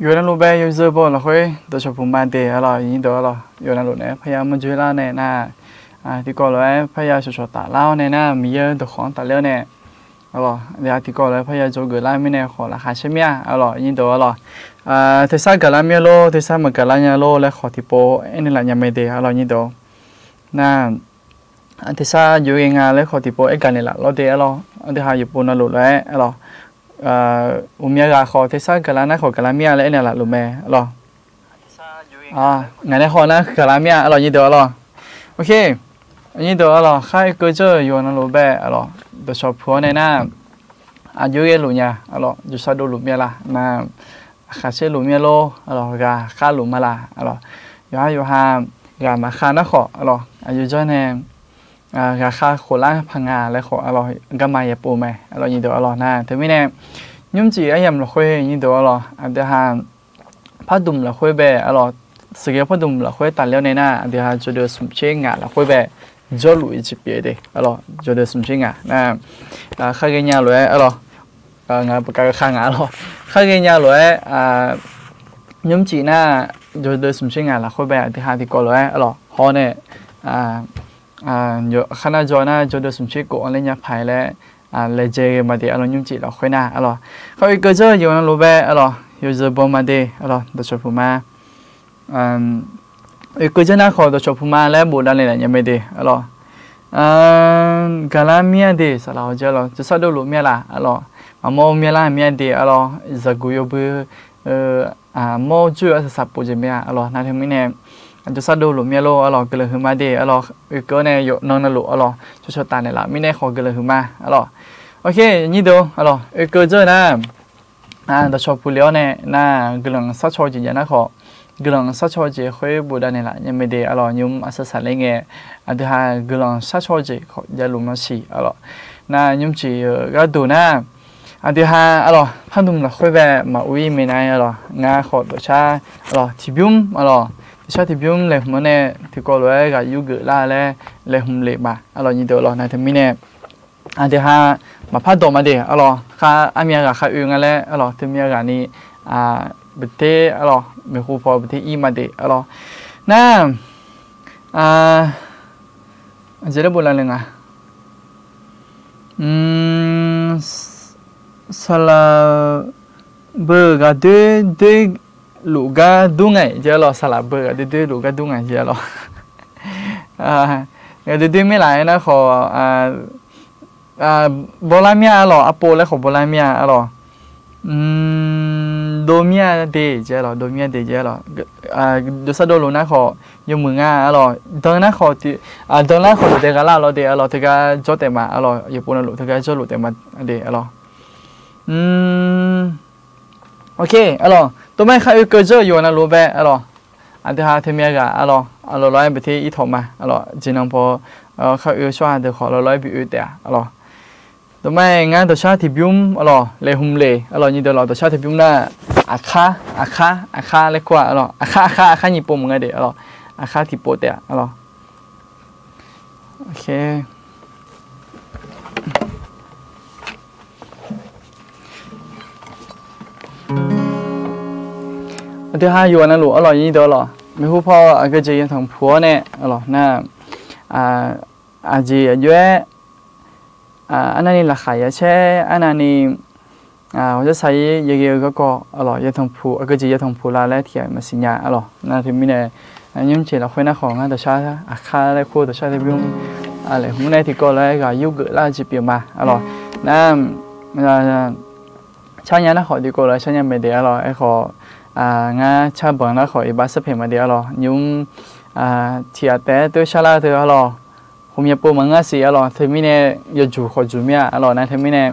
อยู่นั่นรู้ไปอยู่เจอบ่ละค่อยตัวชอบผมมาเดอร่อยยิ่งตัวอร่อยอยู่นั่นรู้เนี่ยพยายามมันช่วยล่าเนี่ยน่าที่ก่อนเลยพยายามช่วยตาเล่าเนี่ยน่ามีเยอะตัวของตาเลี้ยวเนี่ยอร่อยเดี๋ยวที่ก่อนเลยพยายามจะเกิดล่าไม่เนี่ยขอราคาใช่ไหมอร่อยยิ่งตัวอร่อยเทศกาลเมียโลเทศกาลกาลเมียโลและขอที่โปอันนี้แหละยังไม่เดอร่อยยิ่งตัวน่าเทศอยู่เองและขอที่โปเอ็กันนี่แหละเราเดออร่อยเดี๋ยวหาอยู่ปุ่นนั่นรู้เลยอร่อยอุเมียกาขอเทศกาลนะขอกาลเมียและเนี่ยแหละรู้ไหมอร่อยงานในคอนะกาลเมียอร่อยยิ่งตัวอร่อยโอเคยิ่งตัวอร่อยข้าก็เจออยู่นั่นรู้แบบอร่อยตัวชอบผัวในหน้าอายุเยอะหลุเนี่ยอร่อยอยู่ซาดูหลุเมียละน่าข้าเชื่อหลุเมียโลอร่อยกาข้าหลุมาละอร่อยอยู่ห้ากามาข้านะขออร่อยอายุเจอเนี่ยกาข้าโคล่าพังงาและขออร่อยก็มาอย่าปูไหมอร่อยยิ่งตัวอร่อยน่าถึงไม่แน่ยุ่งจีไอ้ยำเราคุยยิ่งตัวอร่อยอันเดียวห้าพัดดุมเราคุยแบบอร่อยสิ่งที่พัดดุมเราคุยตัดเลี้ยวในหน้าอันเดียวห้าจะเดือดสุ่มเชงงาเราคุยแบบจอลุยจีเปียดอร่อยจะเดือดสุ่มเชงงาข้าเงี้ยเลยอร่อยงาปากกาข้างงาอร่อยข้าเงี้ยเลยยุ่งจีน่าจะเดือดสุ่มเชงงาเราคุยแบบอันเดียวห้าที่ก่อนเลยอร่อยฮอเนี่ยอยู่ขณะจอน่าจะเดือดสุ่มเชงกูอะไรเงี้ยภายและเลยเจอมาเดี๋ยวอร่อยยุ่งจีเราคุยหน้าอร่อยเขาอีกก็เจออยู่นั่นรู้แบบอร่อยอยู่จะบอกมาเดี๋ยวอร่อยตัวชอบผมมาอีกก็จะน่าขอตัวชอบผมมาแล้วบูดอะไรเนี่ยยังไม่ดีอร่อยกาลาเมียดีสลาวเจอเราจะสะดุลุเมียละอร่อยโมเมียละเมียดีอร่อยจะกุยบือโมจูอาศัยปูจิเมียอร่อยน่าทำไม่แน่จะสะดุลุเมียโลอร่อยก็เลยขึ้นมาดีอร่อยอีกก็เนี่ยอยู่นอนนั่นลุอร่อยชดตาเนี่ยละไม่แน่ขอก็เลยขึ้นมาอร่อยโอเคนี่ดูอร่อยอีกก็เจอนะตัวชอบผู้เลี้ยวเนี่ยน่ากำลังสัดชอจีอย่างน่าขอกำลังสัดชอจีค่อยบูดาเนี่ยละยังไม่ได้อร่อยยุ่มอาศัยสารเลยไงอันที่ห้ากำลังสัดชอจีขอยาลุมาสีอร่อยน่ายุ่มจีก็ดูนะอันที่ห้าอร่อยพันธุมละค่อยแบบมาอุ้ยไม่นายอร่อยงาขอตัวชาอร่อยทิบิวมอร่อยชาทิบิวมเลยมันเนี่ยที่ก็เลยกับยูเกล่าเลยหุ่มเล็บมาอร่อยยิ่งเดียวอร่อยนะที่มีเนี่ยอันที่ห้ามาพัดดอกมาเดียอร่อยข้าอามีกับข้าอื่นกันแล้วอร่อยที่มีกับนี่ประเทศอร่อยมีคู่พอประเทศอีมาเดียอร่อยน่าจะได้บุญอะไรเงี้ยสลาเบอร์ก็ด้วยลูกก็ดูไงเจ้าหรอสลาเบอร์ก็ด้วยลูกก็ดูไงเจ้าหรอก็ด้วยไม่หลายนะขอบอลาเมียอร่อยอโปและขอบอลาเมียอร่อยโดเมียเดเจอหรอโดเมียเดเจอหรอดูซะโดลูนะขอยมืองาอร่อยตอนนั้นขอที่ตอนนั้นขอเด็กก็เล่าเราเดอร่อยเด็กก็จดเต็มมาอร่อยญี่ปุ่นลูกเด็กก็จดลูกเต็มมาเดอร่อยโอเคอร่อยตัวแม่ข้าเกิดเจออยู่นะรู้แบบอร่อยอันที่ห้าเทมีกะอร่อยอร่อยไปที่อีทอมมาอร่อยจีนังพอข้าช่วยเดี๋ยวขออร่อยไปอื่นเดียอร่อยตัวแม่งานตัวชาติบิวมอร่อยเลยหุ่มเลยอร่อยยิ่งเดี๋ยวเราตัวชาติบิวมน่ะอาคาเล็กกว่าอร่อยอาคาญี่ปุ่นมึงไงเดี๋ยวอร่อยอาคาที่โปเตะอร่อยโอเคอันที่ห้าอยู่นั่นหลูอร่อยยิ่งเดี๋ยวอร่อยไม่พูดพอก็จะยังทำผัวเนี่ยอร่อยน่าอาจีอายุอันนั้นนี่ราคาเช่อันนั้นนี่我จะใช้เยอะๆก็อร่อยยังทำผู้ก็จะยังทำผู้ละแล้วที่มาสิญญาอร่อยน่าถึงมีเนี่ยยิ่งเจอเราคุยหน้าของแต่ชาอาคาอะไรคู่แต่ชาที่ยุ่งอะไรพวกนี้ที่ก็เลยก็ยุ่งเกิดละจีเปียมาอร่อยน่าชาเนี้ยนะขอดีก็เลยชาเนี้ยไม่ได้อร่อยไอ้ของาชาบังนะขออีบาสเพียมาเดียวอร่อยยุ่งเทียแต่ตัวชาลาตัวอร่อยผมอยากปูมังงะสีอร่อยเธอมีเนี่ยอยากจูขอจูเมียอร่อยนะเธอมีเนี่ย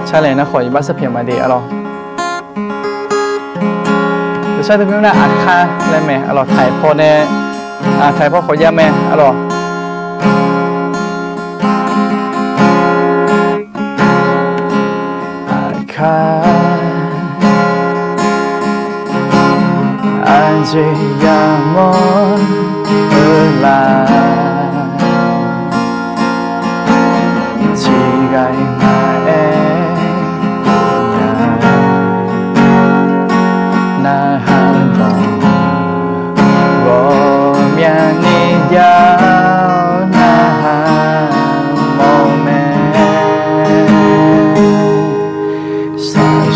ใช่เลยนะขออีบาสเพียมาเดียวอร่อยแต่ใช่เธอมีเนี่ยอัดค่าอะไรไหมอร่อยถ่ายพอเนี่ยถ่ายพอขอยาไหมอร่อยอัดค่าอันจะยามอนลา나의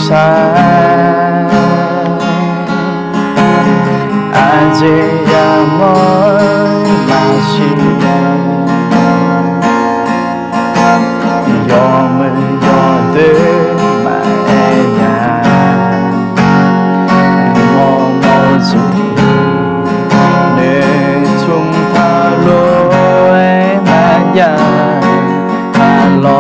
sai aje ya moi ma shi yo me yo de ma nya mo mo ji ne chung tha lo ma ya ma lo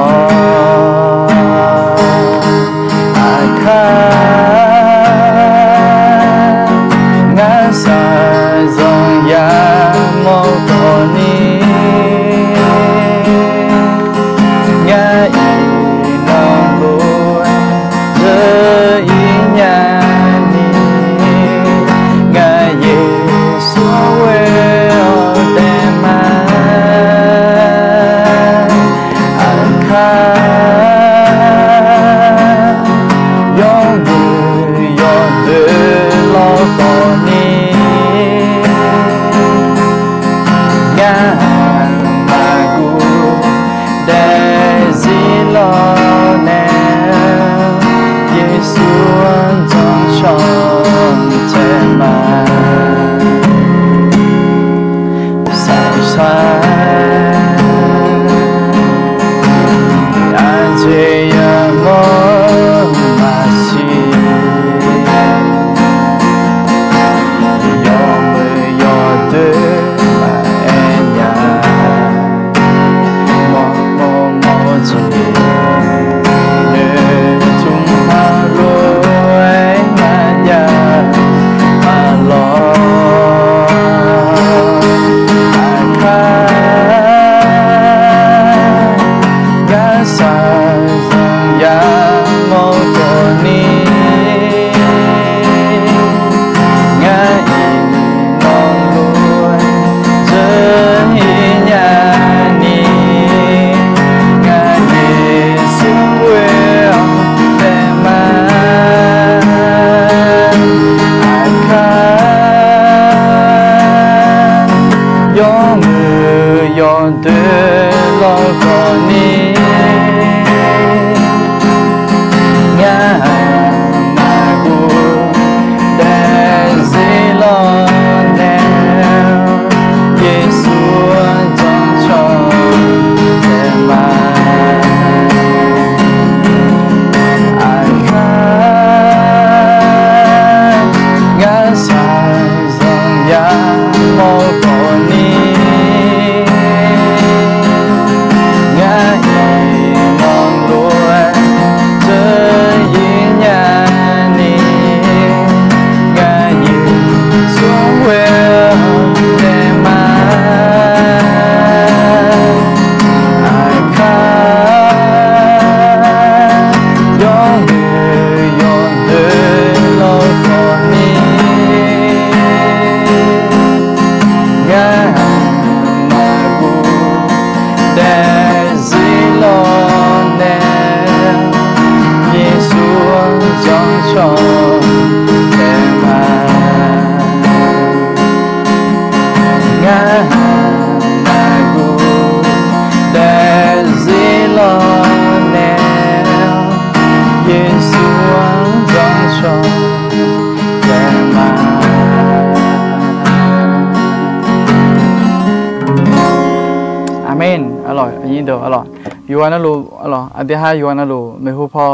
ยูอันนั้นรู้อะไรอันที่ห้ายูอันนั้นรู้ไม่รู้พอ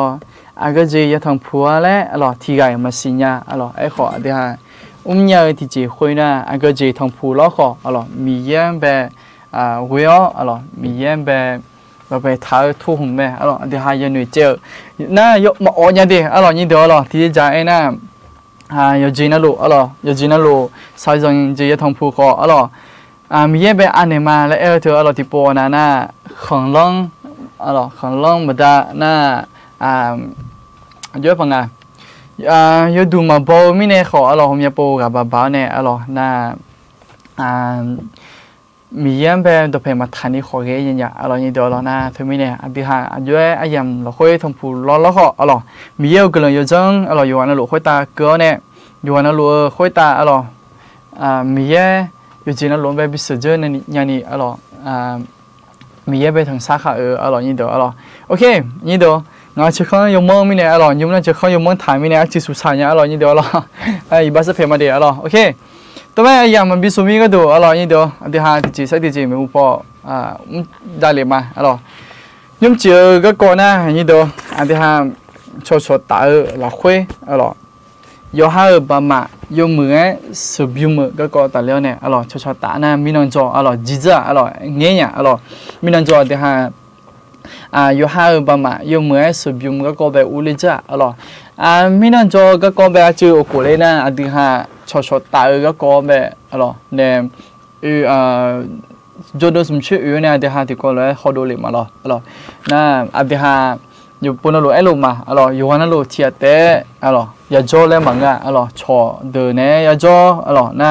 อันก็จะยังทำผัวแล้วอะไรที่ไงมาสิญญาอะไรไอ้ขออันที่ห้ายาที่จะคุยนะอันก็จะทำผัวแล้วขออะไรมีเยี่ยมแบบเวียอะไรมีเยี่ยมแบบไปท้าทุ่งแม่อะไรอันที่ห้ายังหนุ่ยเจอน่ายกมาอ่อนยังดีอะไรยิ่งเดียวอะไรที่จะไอ้น่ะยาจีนั่นรู้อะไรยาจีนั่นรู้สายจังจะยังทำผัวขออะไรมีเยี่ยมแบบอันนี้มาแล้วเธออะไรที่ปวดน่ะของล่องอะไรของล่องมาได้น่าเยอะปังยดูมาโบมิเน่ขออะไรผมอยากโบกับบ้าเนี่ยอะไรน่ามีเยี่ยมแบบตัวเพลมาทันนี่ขอเกี่ยยังอะไรนี่เดี๋ยวเราน่าเธอมิเน่อันที่ห้าอันด้วยอายังเราค่อยทำผู้ล้อแล้วขออะไรมีเยอะกันเลยจังอะไรอยู่วันนั้นเราค่อยตาเกลือเนี่ยอยู่วันนั้นเราค่อยตาอะไรมีเยอะอยู่จีนนั้นล้วนไปพิเศษเจอในอย่างนี้อะไรมีเยอะไปถึงสาขาอะไรนี่เดี๋ยวอะไรโอเคนี่เดี๋ยว ngã chỉ có dùng mông mi nè rồi nhưng nó chỉ có dùng mông thải mi nè chỉ sụt sàn nhá rồi như đó rồi ai bác sẽ phải mà để rồi ok tụi bây giờ mình bị sụt mi cái đồ rồi như đó thì hai thì chỉ sẽ thì chỉ mình bỏ đại liệt mà rồi nhưng chỉ cái con này như đó thì hai cho tạo là khuê rồi yo hai ba mà yo mưa sử dụng mưa cái con tài liệu này rồi cho tạo na mình nói cho rồi gì ra rồi nghe nhá rồi mình nói cho thì hai yo hai ba mà yo mưa sử dụng cái con bé u lê cha rồi mình nói cho cái con bé chưa ở cổ lên na thì hai cho tạo cái con bé rồi nè cho đôi sum chuyện này thì hai thì có lẽ họ đôi liền mà rồi na thì haiอยู่ปุ่นเราเอลูมาอยู่วันนั้นเราเทียเตะอย่าโจเล่มังอ่ะชอเดินเนี่ยอย่าโจน่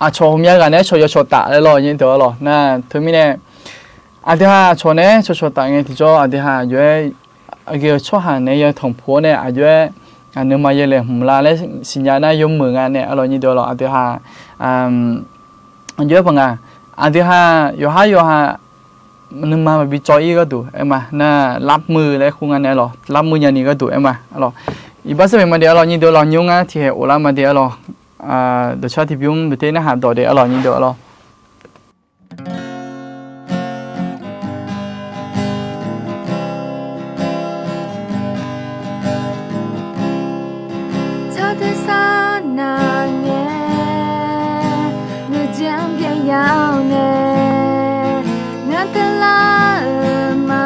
าชอผมอยากกันเนี่ยชอย่าชอตาเลยยิ่งเดียวน่าถึงมีเนี่ยที่ห้าชอเนี่ยชอตาเงี้ยที่โจที่ห้าอยู่เกี่ยวชอหันเนี่ยยังถ่งผัวเนี่ยอยู่เนื้อมาเยอะเลยผมลาเลยสิญญาเนี่ยยมมืองานเนี่ยยิ่งเดียวที่ห้าอยู่ปังที่ห้าอยู่ห้านึกมาบิจอยก็ดูเอ็มน่ารับมือและคุงานเนี่ยรับมืออย่างนี้ก็ดูเอ็มอีบ้านสมัยมาเดี๋ยวนี่เดี๋ยวยุ่งอ่ะที่โอลามาเดี๋ยวเดี๋ยวชาติพิมพ์ไปเต้นอาหารต่อเดี๋ยวนี่เดี๋ยวชาติศาสนาเนี่ยนึกยังเพียงยาวเนี่ยแต่ละมา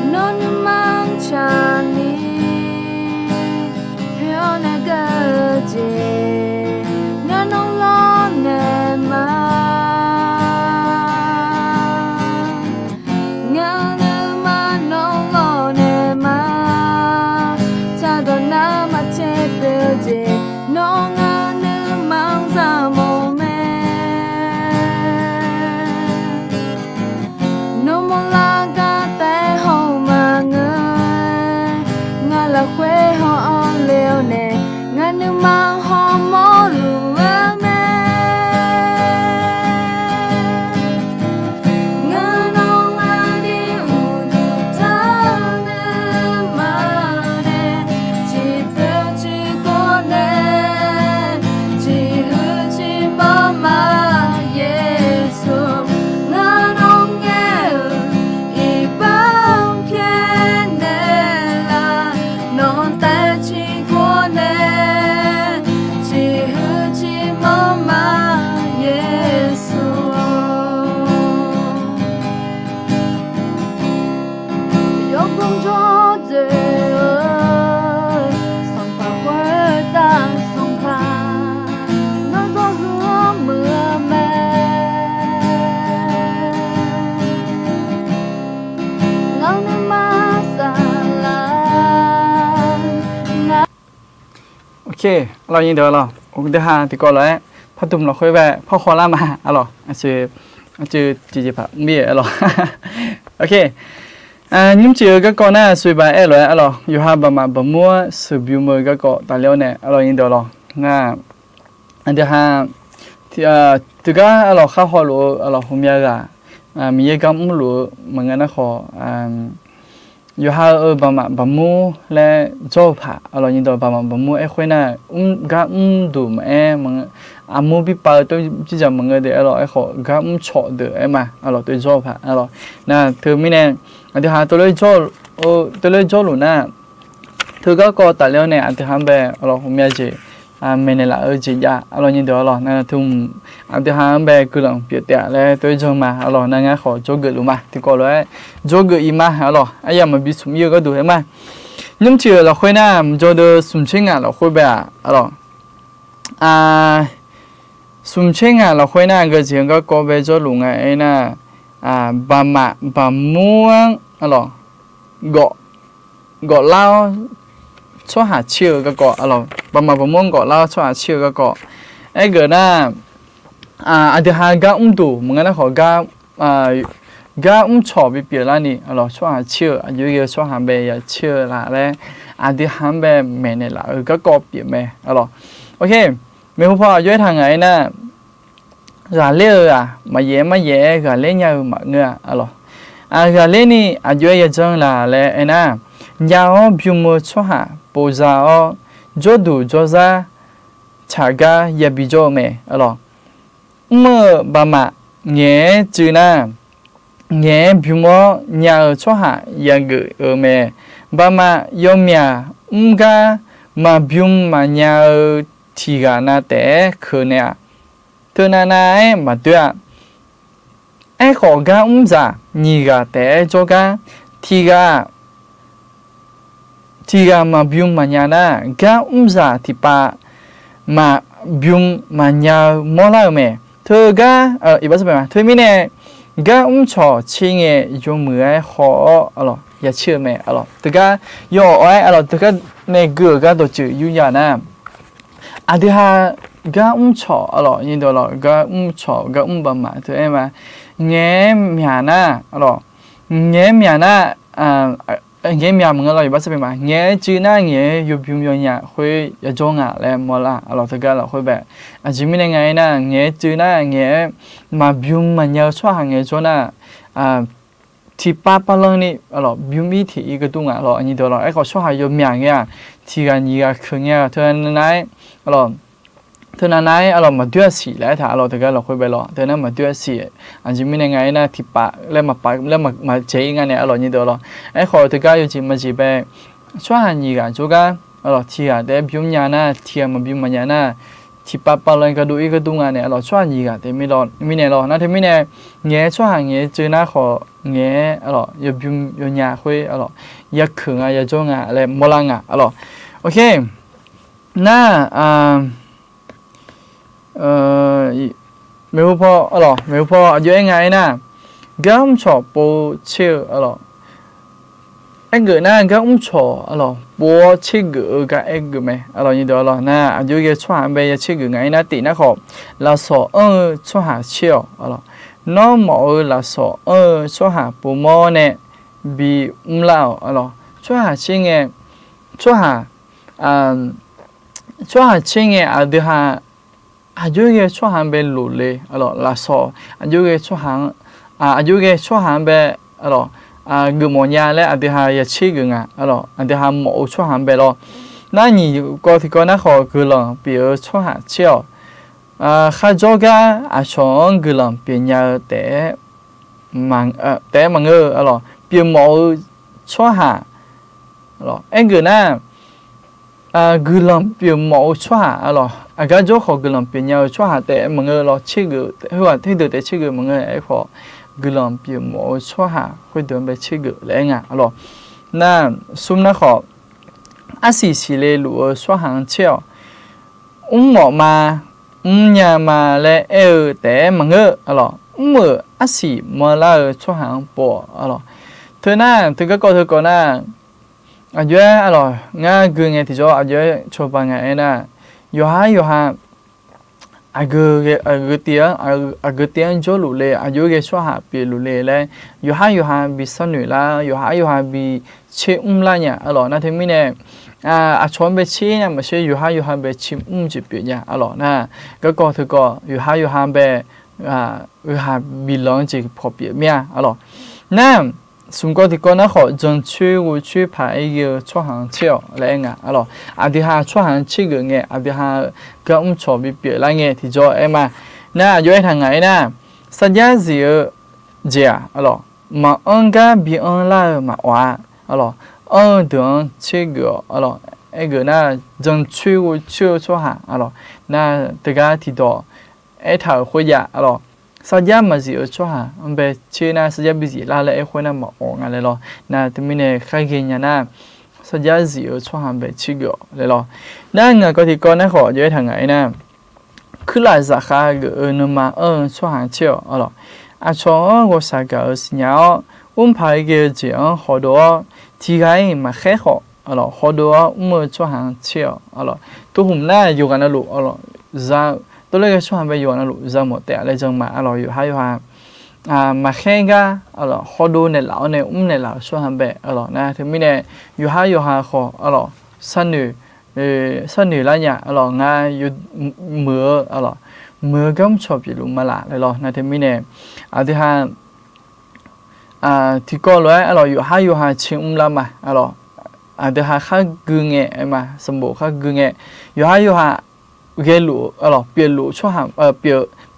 โน่นมังชาลีเพียงนักเจน่าน้องล้อเนมาเงาเนมาน้องล้อเนมาชาดน้ำมาเจ็บเจน้อง可会好了呢，我能忙好忙碌啊咩？我弄啊的乌都他的妈的，只得只过呢，只和只妈妈耶稣，我弄也一帮骗的。non ta chỉ có nè chỉ hư chỉ mama Giêsu yêu không cho đời sông pha quê ta sông pha nó gió hương mưa mẹ ngao nên ma xaโอเคเรายินเดียวองค์ที่ห้าที่ก่อนเลยพอตุ่มเราค่อยแบบพ่อคอล่ามาชื่อจีผับมีโอเคยิ้มชื่อก็ก่อนหน้าสวยไปเลยอยู่ห้าประมาณประมัวสืบอยู่มือก็ก่อตาเลี้ยวเนี่ยยินเดียวง่าอันที่ห้าที่ก็ข้าวหอหลูผมอยากมีเยอะก็ไม่รู้เหมือนกันนะขออยู่ห้าประมูและโจผ่ายินดีประมูคนน่ะก็ดูมันมูบิปาตัวที่จะมันก็เดี๋ยวขอก็ชอเดี๋ยวมาตัวโจผ่าน่ะเธอไม่แน่อันที่หาตัวเลยโจตัวเลยโจหลุน่ะเธอก็ตัดเลี้ยวเนี่ยอันที่หาแบบผมอยากจะไม่ในละจีจ้ายินดีนั่นทุ่มอันที่หาแบบกุหลาบเปียกแล้วตัวโจมานั่นไงขอโจเกิดรู้มาที่ก่อนเลยโจเกิดอีมาไอ้ยังมันบิสมีก็ดูเห็นไหมยิ่งเชื่อเราคุยน่ะโจเดอสุ่มเชิงเราคุยแบบสุ่มเชิงเราคุยน่ะก็เชียงก็ไปโจหลุงไอ้น่ะบะม่วงเกาะเล่าช่วยหาเชื่อก็เกาะประมาณม่วงเกาะเล่าช่วยหาเชื่อก็เกาะไอ้เกิดน่ะอันที่หาก้าดูเหมือนกันนะขอก้าชอบไปเปลี่ยนแล้วนี่ช่วยหาเชื่ออายุเยอะช่วยหาแบบอย่าเชื่อละแล้วอันที่หาแบบแม่เนี่ยละก็เปลี่ยนแม่โอเคไม่พอย้อยทางไหนน่ะ gà lê mà dễ gà lê nhau mà ngựa alo gà lê ni dưới chân là lê na nhau biu mơ cho ha bố già cho đủ cho ra chả gà ya bị cho mẹ alo mơ bà mà nghe chữ na nghe biu mơ nhau cho ha ya gửi ở mẹ bà mà yom ya gà mà biu mà nhau thì gà na té khờ nè thưa na mà tuyệt ai khó gà giả nhì gà té cho gà thì gà mà biu mà nhà na gà giả thì pa mà biu mà nhà mò la mẹ thưa gà iba sao mà thưa mi nè gà chọ chi nghe dùng mưa ai khó alo ya chưa mẹ alo từ gà yo ai alo từ gà nè gửa gà tổ chữ yu ya na đi ha gà chọ alo nhìn đó là gà chọ gà bà mà thưa em mà nghe mẹ na alo nghe mẹ na nghe mẹ mình alo iba sao mà nghe chữ na nghe yu biu yo nhà hơi ya trong lẹ mò la alo từ gà là hơi bẹ chỉ mình nghe na nghe chữ na nghe mà biu mà nhớ cho hàng nghe cho na thì pa lần này alo biu mi thì cái tung alo nhìn đó là ai có cho hàng yo mẹ nghe thì cái gì cái khơi nghe thưa này alo thưa này alo mà đưa xì lại thà alo từ cái là hơi bẹ lo thưa này mà đưa xì chỉ mình nghe na thì lên mà chế nghe này alo nhìn đó là ai khỏi từ cái chỉ mà chỉ bẹ cho hàng gì cả chỗ cái alo thì để biu nhà na thì mà biu mà nhà na thì pa lần cái đuôi cái tung này alo cho hàng gì cả thì mình này lo na thì mình này nghe cho hàng nghe chơi na khó nghe alo yo biu yo nhà hơi alo ya khơi ya cho lại mò la alo ok na mấy pho alo mấy pho dưới ngày na gam chọ bố chiêu alo anh gửi na gam chọ alo bố chiêu gửi cái anh gửi mày alo như đó alo na dưới cái cho hàng bây giờ chiêu gửi ngày na tí na khó là sọ cho hàng chiêu alo nó mỏ là sọ cho hàng bố mò nè bị lao alo cho hàng chiêu nghe cho hàng chiêu nghe đi ha dưới cái cho hàng bên lù lê alo là sọ dưới cái cho hàng dưới cái cho hàng bên alo người mò nhà lấy đi ha ya chi người alo đi ha mỏ cho hàng bên lo na nhiều có thì có na khó người lòng bị cho hàng chiêu khai cho cái chọn người lòng bị nhà té mang ngơ alo bị mỏ cho hàng alo anh người na người lòng bị mỏ cho hàng alo cái chỗ họ người lòng bị nhau cho hàng té mang ngơ lo chi người hoặc thấy được té chi người mang ngơ ấy họ người lòng bị mỏ cho hàng会得被chi người lấy alo na sum na họ xì lê lụa cho hàng chiêu mỏ mà nhà mà lẽ té mang ngơ alo mở xì mà la cho hàng bỏ alo thế na từ cái câu thơ có na dưới alo nga gương nghe thì cho dưới cho ba ngày na yo ha cái tiếng cho lũ lệ dưới cái số hạ bị lũ lệ lên yo ha bị sân nữ la yo ha bị chế la nhá alo na thế mình nè chọn bị chế nhá mà chế yo ha bị chế chỉ bị nhá alo na cái câu thơ có yo ha bị lòng chỉ phổ biến mía alo na xung quanh thì con nó họ dân chui phải cái cho hàng chiều lại alo đi ha cho hàng chi cái nghe đi ha cái cho bị biệt lại nghe thì cho em na dưới thằng ấy na sao giá gì alo mà cái bị la mà alo đường chi cái alo cái na dân chui cho hàng alo na từ cái thì đó thảo khối ya alo sao giá mà gì ở chỗ hả ông bé chơi na sao giá bị gì la lại khối na mà ổn lại lo na tụi mình này khai cái nhà na sao giá gì ở chỗ hả bé chơi gạo lại lo na người có thì con nó khó với thằng ấy na cứ lại giả khá gỡ nó mà chỗ hàng chiều lo chỗ của sao gỡ nhau phải cái chuyện họ đó thì cái mà khác họ lo họ đó mua chỗ hàng chiều lo tôi hôm nay dùng cái nó lụ lo ra tôi lấy cái số hàng bây giờ nó lụi ra một tệ lấy chân mà aloอยู่hay hoa mà khen ga alo họ đu này lão này này lão số hàng bè alo na thì mình nàyอยู่hay khó alo sân nữ lại nhá alo ngaอยู่mưa alo mưa gấm cho bị lũ mà lạ lại lo na thêm nè thứ hai thì có lẽ là yêu hai chuyện lắm mà thứ hai khác gương nhẹ mà sầm bộ khác gương nhẹ yêu hai ghé lũ biển lũ cho hàng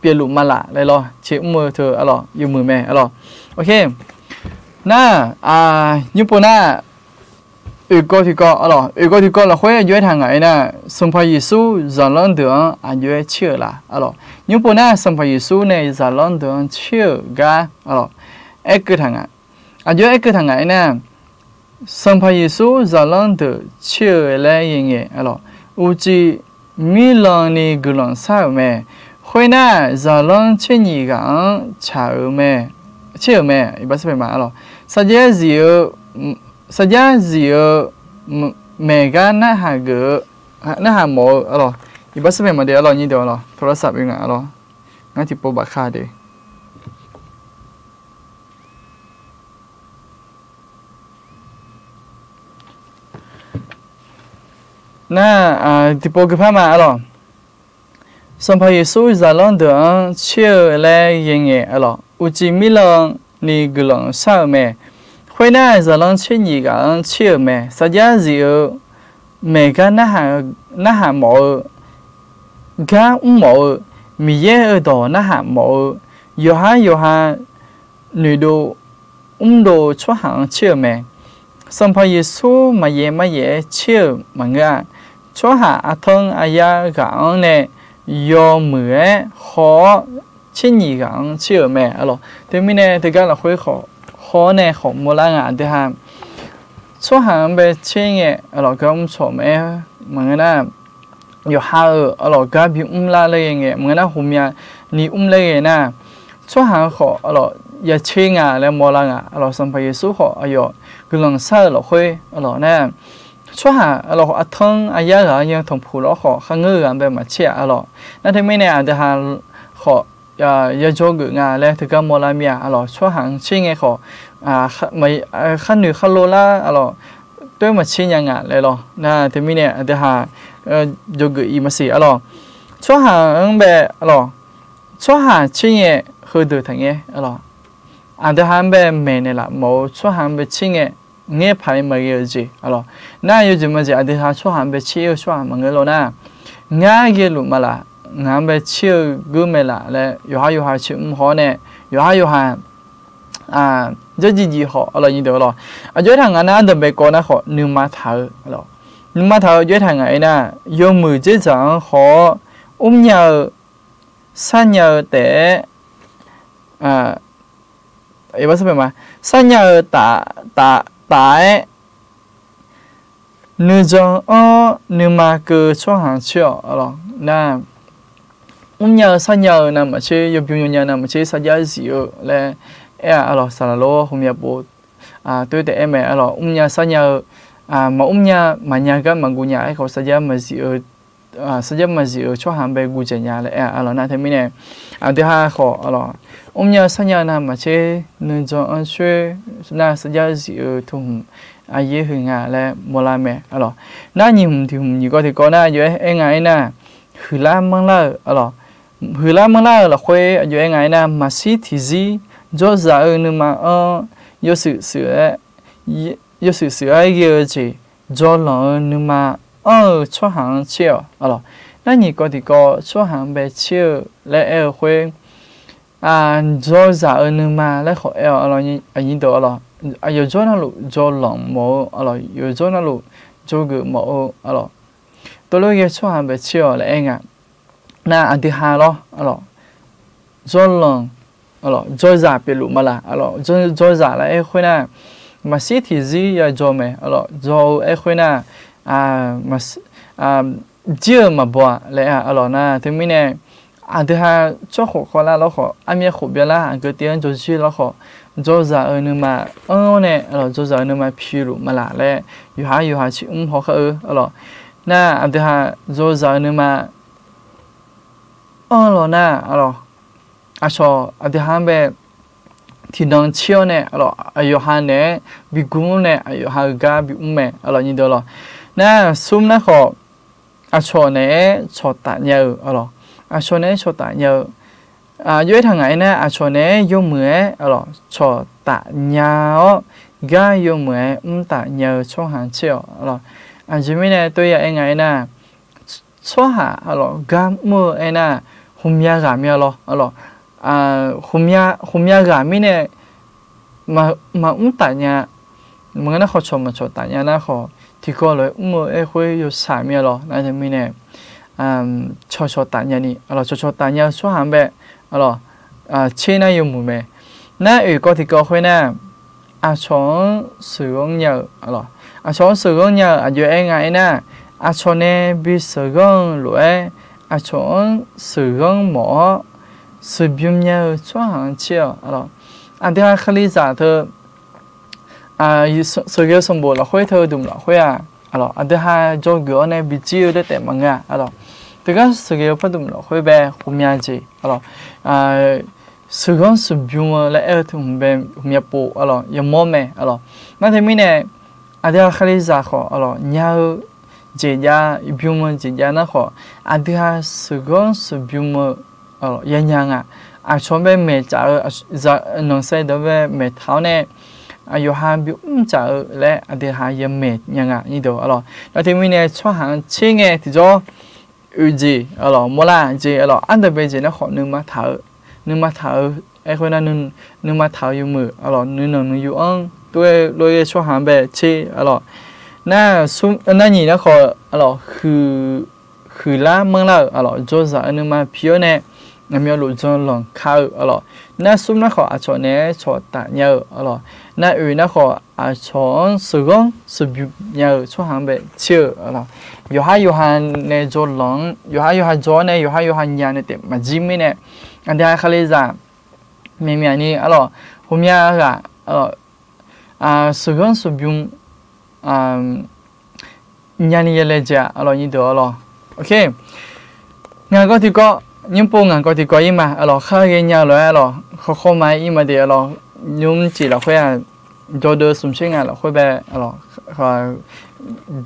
biển lũ mà lạ lại lo chuyện mưa thừa yêu mưa mẹ ok na như bữa na có thì có là khóe dưới hàng ngày nè sông Pha Giêsu giờ lớn đường dưới chưa là như bữa na sông Pha Giêsu này giờ lớn đường chưa ga cái thằng dưới cái thằng ngày nè sông Pha Giêsu giờ lớn đường chưa lại như vậy uchi milani gulon sao mẹ khóe na giờ lớn chưa nhỉ gang chào mẹ chưa mẹ bác sĩ mà sao gì mẹ ga na hà mồ thì bác sĩ mà để như thế thua sắp như ngã ngay thì bộ bạc khai đi na thì bộ cái mà song phải số giờ lần đường chưa lại như vậy uchi milan ni gulong sao mẹ khuyên na giờ lần chưa nhỉ cả chưa mẹ sao gì mẹ cái na hà mộ ga mộ mi ye ở đó na hà mộ yo ha nữ đồ đồ cho hàng chưa mẹ song phải số mà ye chưa mà nghe cho hà thân aya gạo nè yo mưa khó chín nhị gạo chưa mẹ thế mình nè thì cái là khó nè khó mua lá thứ hai số hàng về trên nhẹ cái ông số mẹ mà người ta有哈cái bị la lấy nhẹ mà người ta hôm nay ni lấy nè số hàng khó ya trên lại mua lá xong phải số khó cái lần sau khơi nè số hàng thân aya cái như thằng phụ khó khang ngư về mà chiaนั่นที่ไม่แน่อาจจะหาขอยาโจกงาแล้วถึงกับโมลามีช่วงหางชิงไงขอไม่ขั้นหนึ่งขั้นโลละด้วยมาชิงยังเลยนั่นที่ไม่แน่อาจจะหาโจกอีมาสิช่วงหางแบบช่วงหางชิงไงคือดูทั้งไงอาจจะหาแบบเมนละโมช่วงหางแบบชิงไงเงี้ยภายมาเยอะจีน่าอยู่จีมาจีอาจจะหาช่วงหางแบบชิวช่วงหางมันเงี้ยน่ะง่ายเกี่ยวมาละงานไปเชื่อกูไม่ละเลยอยู่หาชื่อหัวเนี่ยอยู่หาจะจีหัวอย่างนี้เดี๋ยวย้อนทางงานนั้นเดินไปก่อนนะขอหนึ่งมาเท้าย้อนทางไงนะยกมือเจ้าจังขอยาวสั้นยาวแต่ว่าสักเป็นมาสั้นยาวตายนึกจังนึกมาคือช่วงหางเชี่ยวนะยาวสั้นยาวนะมันใช่ยกยาวนะมันใช่สัญญาสิวและสารโลผมอยากพูดตัวแต่ยาวสั้นยาวมายาวมันยาวกันมันกูยาวเขาสัญญามาสิวช่วงหางไปกูจะยาวเลยนะที่ไม่เนี่ยที่ห้าขอยาวสั้นยาวนะมันใช่นึกจังช่วยนะสัญญาสิวทุ่มเยอะหึงและโมลาเมน่ายิ่งที่ผมอยู่ก็ที่ก่อนน่าอยู่ไงน่ะหือล้ามังล่าหือล้ามังล่าเราคุยอยู่ไงน่ะมาสิที่จีจอจ่านึกมายสื่อเยอะจีจอหลงนึกมาช่วงหางเชี่ยวน่ายิ่งก็ที่ก่อช่วงหางไปเชี่ยวและคุยจอจ่านึกมาและขอยิ่งตัว有做那路做冷模，有做那路做个模，多了也出汗被吃了哎那安迪哈咯，做冷，做啥别路嘛啦，做啥了哎会呢，嘛西体子也做没，做哎会呢嘛接嘛不嘞那听没呢？thứ hai cho khó là nó khó anh biết khó biết là cái tiếng cho chi nó khó cho giờ nữa mà nè cho giờ nữa mà phiêu mà là lẽ yêu ha chỉ khó khơi na thứ hai cho giờ nữa mà na cho thứ hai về thì năng chiêu nè yêu ha nè bị gung nè yêu ha ga bị mẹ như đó na sum nó khó cho nè cho tạ nhau ชนเนชตาเยอะย้อยทางไงนะชนเนยมมือชตาเยากายมมือตาเยช่วงหางเชี่ยวจิมิเนี่ยตัวอย่างไงนะช่วงหากามือนะหุมยากามีหุมยากามีเนี่ยมาตาเนี่ยมึงน่ะเขาชมมาชตาเนี่ยนะเขาที่ก็เลยมือคุยอยู่สามนั่นจะมีเนี่ยชตาเนี่ยนี่ชตาเนี่ยช่วงหางแบบเช่นนั้นอยู่มือไหมนั่นก็ที่ก็คุยนะชงสื่อเยอะชงสื่อเยอะอยู่ไงนะชงเนี่ยบิสื่อรวยชงสื่อหมอสื่อบิมเนี่ยช่วงหางเชี่ยวเดี๋ยวขลีจ่าเธอสื่อสมบูรณ์คุยเธอดูมั้ยคุยเดี๋ยวจงเนี่ยบิจิวได้แต่มังแต่ก็สื่อพอดูมั้ยคุยแบบหุมยาจีสื่อสื่อบิมและถึงแบบหุมยาปูยังมอมนั่นที่มีเนี่ยเดี๋ยวขลีจ่าเขาเนี่ยเจียบิมเจียนะเขาเดี๋ยวสื่อบิมยังชอบแบบเมจ่าน้องเสด็จแบบเมท้าเนี่ยอยู่หาบิจ่าและเดี๋ยวหายังเมยังนี่ดูแล้วที่มีเนี่ยช่วงหางเชิงที่จะจีมัวละจีอันเดอร์เบจีนะขอนึกมาท้าคนนั้นนึกมาท้าอยู่มือนึกอยู่ตัวเลยช่วงหางแบบชีน่าซุนั่นนี่นะขอคือละเมืองละโจซานึกมาพิโอเนี่ยนั่นมีลูกจงหลงข้าวน่าซุนะขอชนเนี่ยชดตาเยอะน่านะขอชนสุบิเยอะช่วงหางแบบเชื่ออยู่ให้เนี่ยจงหลงอยู่ให้จงเนี่ยอยู่ให้ยาเนี่ยเต็มมาจิมิเนี่ยอันเดียวเขาเลยจะมีนี่ผมอยากสุบิยานี่เลยจ้ะนี่ดูโอเคงานก็ที่ก็ยิ่งปูงานก็ที่ก็ยิ่งมาข้าเงี้ยเลยเขามายิ่งมาเดี๋ยวยุ่งจีเราค่อยโจเดอร์สมเชงเราค่อยแบบ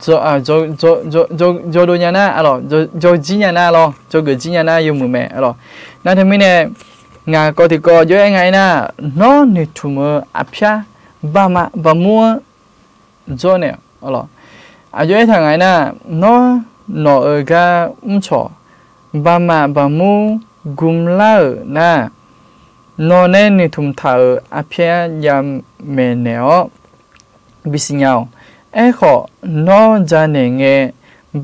โจดูเนี่ยนะโจจีเนี่ยนะโจเกิดจีเนี่ยนะอยู่มือแม่นั่นทำไมเนี่ยงานก็ที่ก็เยอะยังไงนะน้องนี่ทุ่มอัพยาบามัวโจเนี่ยเยอะทางไงนะน้องก็ชอบบามูกุมลานะนอนนี่ทุ่มเท้าอาเพียยามเมเนอบิสิญาขอนอจานเง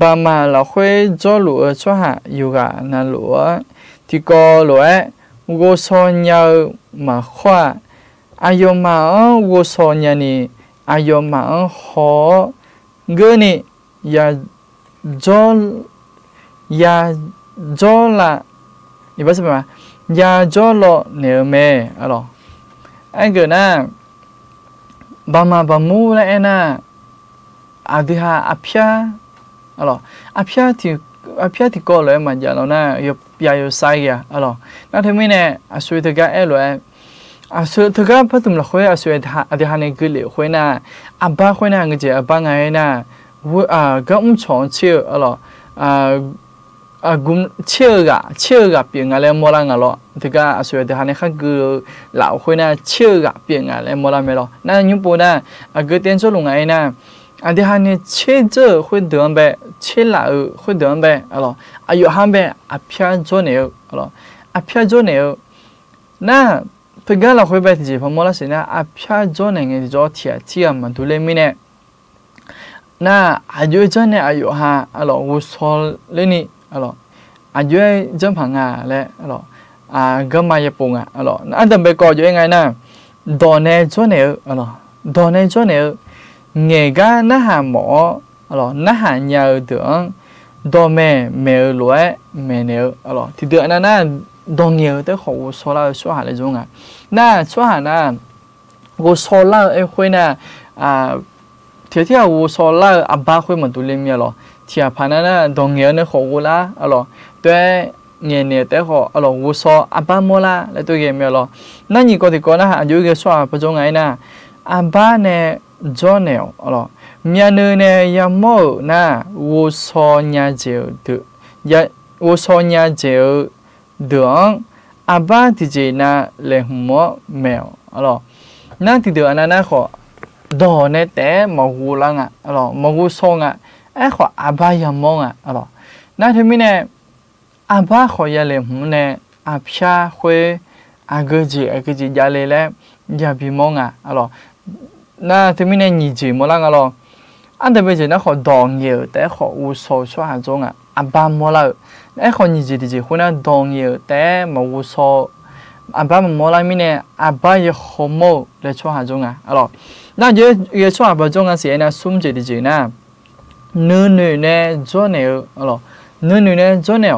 บามาเราค่อยจอลัวชัวหาอยู่กันนั่นลัวที่ก็ลัวกูสอนยามาขวาอายุมากูสอนยานี่อายุมาขอเกนี่ยาจอละอีบ้าสิบมายาจอลเนื้อเมไอ้เกิดนะบามูแล้วนะอาดิฮาอาพิยาอาพิยาที่ก็เลยมันจะเรานะอยู่ไซก์นั่นทำไมเนี่ยสุดท้ายเลยสุดท้ายพอถึงเราคุยสุดท้ายอาดิฮาเนี่ยก็เลยคุยนะบ้าคุยนะเงี้ยบ้าไงนะก็ชงเชื่อกุมเชื่อเปลี่ยนอะไรโมลังที่ก็สุดท้ายเนี่ยเขาคือเราคุยนะเชื่อเปลี่ยนอะไรโมลังไม่นั่นยุ่งปุ่นนะก็เตียนจะลงไงนะเดี๋ยวเนี่ยเชื่อจะคุยเดินไปเชื่อละคุยเดินไปอายุห้าไปพิจารณาเนี่ยพิจารณาเนี่ยนั่นที่ก็เราคุยไปที่พอโมลังสินะพิจารณาเนี่ยที่จะที่มันดูเลยมิเนี่ยน่าอายุจะเนี่ยอายุห้าวุฒิเลยนี่อายุจำพังเลยก็มาญี่ปุ่นอันนั้นเป็นก็ยังไงนะโดนเนี่ยจนเนี่ยโดนเนี่ยจนเนี่ยเงี้ยก็น่าหาหมอน่าหาเยอะเดือนโดนเมรวยเมเนี่ยที่เดือนนั้นนะโดนเยอะแต่เขาโซล่าช่วยหาอะไรจงน่าช่วยหานะกูโซล่าคุยนะเที่ยวกูโซล่าบ้าคุยมันดูเล่มที่ผ่านนั้นโดนเยอะเนี่ยเขากูละด้วยเนี่ยแต่เขากูโซบ้าโมละแล้วตัวเกมนั่นนี่ก็ที่ก่อนนะอายุก็ช่วยประจงไงนะบ้าเนี่ยจอเนี่ยเมียเนี่ยยังโม่นะกูโซเนี่ยเจ้าดู我说伢就等阿爸的这那来么没有，咯，那ที่เดือนนั้นนะขอดอเนี่ยแต่มาหูลังอ่ะ咯มาหูซองอ่ะไอ้ขออาบายามองอ่ะ咯那ที่มีเนี่ยอาบาขอยาเลยหูเนี่ยอาพยาคุยอากาจียาเลยแหละยาบีมองอ่ะ咯那ที่มีเนี่ยยี่จีมลังอ่ะ咯อันเดียวไปจีนะขอดองเยอะแต่ขออุโสช่วยหาจงอ่ะอาบามอลาไอ้คนยี่จีที่จีคนนั้นดองเยอะแต่มาอุโสอาบามอลามีเนี่ยอาบายขโมเลยช่วยหาจงอ่ะ咯那也ช่วยหาจงอ่ะเสียนะซุ่มจีที่จีนะนื้อเนี่ยจวนเนี่ย咯นื้อเนี่ยจวนเนี่ย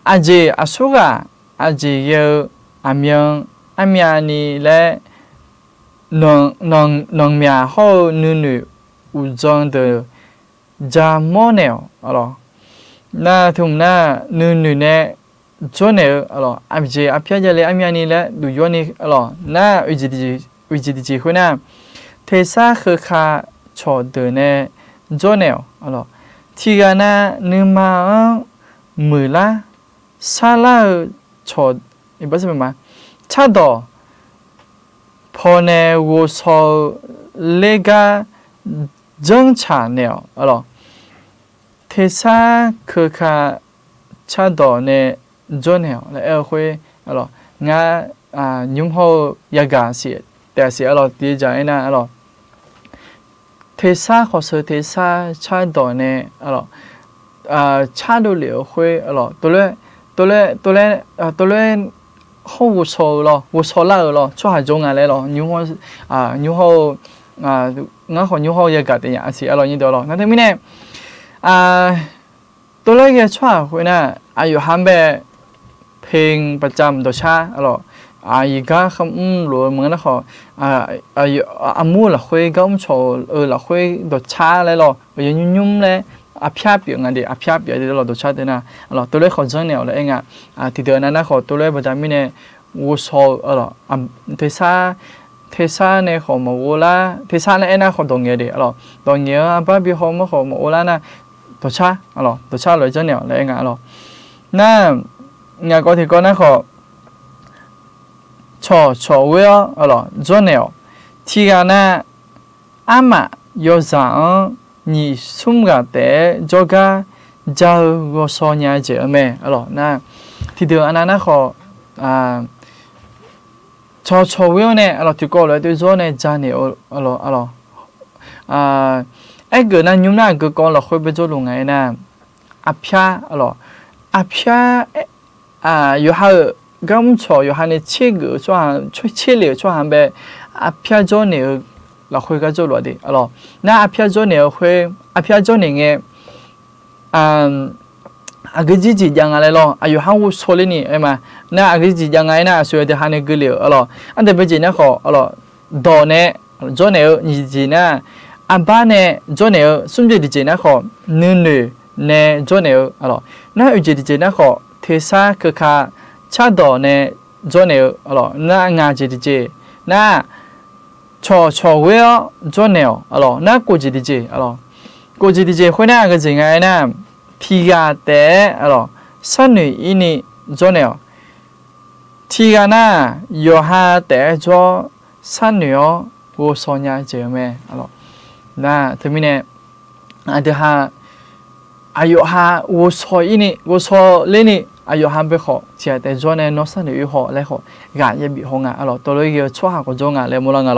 อาจีอาสุกะอาจีเยอะอามีนี่แหละน้องเมียเขานื้ออุจงเดจามอเนี่ย咯那ทุมน่ะนื้อเนี่ยจวนเนี่ย咯อาจีอาพี่จะเลยอามีนี่แหละดูย้อนนี่咯น่ะวิจิตจีคนน่ะเทซ่าคือข้าชอเดเนี่ยจวนเนี่ย咯ที่กันน่ะนึกมามือละซาลาชออีบ้าใช่ไหมชาดอพอเนี่ยวัวชอเลกาจังชาเนี่ย咯เทซ่าคือข้าชาดอเนี่ยจวนเนี่ยแล้วคุย咯งั้นยุ่งเขาอยากเสียแต่เสีย咯ดีใจนะ咯เทซ่าขอซื้อเทซ่าชาดอเนี่ย咯ชาดูเหลียวคุย咯ตัวเล่เขาวุโส咯วุโสละ咯ช่วยหาจงอะไร咯ยุ่งเขางั้นคนยุ่งเขาอยากแต่ยังเสีย咯นี่เดียว咯นั่นที่มีเนี่ยตัวเล่ก็ช่วยคุยนะอายุฮัมเบเพลงประจำตัวชา咯อีกคำหรือเหมือนนะเขาอามูละคุยก็โชละคุยตัวชาเลย咯ยุ่งเลยอาพยาเปียงอันเดียอาพยาเปียเดี๋ยวเราดูชัดเลยนะเราตัวเล็กเขาจังเนี่ยเลยเองที่เดือนนั้นนะเขาตัวเล็กประจำมีเนี่ยวัวโซ่เทซ่าเนี่ยเขามาวัวละเทซ่าเนี่ยนะเขาตรงเงี้ยดิตรงเงี้ยบ้าบิเขามาเขามาวัวละนะตัวชาเลยจังเนี่ยเลยเองนั่นเนี่ยก็ที่ก่อนนะเขาชอเวลจังเนี่ยที่กันนะอามาโยซังนี่ซุ่มกันแต่จอกะเจ้าก็สอนยาเจอไหมนะที่เดือนนั้นนะเขาชอวิวเนี่ยที่ก่อนเลยตัวโจเนี่ยจานเนี่ยไอ้เกิดนั้นยุ่งนะเกิดก่อนเราค่อยไปโจลงไงนะอาพยาอาพยาอยู่ห่างก็ไม่ชออยู่ห่างเนี่ยเชื่อก็ช่วยเชื่อเลยช่วยห่างไปอาพยาโจเนี่ยเราคุยกันจบแล้วดิน่าอภิญญาเนี่ยคุยอภิญญาเนี่ยอากิจิยังอะไรอายุห้าวุโสเลยนี่ไอ้มาน่าอากิจิยังไงน่าสวยแต่ฮันเนี่ยก็เหลียวอันเดียวไปจีน่ะเขาดอเนี่ยจอเนี่ยนี่จีน่ะอาบ้านเนี่ยจอเนี่ยสมเด็จจีน่ะเขานื้อเนี่ยจอเนี่ยน่าอุจจจีน่ะเขาเทซ่าคือข้าชาดอเนี่ยจอเนี่ยน่างาจีน่าชอเวลจวนเนี่ยน่ากูจีดีเจกูจีดีเจคนน่าก็จริงไงนะที่กันแต่สันนิอินี่จวนเนี่ยที่กันน่ะโยฮาแต่จอสันนิกูสอนยาเจอไหมน่าที่มีเนี่ยอันเดียฮาอายุฮากูสอนอินี่กูสอนเลนี่อายุฮัมเบขอเชื่อแต่จวนเนี่ยน้องสันนิอยู่ขอเลยขอกายบีหงตัวเลยก็ช่วยหาคนจงเลยมูลัง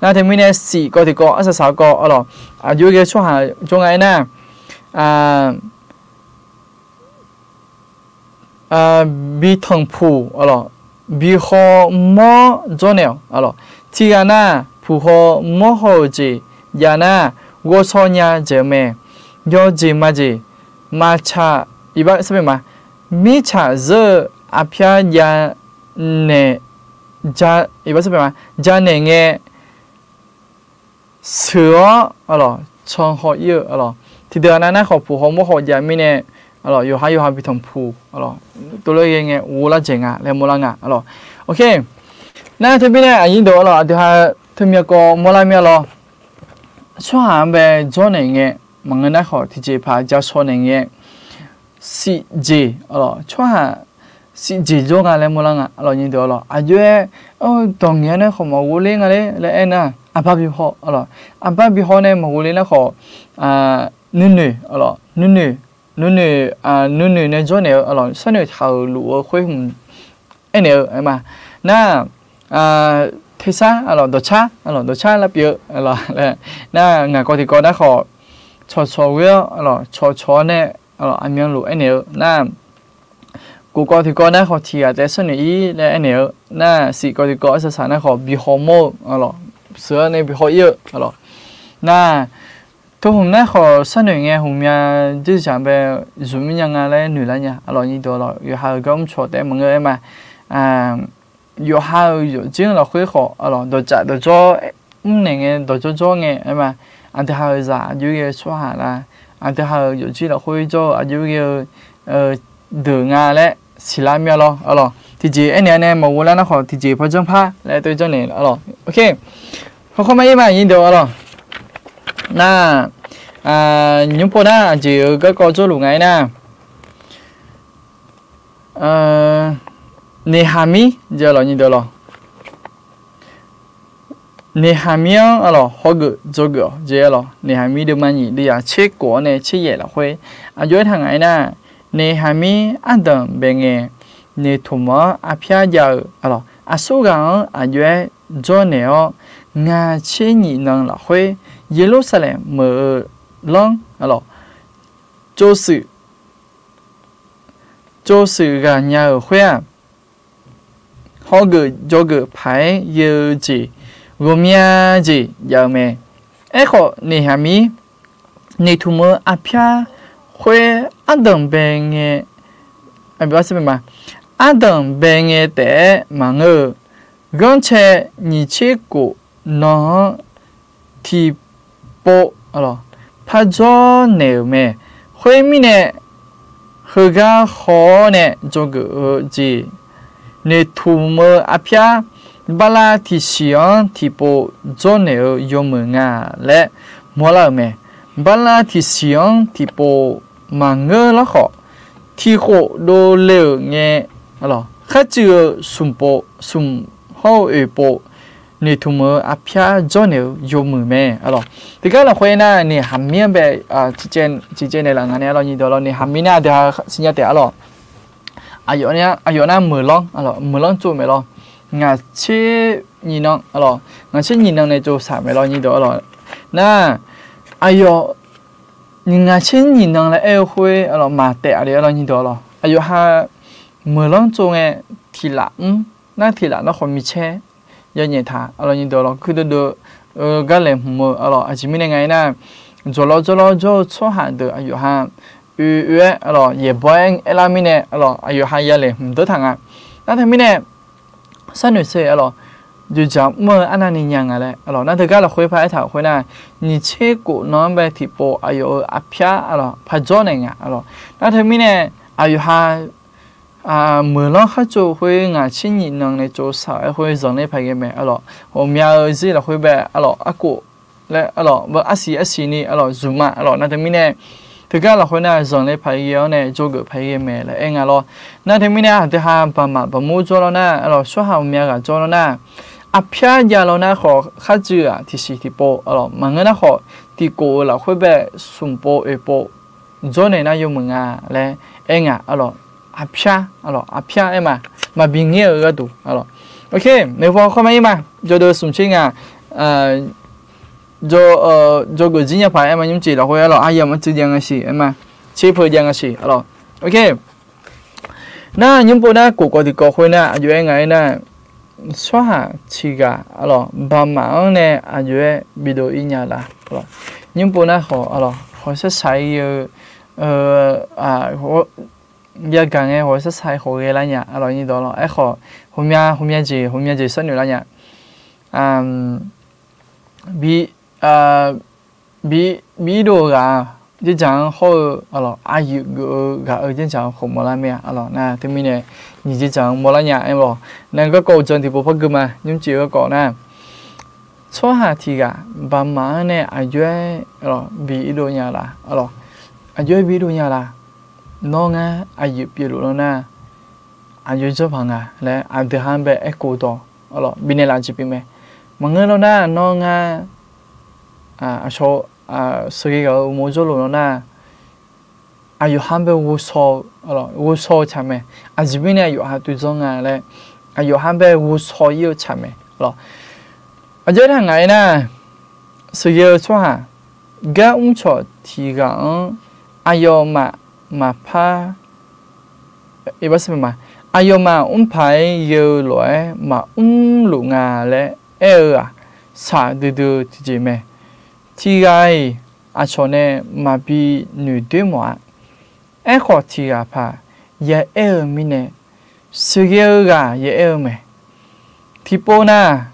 น่าที่มีเนี่ยสี่ก็ที่ก็สาวก็อายุก็ช่วยหาจงไงนะบีทงผูบีขอมอจวนเนี่ยที่กันนะผู้ขอมอหัวจียานะกูสอนยาเจอไหมยอจีมาจีมาชาอีบ้าใช่ไหมมิชาเจออาพยายาเนี่ยจาอีบ้าใช่ไหมจาเนี่ยเงี้ยเสือช่องหัวเยอะที่เดือนนั้นนะเขาผู้เขาโมโหยามีเนี่ยอยู่หาพิธงผู้ตัวเลยเงี้ยวูละเจงเลยมูลังโอเคนั่นที่พี่เนี่ยอันนี้เดี๋ยวเดี๋ยวที่มีก็มูลามีช่วงหาไปจอเนี่ยเงี้ยมันก็น่าขอที่จะพาจะชนเนี่ย si je alo chua ha si je jo nga le mola nga alo nyi do alo ajue tong nya ne kho ma wo le nga le ena aba bi ho alo aba bi ho ne ma wo le na kho nu alo nu ne jo ne alo sa ne thao lu khoi hum ene ma na thế sao alo đồ cha là biểu alo na ngài có thì có đã khó cho với alo cho này alo anh em lũ anh em na cô có thì có đã khó thì à tại sao này là anh em na sĩ có thì có sẽ sản khó bị hồ mô alo sữa này bị hồ yêu alo na tôi hôm nay khó sao này nghe hôm nhà chỉ chẳng về dùng những cái này nữ là nha alo như đó là yêu hai cái cho để mọi người mà有还有这了会好，都在都做，那个都做个，嘛，俺哋还有啥，有个说下啦，俺哋还有这了会做，有个đường à嘞，是拉面咯，thì chị anh này mà muốn là nó khó thì chị phải chọn pha lại tôi cho này, ok, không mấy mà nhìn được rồi, na, những bộ na chị cái có chỗ lủng ấy na, Nehami giờ là như đó rồi. Nehami là họ gửi cho gửi giờ là Nehami được mà nhỉ đi à chế của này chế gì là huế dưới thằng ấy nè Nehami ăn đầm bên nghe nè thùng mỡ phía giờ số gắng dưới cho nèo nga chế nhị năng là huế Jerusalem mở long cho sự gà nhà ở huế họ gửi cho gửi phải như gì gồm nhà gì giờ mẹ ấy họ nè hàm mi nè thu mơ apia huế ăn đầm bèn nghe anh biết sao mà ăn đầm bèn nghe để mà ngờ gắng che nhị chế của nó thì bộ phải cho nếu mẹ huế mi nè hơi gà khó nè cho gửi gì nè thu mơ apia bala thì xiong thì bộ cho nèo yom mơ ngà lẽ mua là mẹ bala thì xiong thì bộ mà ngơ là khó thì khổ đồ lều nghe khác chưa sum bộ sum hậu ở bộ nè thu mơ apia cho nèo yom mơ mẹ thì cái là khoe na nè hàm miếng về chỉ trên này là ngành này như đó nè hàm miếng na thì xin nhớ thế ayo na mưa long cho mẹ lo ngà chế nhìn nó ngà chế nhìn nó này cho sả mẹ lo như đó na ayo ngà chế nhìn nó là eo khuê mà tệ đấy như đó ayo ha mưa long cho nghe thì lạ na thì lạ nó không bị che giờ nhẹ thả như đó cứ được cái lem mưa chỉ mình ngày na cho lo cho hạn được ayo ha ye boy elamine ayo hayale ndo thanga na thamine sanwe se ju jam mo anani nyanga le na de ga la khoi phai tha khoi na ni che ko non be thi po ayo apya pha jo ne nga na thamine ayo ha mưa lo kha cho khoi nga chin ni nang ne cho sa khoi zong ne phai ge me ho mya ji la khoi be aku le ba asi ni zuma na thamine thực ra là hồi nào giờ này phải yêu này cho người phải yêu mẹ là anh na thì mình này thì ham bà mua cho nó na số hàng mẹ cả cho nó na phía giờ nó họ khác chứ thì xí thì bộ mà người họ thì cô là khối bé sum bộ bộ cho này na dùng mình là anh phía em mà bình nghĩa ở đâu ok nếu vào không mấy mà cho được sum chinh cho người chính nhà phải em nhưng chỉ là hồi ai mà chỉ rằng gì em chỉ phải rằng gì ok na những bộ na của thì có hồi na anh ấy na xóa hạ chỉ cả ba mảng này anh ấy bị đồ in nhà là những bộ na họ sẽ xài họ giờ càng nghe họ sẽ xài họ cái là nhà như đó là họ hôm nay gì sinh nhật là nhà bị đồ gà chỉ chẳng hồi ai gà ở trên chẳng không mua lại mẹ na thì mình này nhìn chỉ chẳng mua lại nhà em nên có câu chuyện thì bố phát gửi mà nhưng chỉ có na số hạt thì gà bà má này ai chơi bị đồ nhà là ai chơi bị đồ nhà là nó nghe ai giúp biết luôn na ai giúp cho bằng à lẽ ai được ham bé echo đó alo bên này là chỉ biết mẹ mà người nó na nó nghe số sự cái mua cho luôn na ai giúp ham bé vô số alo vô số chăm mẹ ai giúp bên này giúp hai tuổi trong à lẽ ai giúp ham bé vô số yêu chăm mẹ alo ở dưới thằng này na sự yêu cho ha cái cho thì cái ai yêu mà pa ý bác sĩ mà ai yêu mà phải yêu loại mà lũ ngà lẽ xả từ gì mẹ thì cái cho nên mà bị nữ đứa mà khó thì pa ya mình nè sự yêu cái ya mẹ thì po na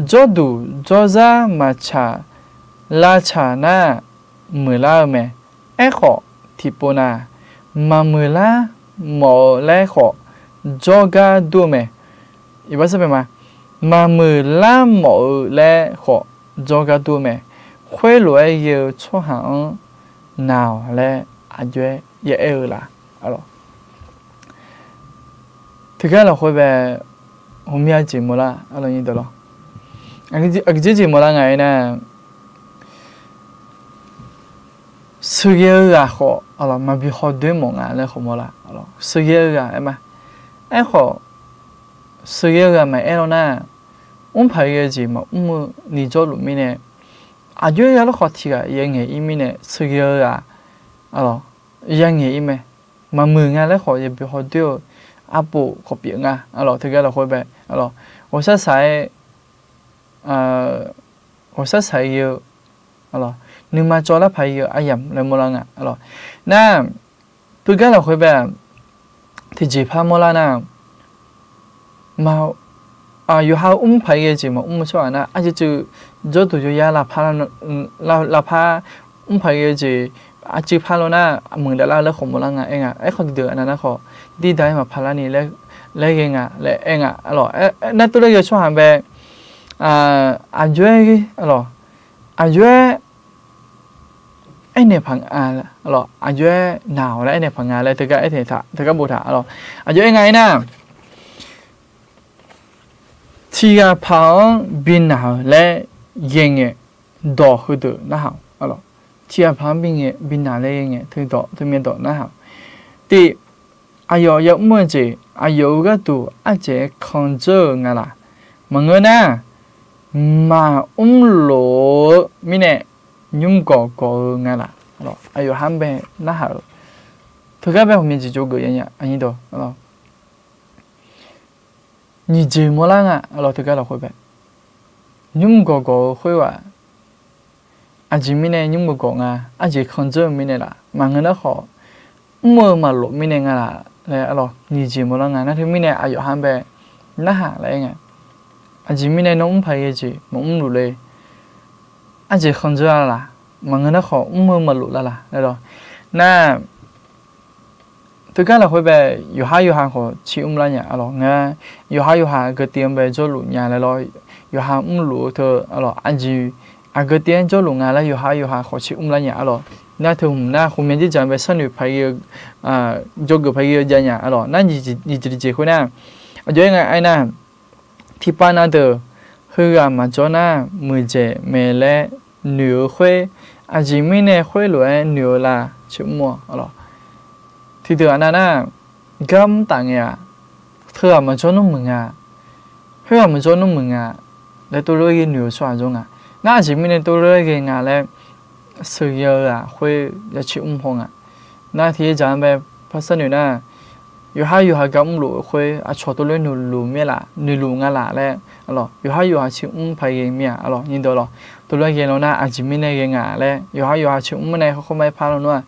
cho đủ cho ra mà chả la chả na mười la mẹ khó thì po na mà mười la mỏ lẽ khó cho ga đua mẹ ý bác sĩ mà mười la mỏ lẽ khó cho ga đua mẹ khuê lúa yêu cho hàng nào lẽ anh chơi yêu là alo thực ra là khuê về hôm nay chỉ một là alo như đó anh chỉ một là ngày nè sự yêu là khó alo mà bị họ đuổi mong à là không là alo sự yêu là em à khó sự yêu là mà em na phải cái gì mà đi cho lúc mình nè chơi là khó thì cái những cái mình nè sự yêu là alo những cái mà mừng à là khó thì bị họ đuổi áp bộ khó biến à alo thực ra là khó bé alo我sẽ xài yêu alo nhưng mà cho là phải yêu ai nhầm là một lần à alo na thực ra là khó bé thì chỉ phải một lần nào mà yêu hao phải cái gì mà cho anh à anh chỉ cho tụi tôi là phải là phải phải cái gì anh chỉ phải là mừng đã là không một lần à anh à ấy không được anh nó khó đi đây mà phải là này lấy cái ngà lấy anh à alo na tôi lấy cho hàng bé anh chơi alo anh chơi anh này bằng à alo anh chơi nào đấy anh này bằng à lấy từ cái thể thả từ cái bộ thả alo anh chơi ngày nè thì cái bằng bên nào lấy yên nghe đỏ hơn được nó hảo alo thì cái bằng bên nào lấy yên nghe thứ đỏ thứ miền đỏ nó hảo thì ai yêu muốn gì ai yêu cái tu ai chế không chơi ngay là mà người na mà lỗ mình nè nhung có ngay là rồi ai yêu ham bé nó hảo thực ra bé hôm nay chỉ cho người nhá anh đó rồi như gì mà lang à rồi thực ra là khôi bé nhung có khôi quá anh chỉ mình nè nhung có ngay anh chỉ không chơi mình nè là mà người nó khó mua mà lỗ mình nè ngay là rồi như gì mà lang à nó thì mình nè ai yêu ham bé nó hả lại nghe anh chỉ mình này nó phải cái gì mà lụ lê anh chỉ không cho là mà người nó khó mơ mà lụ là đây rồi na thực ra là hồi bé yêu hai khó chỉ là nhà rồi nghe yêu hai cái tiền về cho lụ nhà là rồi yêu hai lụ thôi rồi anh chỉ cái tiền cho lụ nhà là yêu hai khó chỉ là nhà rồi na thường na không biết chẳng về sinh nhật phải cho cái phải ra nhà rồi na chỉ khối na ở dưới ngày anh na thì ban đầu hư mà cho na mười chế mẹ lẽ nửa khuê chỉ mình nè khuê lúa nửa là chịu mua rồi thì từ anh na gam tặng nhà thưa mà cho nó mừng à hư mà cho nó mừng à để tôi lấy cái nửa xoa cho à na chỉ mình nè tôi lấy cái ngà lẽ sự yêu à khuê là chịu không à na thì chẳng về phát sinh nữa na yêu hai cái lúa khuê cho tôi lấy nửa lúa mẹ là nửa lúa ngà là lẽ rồi yêu hai chịu phải cái mẹ rồi nhìn đó rồi tôi lấy cái nó na chỉ mình này cái ngà lẽ yêu hai chịu mình này không phải phá nữa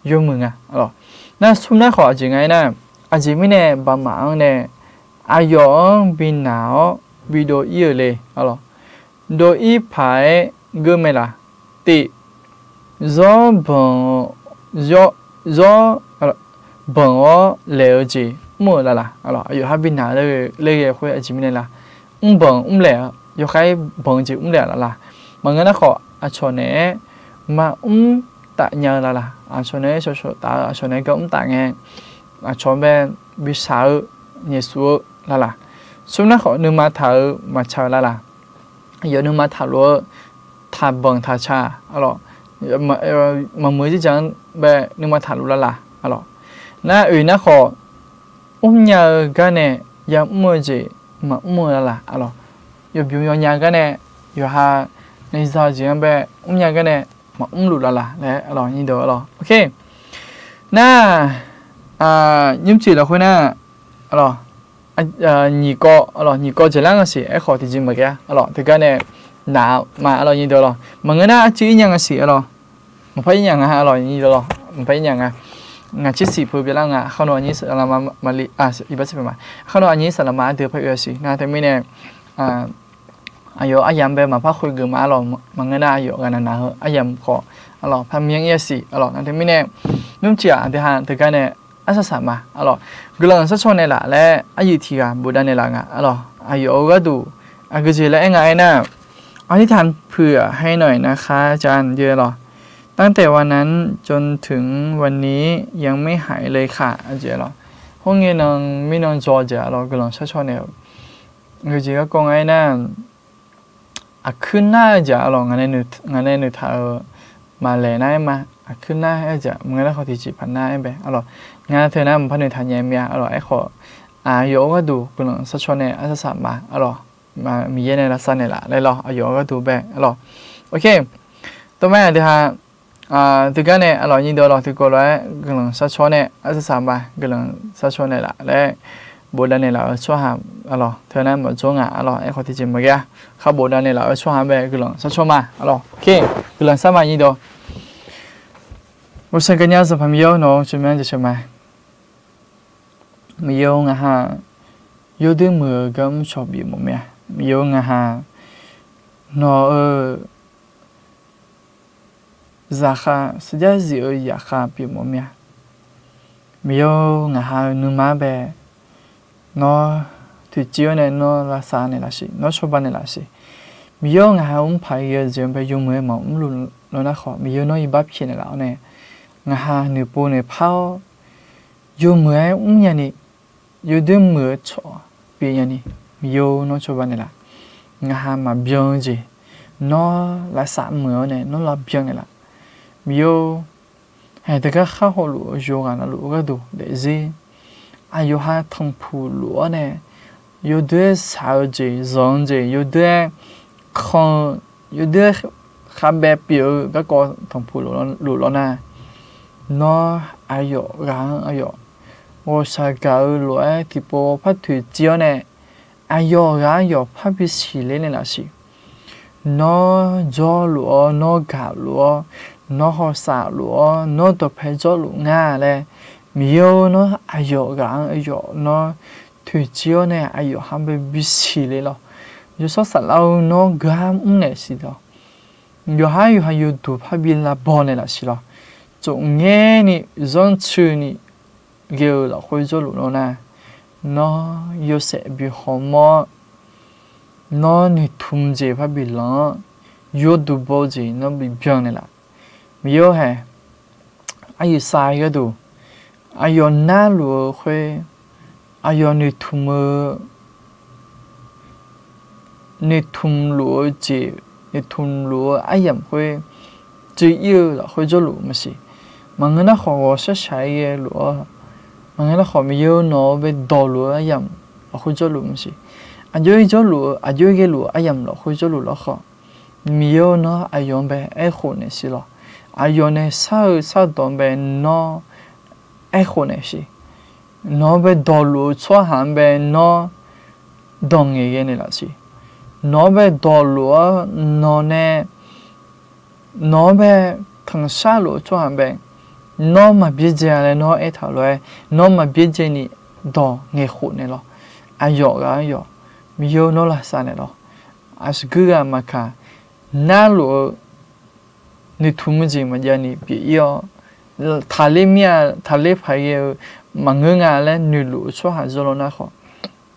yêu mừng à rồi na xung na khó chỉ ngay na chỉ mình này bà mạng này ai yêu bên nào bị đồ yêu lệ rồi đồ yêu phải gửi mẹ là ti do bận lệ gì mua là rồi yêu hai bên nào lấy cái khuê chỉ mình này là bận lệ yêu cái bận chỉ lệ là mà người nó khó cho nên mà tại nhờ là cho nên số ta cho nên cũng tại nghe cho bên bị sợ nhẹ xuống là số nó khỏi nương mà thở mà chờ là giờ nương mà thở luôn thả bằng thả cha alo mà mới chỉ chẳng bé nương mà thở luôn là alo na nó khó nhờ cái này giờ mua gì mà mua là alo giờ biểu hiện nhà cái này giờ ha nên giờ chỉ bé nhà cái này mà lụt là đấy alo như đó alo ok na nhưng chỉ là khối na alo nhị co chỉ là cái gì ấy khó thì chỉ mà cái alo thì cái này nào mà alo như đó alo mà người na chỉ nhận cái gì alo mà phải nhận ha alo như đó alo mà phải nhận ngài chỉ sĩ phơi là ngài không nói như sự là mà li ý bác sĩ mà không nói như sự là mà được phải gì na thế mình này ayo ayam be mà phát khôi gửi mà alo mà người na ayo cái này nào ayam khó alo tham miếng như gì alo na thế mình này nhưng chỉ thì hàng thì cái này asa mà alo cái lần sau cho này là lẽ ai thì à bữa nay là ngà alo ayo cái đủ cái gì là anh ngài na anhที่ทานเผื่อให้หน่อยนะคะอาจารย์เยอะหรอตั้งแต่วันนั้นจนถึงวันนี้ยังไม่หายเลยค่ะอาจารย์หรอห้องเงินไม่นอนจอเจาหรอกลองชัดๆเนี่ยคือจริงก็กงไอ้น่ะขึ้นหน้าเจาหรอกงานในท่ามาเลยนะมาขึ้นหน้าไอ้เจามึงได้เขาที่จีพันหน้าไอ้แบบหรองานเธอนะมันพันในท่าเยี่ยมหรอไอ้ขอโยก็ดูกลองชัดๆเนี่ยอาจจะสามมาหรอมามีเยอะในลักษณะนี่แหละเลยหรอโยก็ดูแบบหรอโอเคตัวแม่ที่ฮะtừ cái này ở như đó là từ cô nói cái lần sát số này ở sắm bài cái lần sát số này là đấy bộ đàn này là ở số hàm ở thế nên một số ngã ở em có thể chỉ mà kia khác bộ đàn này là ở số hàm về cái lần sát số mà ở ok cái lần sát bài như đó một số cái nhà sản phẩm yêu nó chuyên门cho mà yêu ngã ha yêu đương mưa gấm cho bị một mẹ yêu ngã ha nó Zakha sejak zio yakha pi momia. Mio ngaha numa be no tu chio ne no la sa ne la si no choba ne la si. Mio ngaha pai ye jem be yume ma lu lo na kho mio no ibap chi ne la ne. Ngaha nu po ne phao yume nya ni yu de mu cho pi nya ni mio no choba ne la. Ngaha ma byong ji no la sa mu ne no la byong ne la. Mio hay tất cả các họ lúa yoga là lúa cái đủ để gì ai yo ha thông phụ lúa này yo đứa sao gì giống gì yo đứa không yo đứa khác biệt biểu các con thông phụ lúa này nó ai yo gắng ai yo ô sa gạo lúa thì bộ phát thủy chiếu này ai yo gắng yo phát bị xì lên này là gì nó gió lúa nó gạo lúa nó họ xả lúa nó tập phải cho lúa nga này miêu nó ayo gắng ayo nó thủy chiếu này ayo ham bị xì lên lo yo số xả lâu nó gam này xí đó yo hay yo tụ phải bị là bon này là xí lo chỗ nghe ni dân chữ ni kêu là khơi cho lúa nó yo sẽ bị homo nó ni thum gì phải bị lăng yo tụ bao gì nó bị biang này là miêu hè ai sai cái đồ ai na lúa khoe ai nị thum lúa chỉ nị thum lúa ai yếm khoe chỉ yêu là khoe cho lúa mà gì mà người ta họ sẽ sai cái lúa mà người ta họ miêu nó về đổ lúa ai yếm là khoe cho lúa mà gì anh chơi cho lúa anh chơi cái lúa ai yếm là khoe cho lúa là khó miêu nó ai yếm về ai khổ này xí lo ayo ne sao don be no echo ne si no be dolu cho han be no dong ye ne la si no be dolu no be thang sa lo cho han be no ma bi je le no e tha lo no ma bi je ni do nge khu ne lo ayo ga ayo mi yo no la sa ne lo as gu ga ma ka na lo ni thum ji ma ja ni pi yo thale mia thale phai ma nga le ni lu so ha zo lo na kho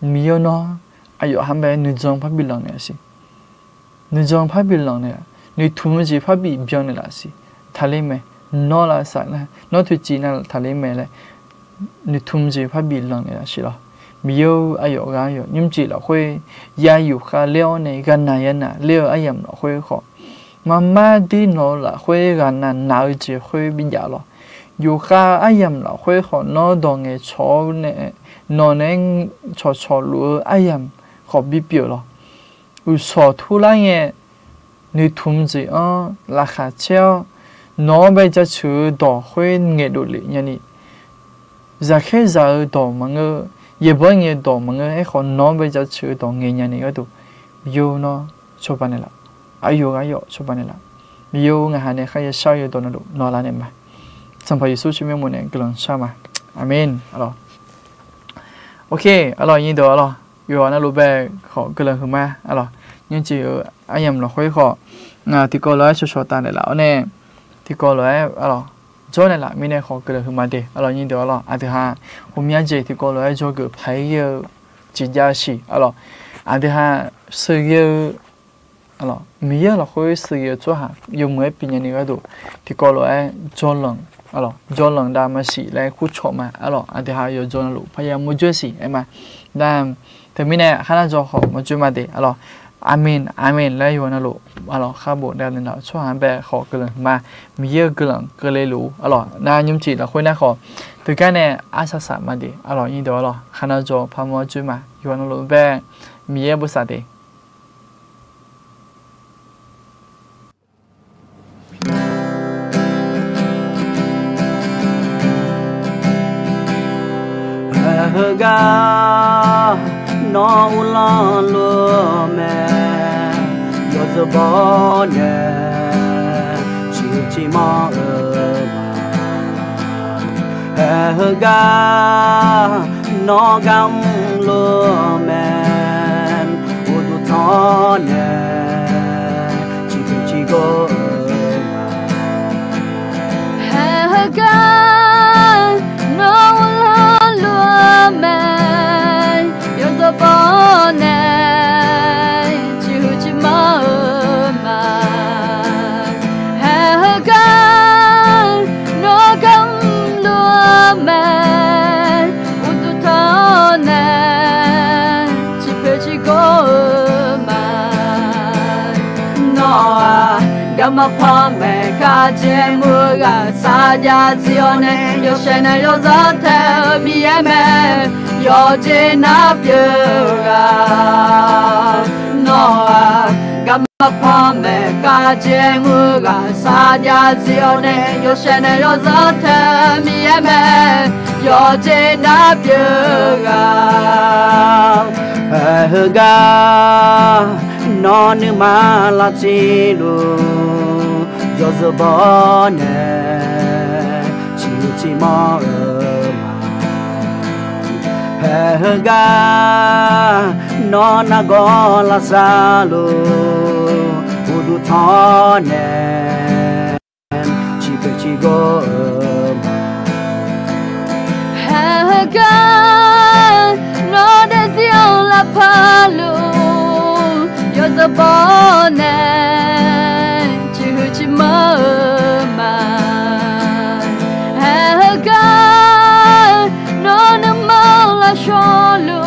mi yo no ayo ham be ni jong pha bi long ne si ni jong pha bi long ne ni thum ji pha bi byong ne la si thale me nó là sao là nó thôi chỉ là thà lấy mẹ lại nụ thum gì phải bị lần này là gì đó miêu ayo ga yo nhưng chỉ là khuê ya yu kha leo này gần này na leo ayam là khuê khó mà đi nó là khuê gần là nào chỉ khuê bên nhà lo yu kha ayam là khuê khó nó đong nghe chó này nó nên chó lúa ayam khó bị biểu lo số thu lại nghe nụ thum gì là khá chéo nó bây giờ chữ đỏ khuê nghe đồ lị như này giờ khi giờ đỏ mà ngơ ye bao nhiêu đỏ mà ngơ ấy còn nó bây giờ chữ đỏ nghe như này đó yêu nó cho bạn này là ayo cho bạn này là yêu ngày này khai sao yêu đỏ nó là nem mà xong phải số chữ mình này cái lần sao mà amen alo ok alo như đó alo yêu nó lúc bé họ cái lần hôm mà alo nhưng chỉ anh em là khuê họ thì cô nói cho ta này là nè thì cô nói alo cho nên là mình này họ cái lần mà đi alo như đó alo thứ hai hôm nay thì cô nói cho cái phải chỉ giá trị alo thứ hai sự yêu alo mình là khối sự yêu cho ha dùng mấy bên này cái đồ thì cô nói cho lần đã mà xí lại khu chỗ mà alo thứ hai yêu cho lần phải mua chút xí em mà đam thì mình này khá cho họ một chút mà đi alo amen lại yêu nó lụ alo khá bộ đeo lên đó cho hắn bé họ cái lần mà mình yêu cái lần cái lấy lụ alo na nhưng chỉ là khối na họ từ cái này asa sa mà đi alo như đó alo khá cho phải một chút mà yêu nó lụ bé mình yêu bớt sa đi ga nó lo lo mẹ yo zo bo nè chỉ mò mà ga nó gam lo mẹ u tu thon nè chỉ go mà ga nó lo lo mẹ yo zo bo nè chỉ mò mà ga nó gam lo mẹ u tu thon nè chỉ go mà nó gama pa me ka je mu ga sa ja zio ne yo she ne yo za te mi me yo je na pye ga no gama pa me ka je mu ga sa ja zio ne yo she ne yo za te mi me yo je na pye ga nó như mà là chi lu yo zo bo nè chỉ mò mà ga nó na go là sa lu u du thon nè chỉ go mà ga nó đã diêu là pa lu yo zo bo nè chỉ mơ mà ga nó nằm mơ là cho lu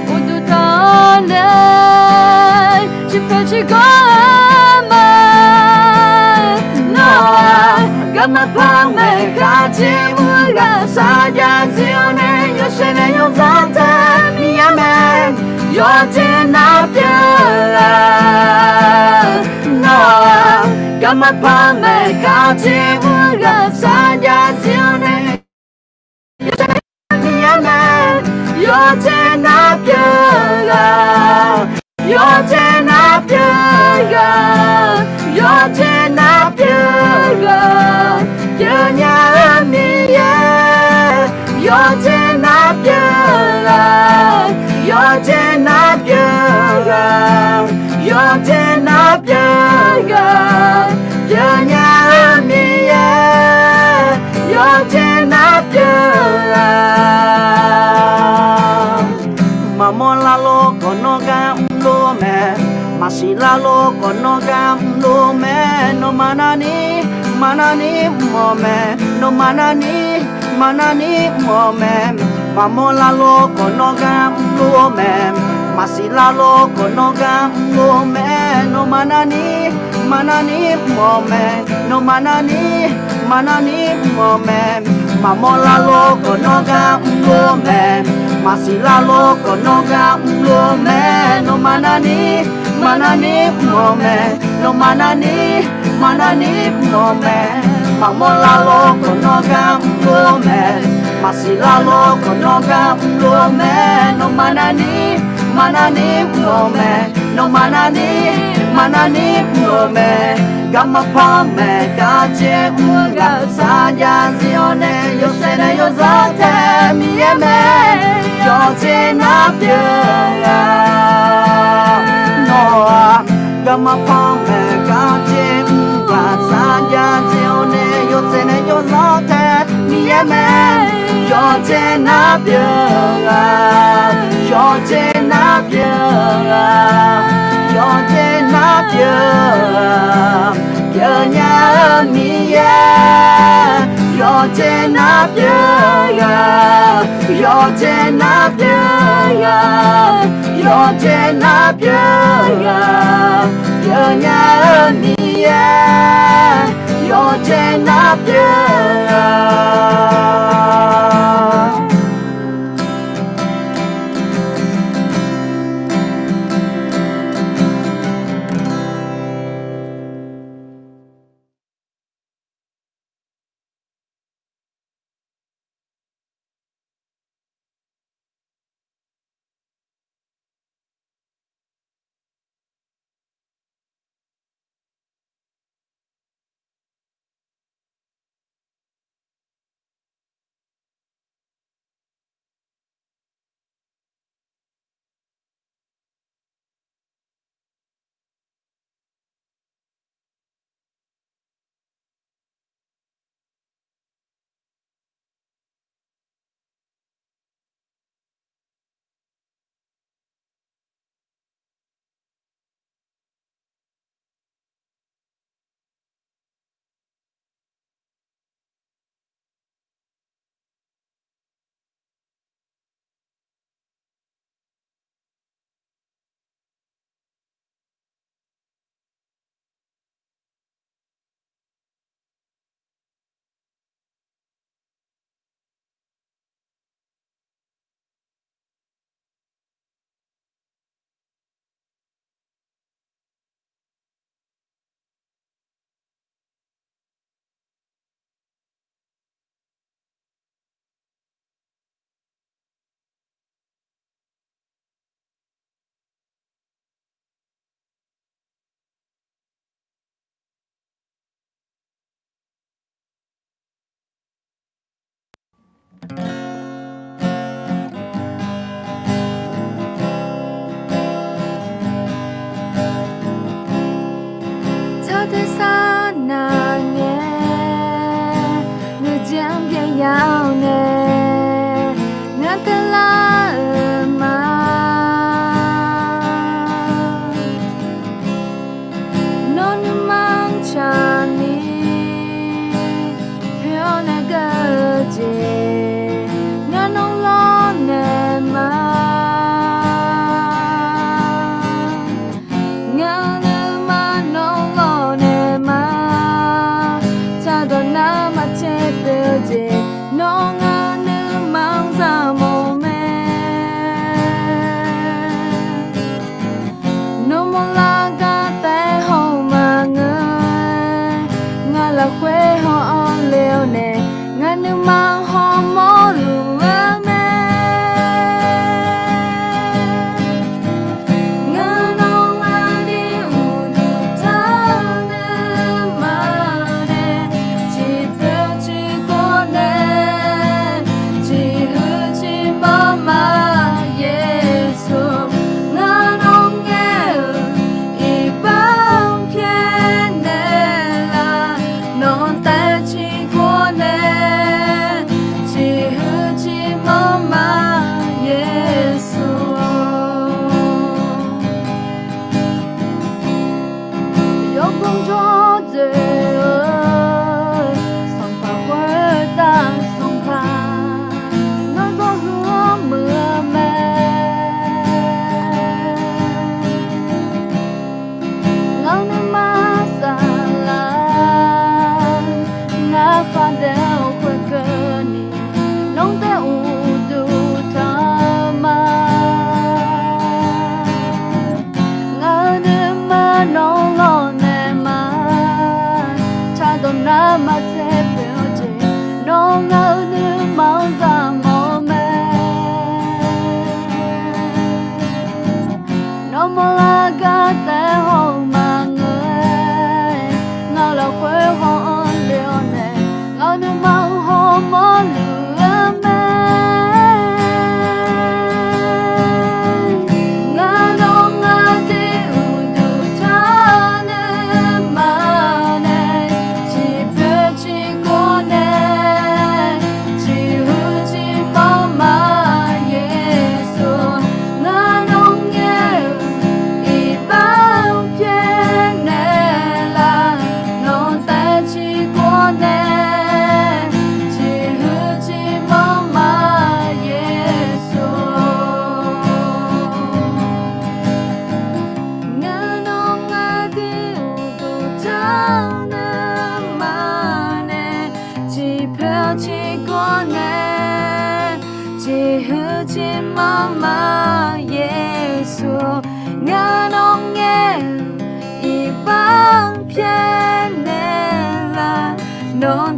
u tu ta nè chỉ có mà nó gama pa me ka chi mu ga sa ja zio ne yo she ne yo za ta mi me yo je na pye no gama pa me ka chi mu ga sa ja zio ne yo she ne mi me yo je na pye yo je na pye yo je na pye yo nya mi ye yo je na pye yo je na pye yo je na pye yo nya mi ye yo je na pye mamo la lo kono ga lo me masila lo kono ga lo me no manani manani mome no manani mome mamola lo konoga mome masila lo konoga mome no manani mome no manani mome mamola lo konoga mome masila lo konoga mome no manani mome no manani mome mamola lo konoga mome masila lo konoga mome no manani mome no manani mome gamma pame kache uga sanya zione yo sene yo zate mieme yo jena pia noa gamma pame kache uga sanya zione yo sene yo zate mieme yo jena pia yo jena pia yo jena pia yo nya mi ya yo jena pia yo jena pia yo jena pia yo nya mi ya yo jena pia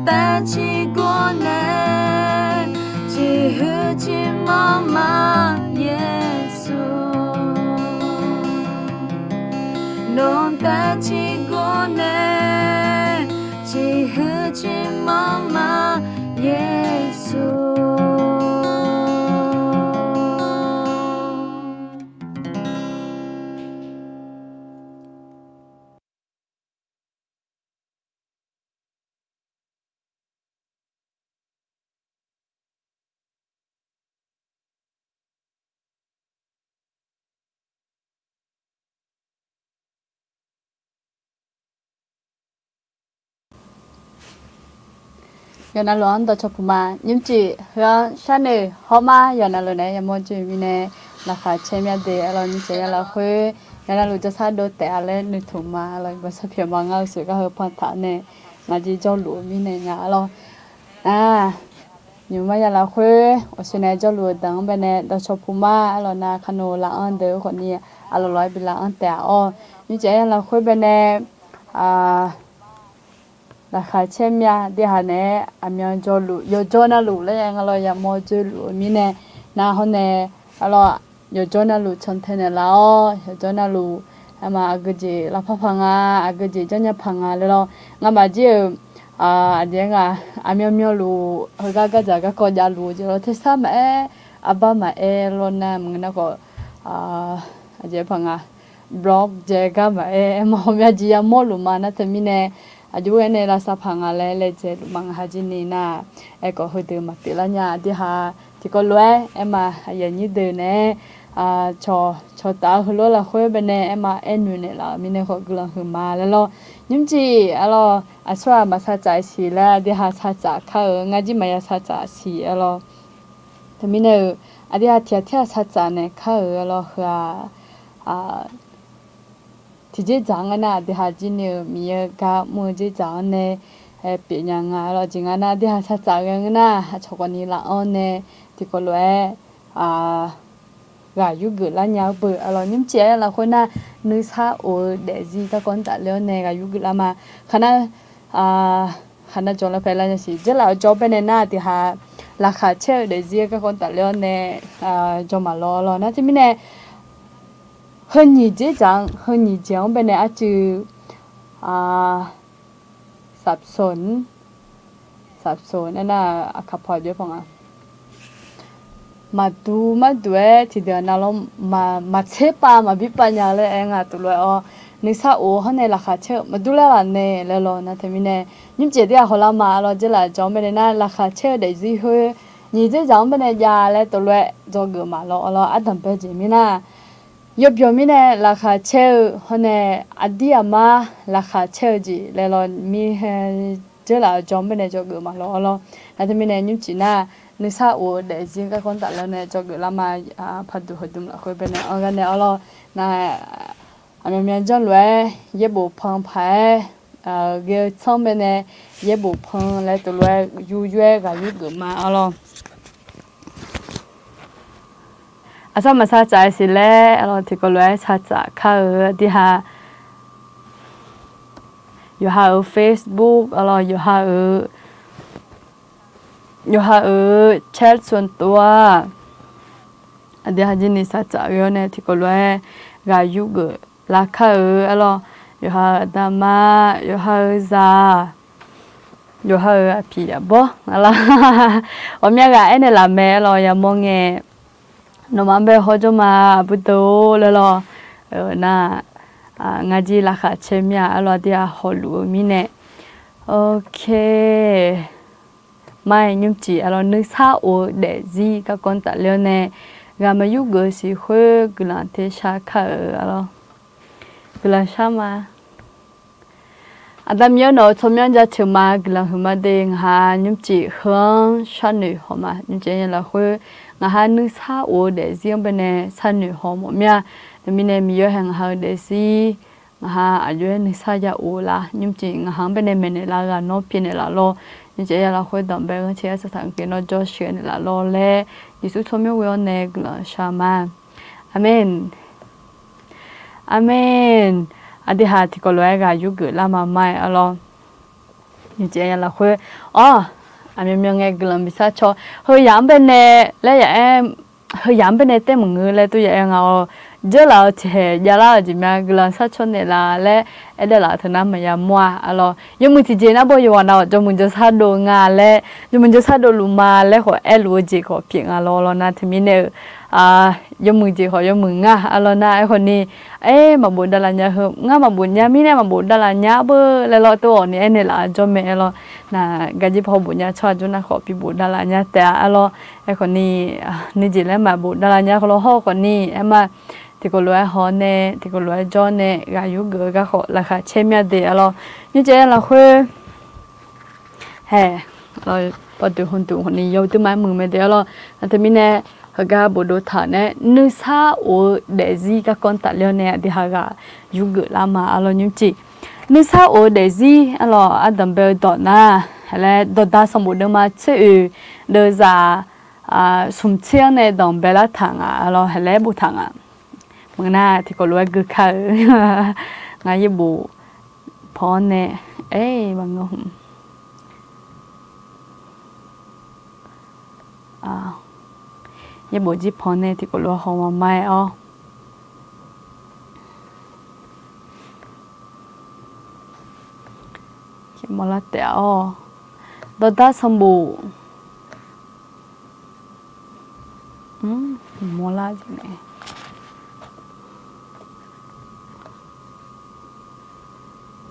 带起过来，只和起妈妈耶稣，侬带起过来，只和起妈妈耶稣。原来乱到出嘛，你只和山里好嘛？原来路呢，要么就咪呢，那卡前面的，然后你这样来回，原来路就差多带了你土嘛，然后不是偏忙啊，所以个和盘谈呢，那就叫路咪呢呀，然后啊，你们要来回，我现在叫路等ไป呢，到出嘛，然后那ขนมละอันเดียวคนนี้อร่อยเป็นละอันแต่อ๋อ你这样来回ไป呢，啊。ราคาเช่นยาเดี๋ยวเนี่ยอามีจอลูยจอน่าลูเลยยังเราอยากมอจูลูมีเนี่ยนาเขาเนี่ยเรายจอน่าลูชนเทเนี่ยเรายจอน่าลูมาอากจีเราพังอากจีจันยาพังแล้วเรางั้นมาจีเดี๋ยวอามีลูเขาก็จะก็กอดยาลูจีเราเทสามอาบ้ามาเราเนี่ยมึงน่ะก็เดี๋ยวพังบล็อกเจก็มามาเขาไม่จียามอลูมานะแต่มีเนี่ยอายุเนี่ยเราสับพังอะไรเลยเจมังหาจินีน่ะก็หัวเดิมมาปีละเนี่ยที่หาที่ก็รวยมาอย่างนี้เดินเนี่ยชอตาหัวเราคุยไปเนี่ยมานู่นเนี่ยเรามีเนี่ยเขากำลังขึ้นมาแล้วเรายิ่งจีเราช่วยมาสัจใจสิแล้วที่หาสัจจะเขางานจีมาสัจจะสิเราแต่มีเนี่ยที่หาเที่ยวสัจจะเนี่ยเขาเราคือที่จะจังนะที่หาจีเนี่ยมีกับมือจะจังเนี่ยเป็นยังไงเราจริงนะที่หาสัจจะกันนะชกนี้ละอันเนี่ยที่ก็เลยก็อยู่กุลาเนี่ยเปิดเรานิ่มเจ้าเราคนน่ะนึกซาโอเดซี่ก็คนตัดเลี้ยวเนี่ยก็อยู่กุลามาขณะจงเราไปแล้วเนี่ยสิเจ้าเราจบไปเนี่ยนะที่หาราคาเช่าเดซี่ก็คนตัดเลี้ยวเนี่ยจงมารอนะที่มีเนี่ย很你这张很你讲本来就สับสนนั่นน่ะขับพอด้วยฟังมาดูที่เดือนนั้นเรามาเชปามาบิปัญญาเลยเองตัวเลยนึกซาโอเขาในราคาเช่มาดูแลละเนี่ยแล้วเรานะที่มีเนี่ยยิ่งเจดีย์เขาละมาเราจะละจองไปเนี่ยราคาเช่ได้สิเฮ้ยนี่จะจองไปเนี่ยยาแล้วตัวเลยจองเกิดมาเราอัดทำไปจริงมั้ยนะยบยมีเนี่ยราคาเช่เขาเนี่ยอดีตมาราคาเช่จีแล้วเรามีเจอแล้วจอมเป็นเนี่ยจอเกิดมาแล้วแล้วที่มีเนี่ยยิ่งจีน่านึกซาโอเดี๋ยวจริงก็คนตัดแล้วเนี่ยจอเกิดแล้วมาพัดดูหัดดุมละคุยเป็นเนี่ยกันเนี่ยเราน่ะมีจังเลยเย็บบุพังไผ่เกี่ยวช่องเป็นเนี่ยเย็บบุพังแล้วตัวเลยอยู่กับอยู่เกิดมาเราอาจารย์มาสัจใจสิแลเราที่ก็เลยสัจจะเขาที่หาอยู่หาFacebook เราอยู่หาแชทส่วนตัวที่หาจินิสัจจะอยู่เนี่ยที่ก็เลยก็อยู่กับลักเขาเราอยู่หาดามาอยู่หาซาอยู่หาพี่บ่อะไร我们个ไอ้เนี่ยละแม่เราอย่ามองเงี้ยน้องมันไปหัวจมาบุตรเลยล่ะน่ะงาจีราคาเชื่อมีอะไรเดียวหัวลูมีเนี่ยโอเคไม่ยุ่งจีอะไรนึกซาโอเดซี่ก็คนตัดเลี้ยวเนี่ยก็มาอยู่กับสิหัวกุหลาบเทชาค่ะอะไรกุหลาบชามาอาจจะมีน้องชมยังจะถึงมากุหลาบหัวมาเด้งหายุ่งจีห้องชั้นหนึ่งหัวมายุ่งจียังละหัวงานึกซาโอเดซี่เป็นเนี่ยชั้นหนึ่งหัวหมดเนี่ยแต่มีเนี่ยมีเยอะแห่งหาเดซี่อายุนึกซาจะโอละยุ่งจีงาเป็นเนี่ยมันเนี่ยละกันโนพินเนี่ยละโลยุ่งจียังละหัวดำไปก็เชื่อสถานการณ์โนจอเชื่อเนี่ยละโลเล่ยิสุชมยังวันเนี่ยกุหลาบชามาอาเมนอาเมนอธิษฐานที่ก็เลยก็อยู่เกิดละมาไม่อะไร như chị là khuya anh mình nghe cái lần bị sát cho hơi giảm bên này lấy em hơi giảm bên này tên một người lấy tôi vậy ngào giờ là thì giờ là chỉ mà cái lần sát cho này là lấy ở đây là thằng nam mà nhà mua alo nhưng mình thì chỉ nó bao giờ nào cho mình cho sát đồ ngà lấy cho mình cho sát đồ lùm mà lấy họ em lùa chỉ có chuyện alo na thì mình này giống mình chỉ hỏi giống mình ngà alo na ai còn ni mà buồn đó là nhà hợp ngà mà buồn nhà mình này mà buồn đó là nhà bơ lấy lo tôi này này là cho mẹ alo na cái gì họ buồn nhà cho chúng nó khó bị buồn đó là nhà té alo ai còn ni chỉ lấy mà buồn đó là nhàเขาhọ còn ni em mà thì có loại họ nè thì có loại cho nè gà yếu gỡ gà họ là khá chém nhau để alo như thế là khuya hè rồi bắt đầu hôn tụ hôn nhiều từ mai mừng mấy để alo thì mình nè họ gà bộ đồ thở nè nữ sa ở để gì các con tạ liêu nè thì họ gà yếu gỡ làm mà alo như chị nữ sa ở để gì alo ăn đầm bèo đỏ na hay là đỏ đa xong một đứa mà chơi đưa ra sum chiang nè đầm bèo lá thằng alo hay là bộ thằngมื่อหน้าที่ก็รู้ว่าคือเขางานญี่ปุ่นพอเนี่ยบางงญี่ปุ่นจีพอเนี่ยที่ก็รู้ว่าเขามาไม่เขียนมาละแต่ดอด้าสมบูมาละจริงไหม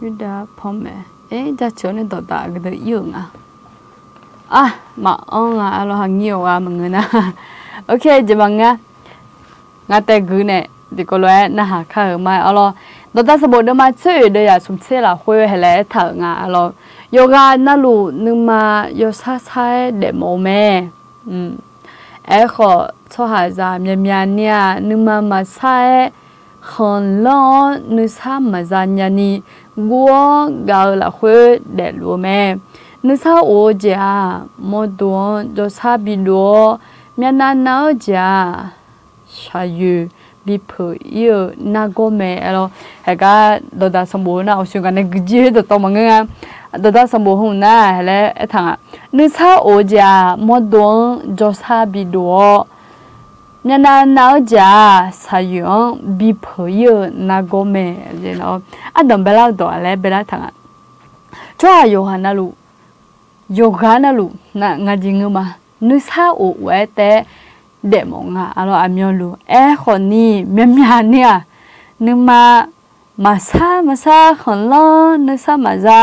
ยูดาพอมจะชวนในตัวตาก็ได้ยืงมาเราหางเงียวมึงนะโอเคจะบังงาแต่กูเนี่ยดีก็เลยนะหาข้าวมาเราตัวตาสมบูรณ์มาช่วยเดียสมเสละคุยให้แล้วเถิงเราโยกานั่นลูนึงมาโยซาใช้เดโมแม่ขอชอบหาจามยามเนี่ยนึงมาใช้คนล้อนึกซ้ำมาจานยันนี่กัวกาละคุยเด็ดรู้ไหมนึกซ้ำโอจ้าโมดวนจะซ้ำบิลัวเมียนันน่าจ้าชายูบิเพย์น่าก็ไม่เราเฮ้ก็ดดาสมบูรณ์นะเอาสิ่งกันในกจีดตัวมังงะดดาสมบูรณ์นะเฮ้เลยทางนึกซ้ำโอจ้าโมดวนจะซ้ำบิลัวเมียนันน่าจ้าชายูบิเพย์น่าก็ไม่เจ้าดมเบลล์ตัวอะไรเบลล์ทางช่วยโยฮานาลูโยกานาลูน่ะงาจิงมานึกซ้ำโอเวแต่เดมงเราอามิลูคนนี้เมียเนี่ยนึกมาซาคนล้อนึกซ้ำมาซา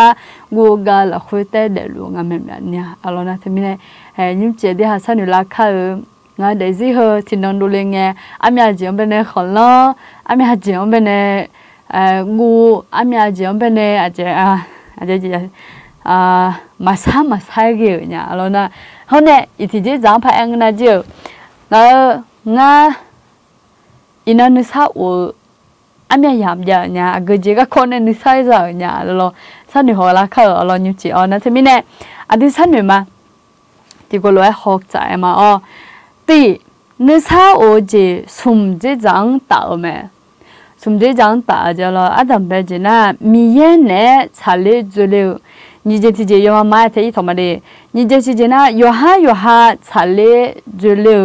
กูกาละคุยแต่เดลูงาเมียเนี่ยเรานะที่มีเนี่ยยิ่งเจดีหาสันนิลักษณ์งาเดซิเหอที่นอนดูเลงไงอามีอาเจียมเป็นเนี่ยคนล้ออามีอาเจียมเป็นเนี่ยกูอามีอาเจียมเป็นเนี่ยอาเจียมาซาเกี่ยเนี่ยเรานะเขาเนี่ยอีที่จะจังพายงนะเจ้างาอินานุสาอูอามียามยาเนี่ยก็เจก็คนเนี่ยนุสาจะเนี่ยเราสันนิหัวละเขาเราอยู่จีอ๋อนะที่มีเนี่ยอดีตสันนิมาที่ก็รู้หกใจมาตีนุสาอูจีสมเจจังตาไหมสมเจจังตาจะเราอาดัมเบจิน่ามีเย็นเนี่ยชาลีจุลิวนี่เจที่เจยอมมาที่ทำมาดีนี่เจที่เจน่ะโยฮาชาลีจุลิว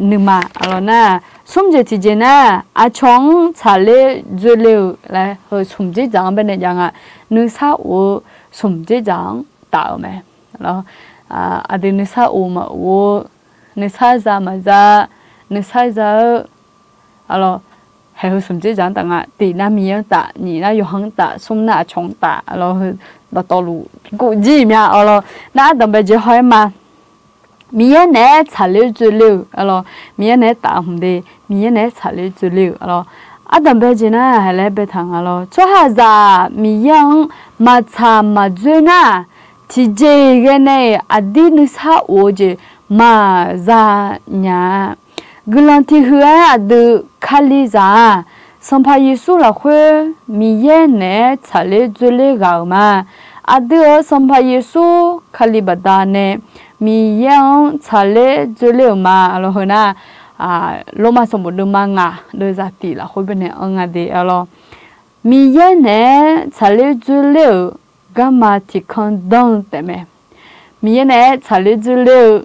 นึกมาเราน่ะสมเจที่เจน่ะอาชงชาลีจุลิวเลยสมเจจังเป็นยังไงนึกซาอูสมเจจังตาไหมแล้วอดีตนึกซาอูมาอูนึกซาจามาจานึกซาจาเราให้สมเจจังต่างตีน่ามีอย่างตานี่น่าอยู่ห้องตาสมน่าชงตาเราเราตัวรู้กูจีมีเราน่าต้องไปเจอให้มามีเนี่ยชาลีจุลิวเรามีเนี่ยตาหุ่นดีมีเนี่ยชาลีจุลิวเราอาดัมเบจิน่าให้เล่ไปทางเราช่วยหาจามีอย่างมาทำมาจุน่าที่เจกันเนี่ยอดีตนึกซาโอเจมาจาเนี่ยกุลันที่หัวอดีตคาลิจาสัมภาระสุราคุมีเนี่ยชาลีจุลิวกาวมาอดีตสัมภาระสุคาลิบัดาเนี่ยมีอย่างชาเลจุลิวมาเราเห็นนะโลมาสมบูรณ์มากอ่ะโดยจากตีละคุยเป็นเนี่ยงาดีเรามีอย่างเนี่ยชาเลจุลิว gamma thì con đông tại mẹ mình này trả lời dữ liệu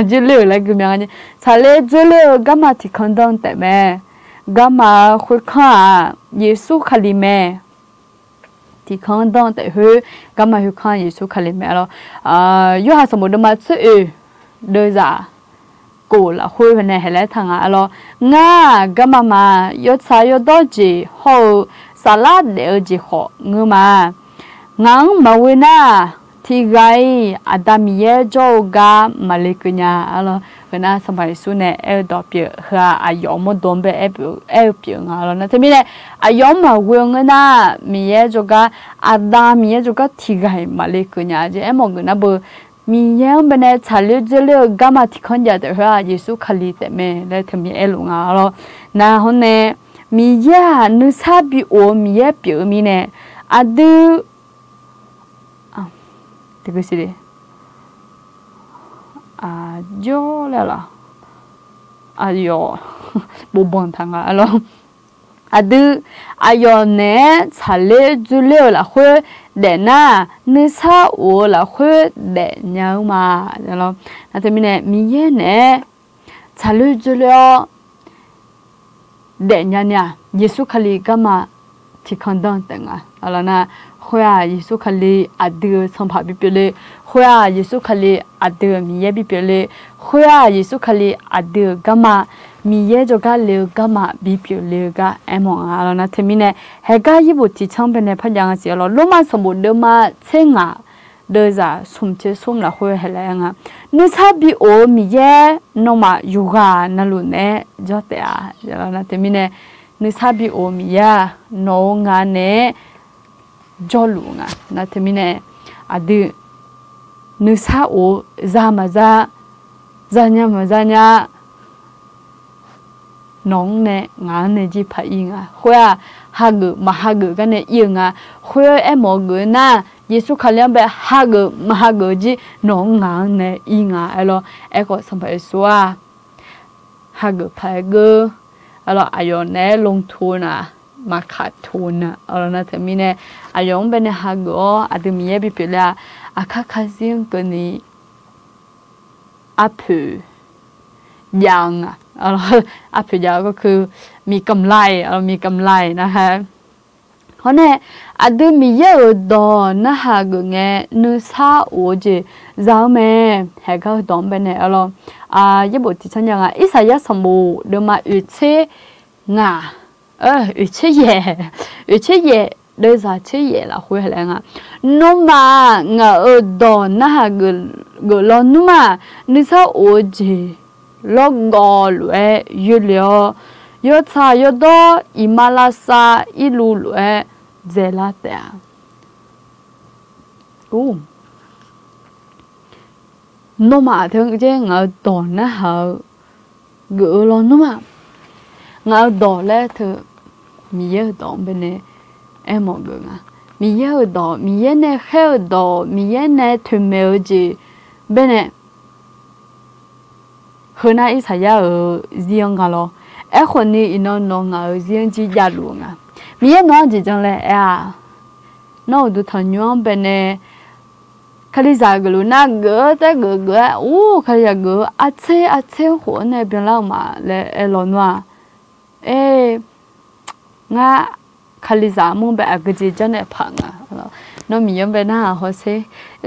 dữ liệu là cái miếng trả lời dữ liệu gamma thì con đông tại mẹ gamma khối khoa Giêsu khali mẹ thì con đông tại hơi gamma khối khoa Giêsu khali mẹ rồi yêu hà sớm một đêm mà chơi đời giả cổ là khối phần này hay là thằng rồi nga gamma mà yêu xa yêu đó gì hậu salad để gì họ ngư mà ngang mà quên à thì gai adamie joga malikunya alo kena sampai sune do pia ha ayo mo dombe e pia ngalo na temi ne ayo ma weng na mie joga adamie joga thì gai malikunya je emo gna bo mie bene chale jele gama thì khon ja de ha Yesu khali te me le temi elu ngalo na hone mie nu sabi o mie pia mi ne adu cái gì đấy jo là yo bố bon thằng alo ayo nè chale julio là khuê để na nữ sa o là khuê để nhau mà alo na thế mình nè nè chale julio để nhà Yesu khali kama thì con đông teng alo na khoa Yesu khali adu sampha bipele khoa Yesu khali adu miye bipele khoa Yesu khali adu gama miye joga le gama bipele ga emong alo na themine hega yibu ti changpene phalyang si alo loma sombo de ma chenga de za sumche sum la khoi helanga nu sabi o miye noma yoga nalu ne jote a alo na themine nu sabi o miya no nga ne jolunga na temine adu nusa o zamaza zanya nong ne nga ne ji pha inga khoya hagu ga ne inga khoya emo gu na Yesu khaliam be hagu ji nong nga ne inga alo eko sampai swa hagu pha gu alo ayo ne long thu na mà khát thôn ở nơi thế mình này ayong bên hà gõ adumie bị bị là khát riêng cái này áp yang áp yang ก็คือมีกำไรมีกำไรนะคะเพราะเนี่ยadumie ดอนนะคะก็เงี้ยนึกซาโอเจจาวแม่ให้เขาดอนเป็นเนี่ยยี่บุตรที่ฉันยังอิสายสมุเดิมมาอุเชงาอุเชเย่เดี๋ยวจะเชเย่ละคุยอะไรงะนุ่มมาเงาดอนนะคะก็ร้อนนุ่มมานึกซาโอเจลอกกอลเวยุเลียยอดชายอดออิมาลาซาอิลูลเวเจลาเตะนุ่มมาถึงเจ้าเงาดอนนะคะก็ร้อนนุ่มมาเงาดอนแล้วเธอมีเยอะดอนเป็นเนี่ยเอ็มบอกงามีเยอะดอนมีเยอะเนี่ยแค่ดอนมีเยอะเนี่ยถึงเมื่อจีเป็นเนี่ยคนนั้นอิสระเรียงกันแล้วไอ้คนนี้อินนองเรียงจียาลูงมีเยอะน้องจีจังเลยน้องดูทอนยองเป็นเนี่ยคดีจากลูน่าเก๋แต่เก๋คดีจากเก๋อาเช่หัวเนี่ยเป็นเล่ามาเลยหลอนว่างาคดีจากมุ่งไปอาจีจันเนี่ยพังน้องมียังไปหน้าเขาเซ่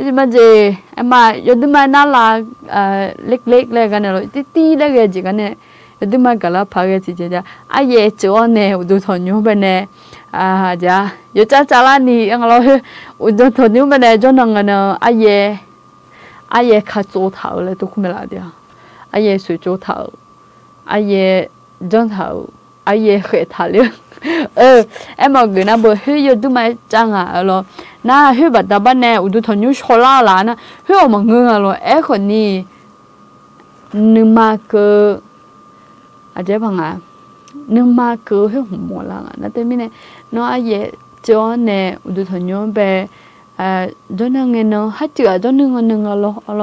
ยังมาเจมายอดมาหน้าลาเล็กๆเลยกันเนี่ยตีๆเลยจีกันเนี่ยยอดมากันแล้วพักจีจ้าไอ้เย่จวนเนี่ยดูทอนยองไปเนี่ยจ้ายอดจ้าละนี่ยังเราดูทอนยองไปเนี่ยจนนั่งกันเนี่ยไอ้เย่ขาโจเท้าเลยทุกคนไม่ละเดียวไอ้เย่水โจเท้าไอ้เย่จนเท้าไอ้เย่เหตุเลยเอ็มบอกกันนะบอกเฮ้ยยอดมาจังแล้วน่าเฮ้ยบัดดาบันเนี่ยอุดทนยุชลาลานะเฮ้ยออกมาเงือกแล้วคนนี้นึกมาก็อาจจะพังนึกมาก็เฮ้ยหัวหมดแล้วนะแต่ไม่เนี่ยน้องไอ้เย่จอนเนี่ยอุดทนยุไปจนนั่งเงินเนาะฮัจจะจนนึงแล้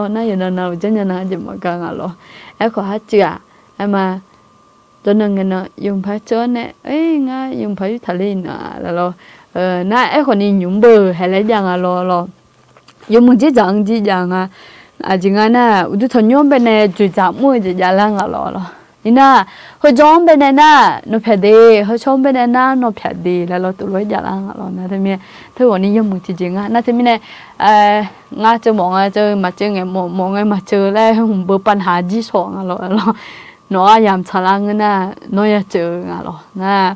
วน่าอย่างนั้นเราจะยังน่าจะมากันแล้วขอฮัจจะมาจนนั่งเงินเนาะยุงพัดจอนเนี่ยง่ายยุงพัดทะเลน่ะแล้ว na ai còn đi nhúng bờ hay là dạng à lo dùng một chiếc dạng à chỉ ngay na udah thằng nhóm bên này chui chạm mũi chỉ giả lang à lo ina hồi chọn bên này na nó phải đi hồi chọn bên này na nó phải đi là lo tụi nó giả lang à lo na thế mi thế còn đi dùng một chiếc ngay na thế mi này ngay chơi mong ngay chơi mà chơi ngày mong ngày mà chơi lại không bớtปัญหาgì sòng à lo nó yam chả lang na nó ya chơi à lo na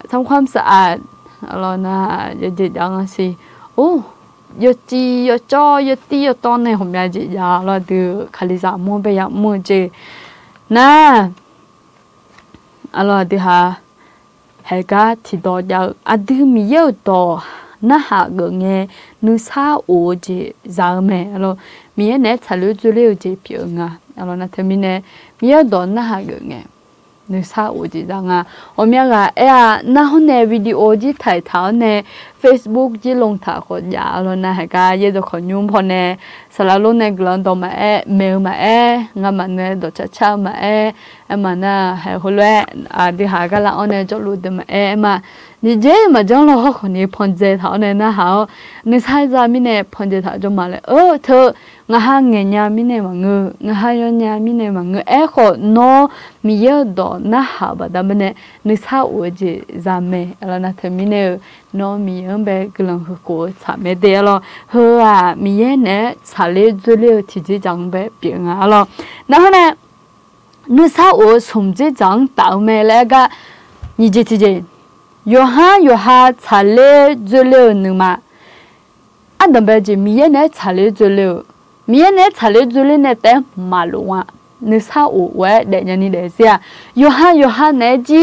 ทำความสะอาดเรานะอย่าจิตอย่างสิโอ้ยจียจ่อยตียตอนในผมอยากจิตยาเราดูคาลิซามัวไปอยากมัวเจนะเราดูฮะเฮก้าที่ต่ออยากอดีมีเยอะต่อนะฮะเงี้ยนึกซาโอเจจาเมเรามีเนี่ยทะลุจุเลี้ยวเจเปียงเรานะเธอมีเนี่ยมีเยอะต่อนะฮะเงี้ยนึกซาโอเจจังผมอยากน่าหุ่นในวิดีโอที่ถ่ายเท้าใน Facebook ที่ลงถ่ายคนยาวแล้วนะเฮก้าเยอะต่อคนยุ่งพอเนี่ยสารลุ่นในกลุ่มต่อมาเมลมางามันเนี่ยต่อจะเช่ามามันน่ะให้คนแรกที่หากันละอันเนี่ยจะรู้เดิมมานี่เจมาจังเราคนนี้พอนเจเท้าเนี่ยนะเขานี่ใช่จะมีเนี่ยพอนเจเท้าจะมาเลยเธองาหางเงียมีเนี่ยมังเงงาหายอนยามีเนี่ยมังเงคนโนมีเยอะดอนะหาบัดมันเนี่ยนี่ใช่อวดเจจำเมแล้วนะเธอมีเนี่ยโนมีเองแบบกำลังหัวโกชาเมเดียร์มีเยอะเนี่ยชาเลจุเลียวที่จะจังแบบเปลี่ยนแล้วนั่นเนี่ยนึกซาโอสมจิจังตาวเมแล้วก็นี่เจที่เจยูฮาชาเลจุเลียวนึงมาอันดับแบบมีเยอะเนี่ยชาเลจุเลียวมีเยอะเนี่ยชาเลจุเลียวเนี่ยแต่มาลงนึกซาโอเว้เดี๋ยวนี้เดี๋ยวเสียยูฮาเนี่ยจี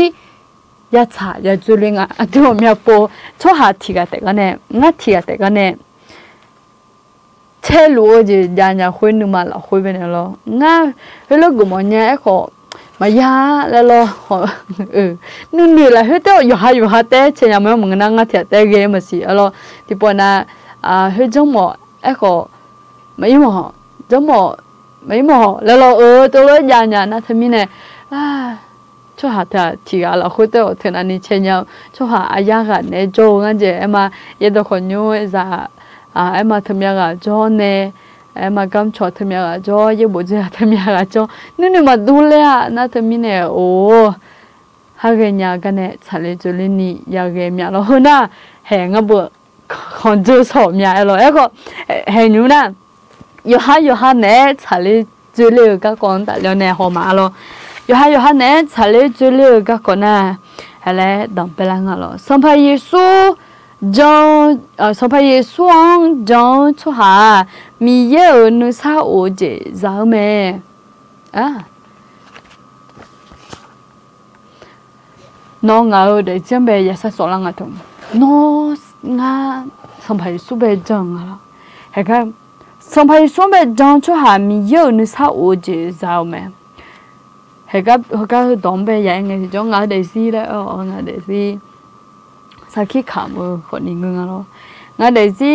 ยาชายาจุเลียงตัวมีปอชัวหาที่กันแต่กันเนี่ยงัดที่กันแต่กันเนี่ยเชลูจียาคุยนึกมาละคุยเป็นอะไรง่ายเฮ้ยลูกมันเนี่ยเขามายาแล้วล่ะนู่นนี่แหละเฮ้ยเต้อยู่หาเต้เชียร์ไม่มึงนั่งงัดที่เต้เกมสิแล้วที่ปนเฮ้ยจังหวะเขาไม่หมอจังหวะไม่หมอแล้วตัวเลยยานะทำมิเนี่ยชัวหาที่กันละคุยเต้ถึงอันนี้เชียร์ชัวหาอายากันเนี่ยโจงั้นเจมาเยอะคนอยู่จะมาทำยังไงจ้าเนี่ยมากำชัวทำยังไงจ้ายังบ่จะทำยังไงจ้านี่มาดูเลยนะทำมิเนี่ยโอ้หากเงี้ยกันเนี่ยชาเลจุลินีอยากเงี้ยเราหัวหน้าแหงบ่คนจะสอบเนี่ยเราก็เห็นอยู่นะอยู่หาเนี่ยชาเลจุลิก็ก่อนแต่แล้วเนี่ยหัวมาเราอยู่หาเนี่ยชาเลจุลิก็ก่อนนะอะไรดังไปแล้วงั้นเราสัมภาระเยซูสัมภาระเยซูจังชัวหามีเยอะนึกซาโอเจจาเมน้องเอาเดี๋ยวจะไปยาสะสลังอ่ะทุ่มน้องสัมภาระเยซูไปจังอ่ะเฮ้ยครับสัมภาระเยซูไปจังชัวหามีเยอะนึกซาโอเจจาเมเฮ้ยครับดอมไปยังไงจังเอาเดี๋ยวสิแล้วเอาเดี๋ยวสิสักขี้ขำคนนี้เงา咯งั้นเดี๋ยวสิ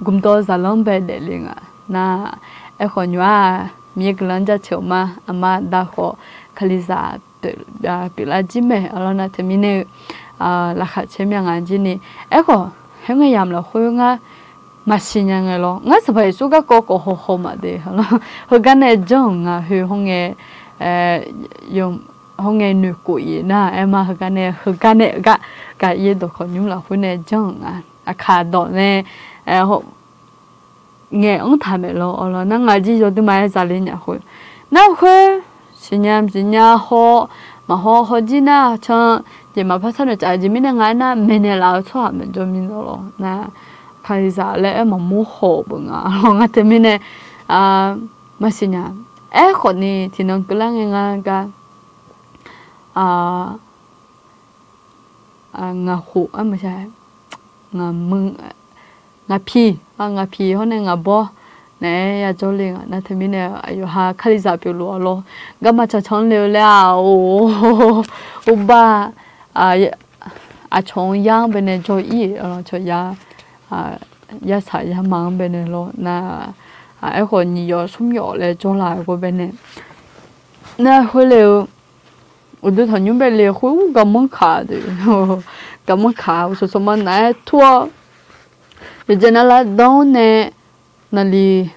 กุมตัวสารลงไปเดี๋ยวลิงน่ะไอ้คนว่ามีกลันจะเชื่อมาอามาด่าขอคลิสาปิลาจิเมแล้วนะที่มีเนี่ยราคาเชื่อมยังไงจีนี่ไอ้คนเฮงยามเราคุยงั้นมาสิยังไง咯งั้นสบายสุขก็โหมาเดี๋ยวแล้วเขากันเนี่ยจังคือห้องยงห้องนึกกุยนะมาเขากันเนี่ยก็เยอะตัวคนยุ่งเราคนเนี่ยจังขาดเนี่ยเงี้ยองทำไม่รอแล้วนั่งอาจีจะต้องมาจ่ายเนี่ยคนนั่นคือสิญญาหัวมาหัวจีน่าฉันจะมาพัฒนาใจจะมีงานน่ะไม่เนี่ยเราชอบมันจะมีแล้วนะใครจะเล่มาโมโหบ้างเรางั้นแต่มีเนี่ยมาสิญญาคนนี้ที่น้องกำลังงานกันงาหูไม่ใช่งามึงงาพีเขาเนี่ยงาบอเนี่ยอยากจะเลี้ยงนะที่มีเนี่ยอยู่หาคดีจับอยู่หลัวล้อก็มาจะชนเร็วแล้วโอ้อุบาชงย่างเป็นเนี่ยโจอีโจยาสายยามังเป็นเนี่ยล้อนะไอ้คนนี้ยอสุ่มยอเลยโจหลายกว่าเป็นเนี่ยนะคุยเร็ว我对他们被猎回我个门卡的， cái món khảo số số món này thua rồi cho nên là đó nè là đi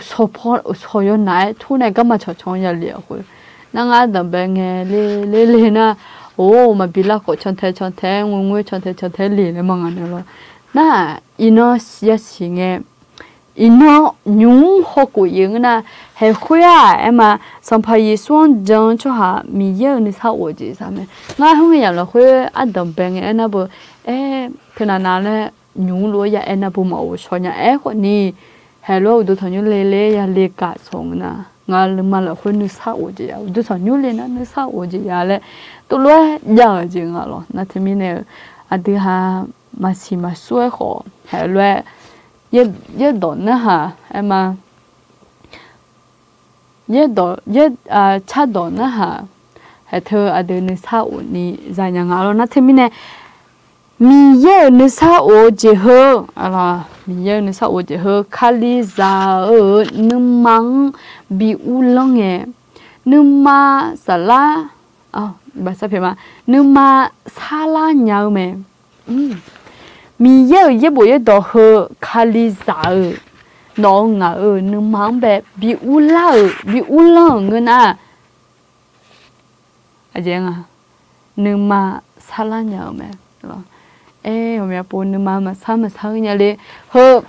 số phò số yo này thua này cái mà cho chọn ya liệu rồi năng ăn đầm bè nghe lê na ô mà bị là có chọn thế ngồi chọn thế lì này mà ngàn rồi na ino xia xí nghe ino nhung hoa của những na hay khuya em mà xong phải xuống dần cho họ mi giờ ni sao ở gì sao mà ngay hôm nay là khuya ăn đầm bè nghe na bữa thế nào là nhung lúa ya na bữa màu cho nhà còn ni hello tôi thấy như lê ya lê cả xong na ngay mà là khuya ni sao ở gì tôi thấy như lê na ni sao ở gì ya lê tôi luôn giờ gì ngà lo na thế mình này anh đi ha mà xí mà xuôi khó hello ye đồn nữa ha em mà ye cha đồn nữa ha hay thưa ở đây nơi sao ni dài nhà ngáo nó thêm này mi ye nơi sao chỉ hơ là mi ye nơi sao chỉ hơ khali za ở nương măng bị u lông nghe nương ma sala bà sao phải mà nương ma sala nhau mẹ mi ye bộ ye đồ hơ khali za nó ngờ nương măng bé bị u lông người na à nương ma sala nhau mẹ hôm nay bố nương ma sao nhà đi hơ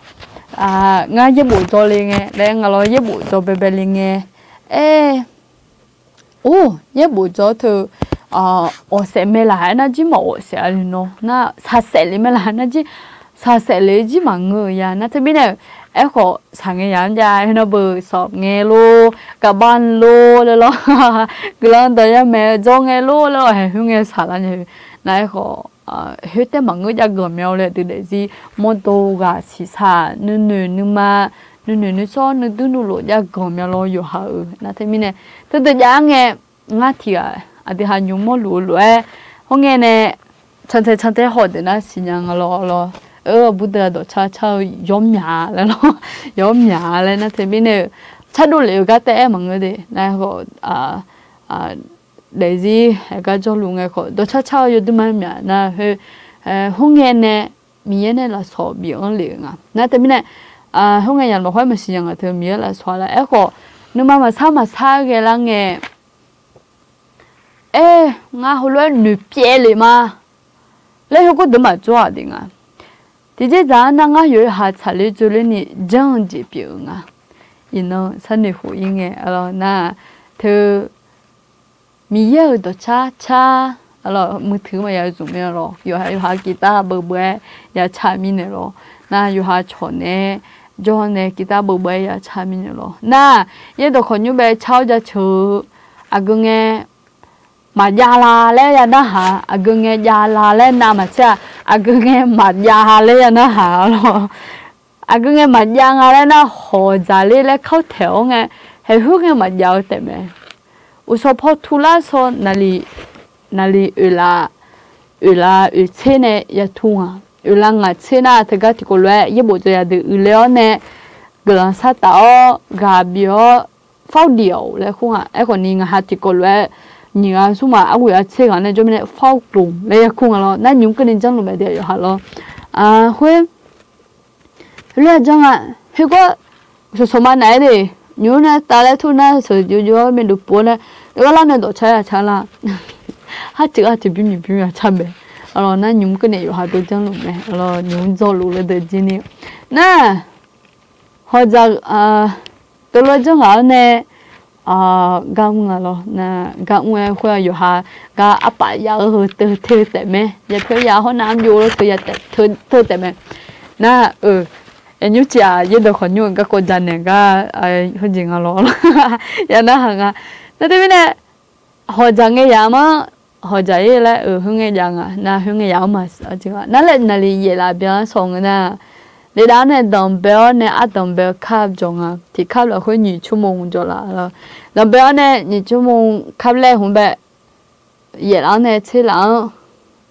ngay ye bộ cho lên nghe đang ngồi ye bộ cho bé lên nghe ye bộ cho thử ở sẽ mê lại na chỉ mà ở sẽ nó na sa sẽ lên mê lại na chỉ sa sẽ lấy chỉ mà người ya na thế bây giờ họ sang cái nhà ra nó bự sọp nghe lô cả ban lô rồi cái lần đó ya mẹ cho nghe lô rồi hay nghe sao là như này họ hết thế mà người ta gửi mail lại từ để gì món đồ gà xì xả nhưng mà nư cho nư tư nụ lộ ra gửi mail loอยู่hả na thế mình này từ từ giá nghe ngắt thì thì hà nhung món lúa hôm nghe nè chân thế họ để na xí nhang lo bữa đó đó cha yếm nhà lên nó yếm nhà lên na thế mình này cha đồ liệu cái té mà người đấy này họ để gì cái cho luôn cái họ đó cha yêu được mấy mẹ na hôm nghe nè miếng này là sọ biển liền na thế mình này hôm nghe nhận bảo hỏi mà xí nhang thì miếng là sọ là họ nhưng mà sao cái là nghe ngã hồi lúc nửa biaเลยmà lấy họ có đứa mà cho đi ngã thì giờ ra na ngã yêu hạt xả lấy cho lên ni chẳng gì biểu ngã ino san đi hồi nghe rồi na thứ mi yêu đó cha rồiมือถือmà yêu dùng咩rồi yêu hạt guitar bờ ya cha mi nè rồi na yêu hạt chọn nè cho nè guitar bờ ya cha mi nè rồi na ye đó còn như bé cháu ra chơi cái nghe mà già là lấy ra nó hả cái nghe già là lấy na mà cha cái nghe mà già lấy ra nó hả rồi cái nghe mà già lấy nó hồ già lấy khâu theo nghe hay hướng nghe mà giàu thế mẹ 우선 투라서 날리 을라 체네 야 통아 을랑아 체나 대가 티콜레 예보져야 돼 을레오네 그런 사다어 가비어 파우디오 레 콩아 에코닝 하티콜레 니가 수마 아고야 체가 네 좀네 파우동 레 콩아로 난 용근인 장로 매대요 하로 회 레 장아 회고 소소마 나이데 뉴나 딸레투나 소조조 메루포나 이거라는 도 차라 하트가 비밀 참배 난 용근에 요 하도 장로네 용조로를 되지니 나 허자 떨어져 가네 강가로 나 강외 호야 요하 가 아빠 야어 더 때문에 옆에 야호 남 요로 더 때문에 나 애뉴지야 얘도 건요 가 고자네가 허징아로 야나 하가 나 때문에 허장에 야마 허자에 라 흥에 양아 나 흥에 야마 지가 날이 예라변 송나 내 다음에 덤벨네 덤벨 컵 종아 디컵로 허니 추몽 줘라 덤벨네 니 추몽 컵래 홍배 예라네 칠랑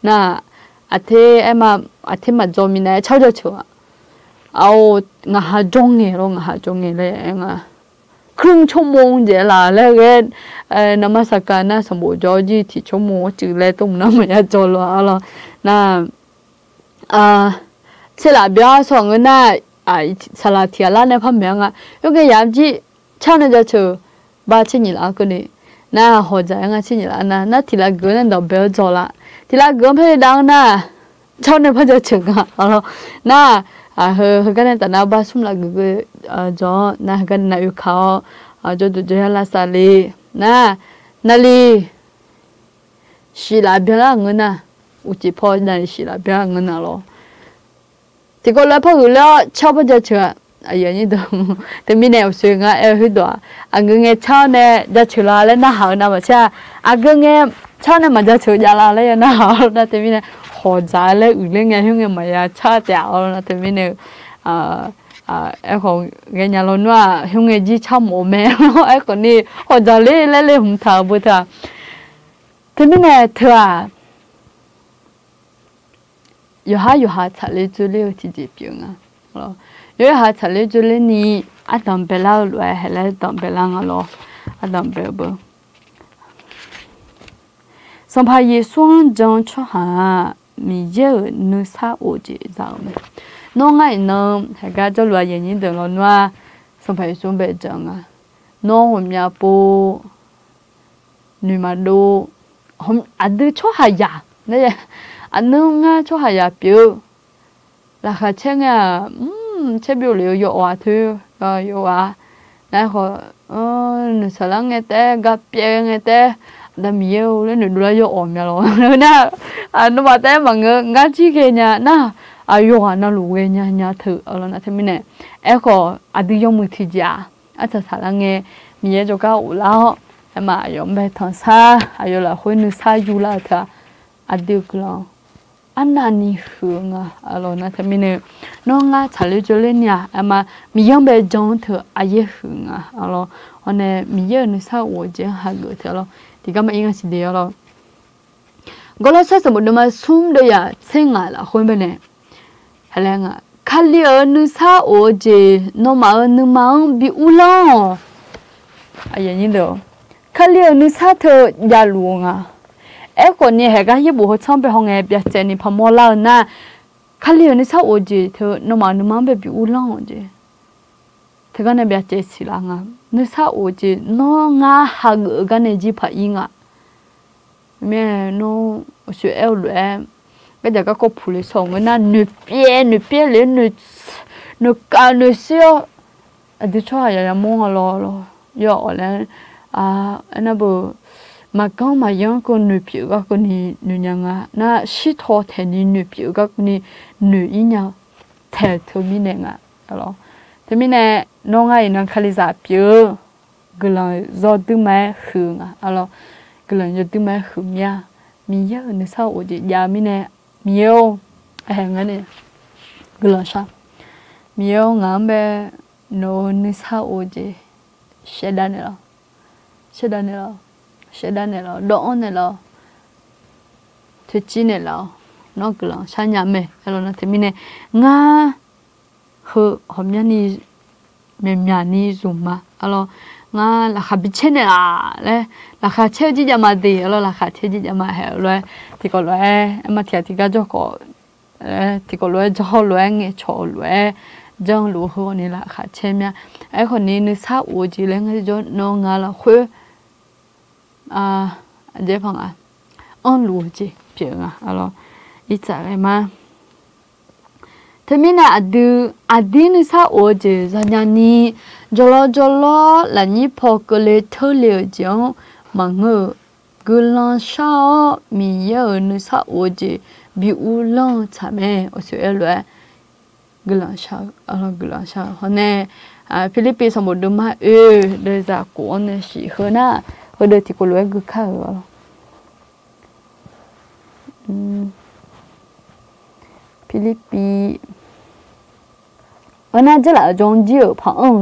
나 아테 에마 아테마 좀이네 쳐져 아우 nga ha jong ne ro nga ha jong ne le nga ครึ่งชั่วโมงเดี๋ยวละแล้วก็นมัสการนะสมบูรณ์จอจีที่ชั่วโมงจืดเลยตุ้มน้ำมันจะจอละอะไรนะเสร็จแล้วเบียร์สองเงินน่ะสลัดเทียร์ละในพันเมียงยังไงยามจีชาวเนี่ยจะเจอบาชินิลาคนนี้น่าหัวใจยังไงชินิลาน่าทีละเกินนั่นเบียร์จอละทีละเกินเพื่อดังน่ะชาวเนี่ยพันจะเจออะไรน่าเฮ้กันเนี่ยแต่น่าบ้าสุ่มละกูจอน่ากันน่าอยู่เขาจอดูเจอละสาลีน่านาลีศิลาเบียร์เงินน่ะอุจิพอนาลีศิลาเบียร์เงินน่ะหรอที่ก็แล้วพอรู้แล้วชอบพันจะเจออย่างนี้ดูแต่มีแนวสวยงามหุ่นตัวเงินเงี้ยชาวเนี่ยจะเชื่อแล้วน่าหาน่าแบบเช่เงินเงี้ยชาวเนี่ยมันจะเชื่อยาลาเลยน่าหาน่าแต่มีเนี่ยหัวใจเลยอุ่นเลยไงหุ่นเงี้ยมันจะชาเดียวน่าแต่มีเนี่ยของเงี้ยเราหน้าหุ่นเงี้ยจีชอบหมูแมวคนนี้หัวใจเลยหุ่นเท้าบุตรแต่มีเนี่ยเธออยู่หาทะเลจุลีที่จีบอยู่ไงอยู่หาทะเลจุลีนี่ตอนเปล่าเลยเห็นแล้วตอนเปล่างั้นหรอตอนเปล่าบ่สมัยยี่ส่วนจังชั่วหามีเยอะนึกซาโอจีจ้ามั้ยน้องไงน้องให้ก็จะรวยอย่างนี้เดี๋ยวเราว่าสมัยส่วนเบจังน้องผมอยากปูนี่มาดูผมดูชั่วหายาเนี่ยนึงชั่วหายาเปียวราคาเช่นเช่นเบลล์อยู่ว่าถือก็อยู่ว่าแล้วก็นึกสลังเงี้ยแต่กับเปียเงี้ยแต่แต่มีเยอะเลยนึกดูแลอยู่อ่อนแล้วนะนึกว่าแต่บางงานที่เงี้ยนะอยู่ว่าน่ารู้เงี้ยถือแล้วนะที่มีเนี่ยก็ดูยมือที่จ้าจะสลังเงี้ยมีเยอะจนก็อุลามาอยู่ไม่ทันซาอยู่ละคนนึกซาอยู่ละเถอะดูกลางอันนั้นนี่หืงแล้วนะที่มีเนี่ยน้องทะเลจุเลเนี่ยมามียังแบบจงเถอะเยอะหืงแล้วอันนี้มีเยอะนึกซาโอเจหาเกิดแล้วที่ก็มาอีกสิ่งเดียวแล้วก็แล้วสมมติมาซุ่มเดียเช่นอะไรคนเป็นเนี่ยอะไรขัดเลี้ยนึกซาโอเจน้องมานึกมาบิอุลองอย่างนี้เดียวขัดเลี้ยนึกซาเธอยาลูงคนนี้เหรอยี่บุเขาชอบไปห้องเบียเจนี่พมอลาน่ะขัดเลี้ยนึกซาโอเจเธอน้องมานึกมาบิอุลองเจเธอก็เนี่ยเบียเจสิลังนึกซาโอเจน้องหาเกิดกันเนี่ยจีพายิงแม่น้องช่วยเอาเลยก็จะก็พูดเลยส่งกันนะนึกเปี้ยเลยนึกการนึกเสียดูช่วยอย่ามองอะไรเยอะเลยอันนั้นบ่มาก็มายังคนนึกเปี้ยก็คนนี้นึกยังน่ะชิทอแทนนี่นึกเปี้ยก็คนนี้นึกอีเนี่ยแทนเธอมีเนี่ยอะไรแต่มีเนี่ยน้องไอ้นั่งคลิสาเปี้ยก็เลยจอดดูไม่หืงอะไรก็เลยจอดดูไม่หืงเนี่ยมีเยอะนึกเศร้าโอ้ยยามีเนี่ยมีเยอะงั้นเนี่ยก็เลยชอบมีเยอะงั้นแบบโน้นึกเศร้าโอ้ยเสียดายเนี่ยดอกเนี่ยทุจีเนี่ยน้องก็เลยฉันยามเมย์แล้วนะที่มีเนี่ยง่าหอมยันนี่เมียนี่ซุ่มมาแล้วง่าราคาบิเชนเนี่ยเลยราคาเช่าจีจะมาดีแล้วราคาเช่าจีจะมาเหรอเลยที่ก็เลยมาเที่ยวที่ก็จะก็ที่ก็เลยจะเอาเลยเงี้ยชอบเลยจังรู้คนนี้ราคาเช่าเนี่ยคนนี้นึกซาโอจีเลยงั้นจะน้องง่าละคุยเดี๋ยวพังรู้จีเพียงแล้วอีจ่ายมาที่มีเนี่ยดูนึกซาโอจีสัญญานี้จลอแล้วนี่พอก็เลยเท่าเลี้ยจังมังกุลังชามีเยอะนึกซาโอจีบิอุลังใช่ไหมโอเสียเลยกุลังชาคนเนี่ยฟิลิปปินส์สมบูรณ์มาเดี๋ยวจะกูอันนี้สิเขาน่ะเขาเดินที่กูเลยกูเข้าฟิลิปปินส์วันนั้นจะละจงจีบพัง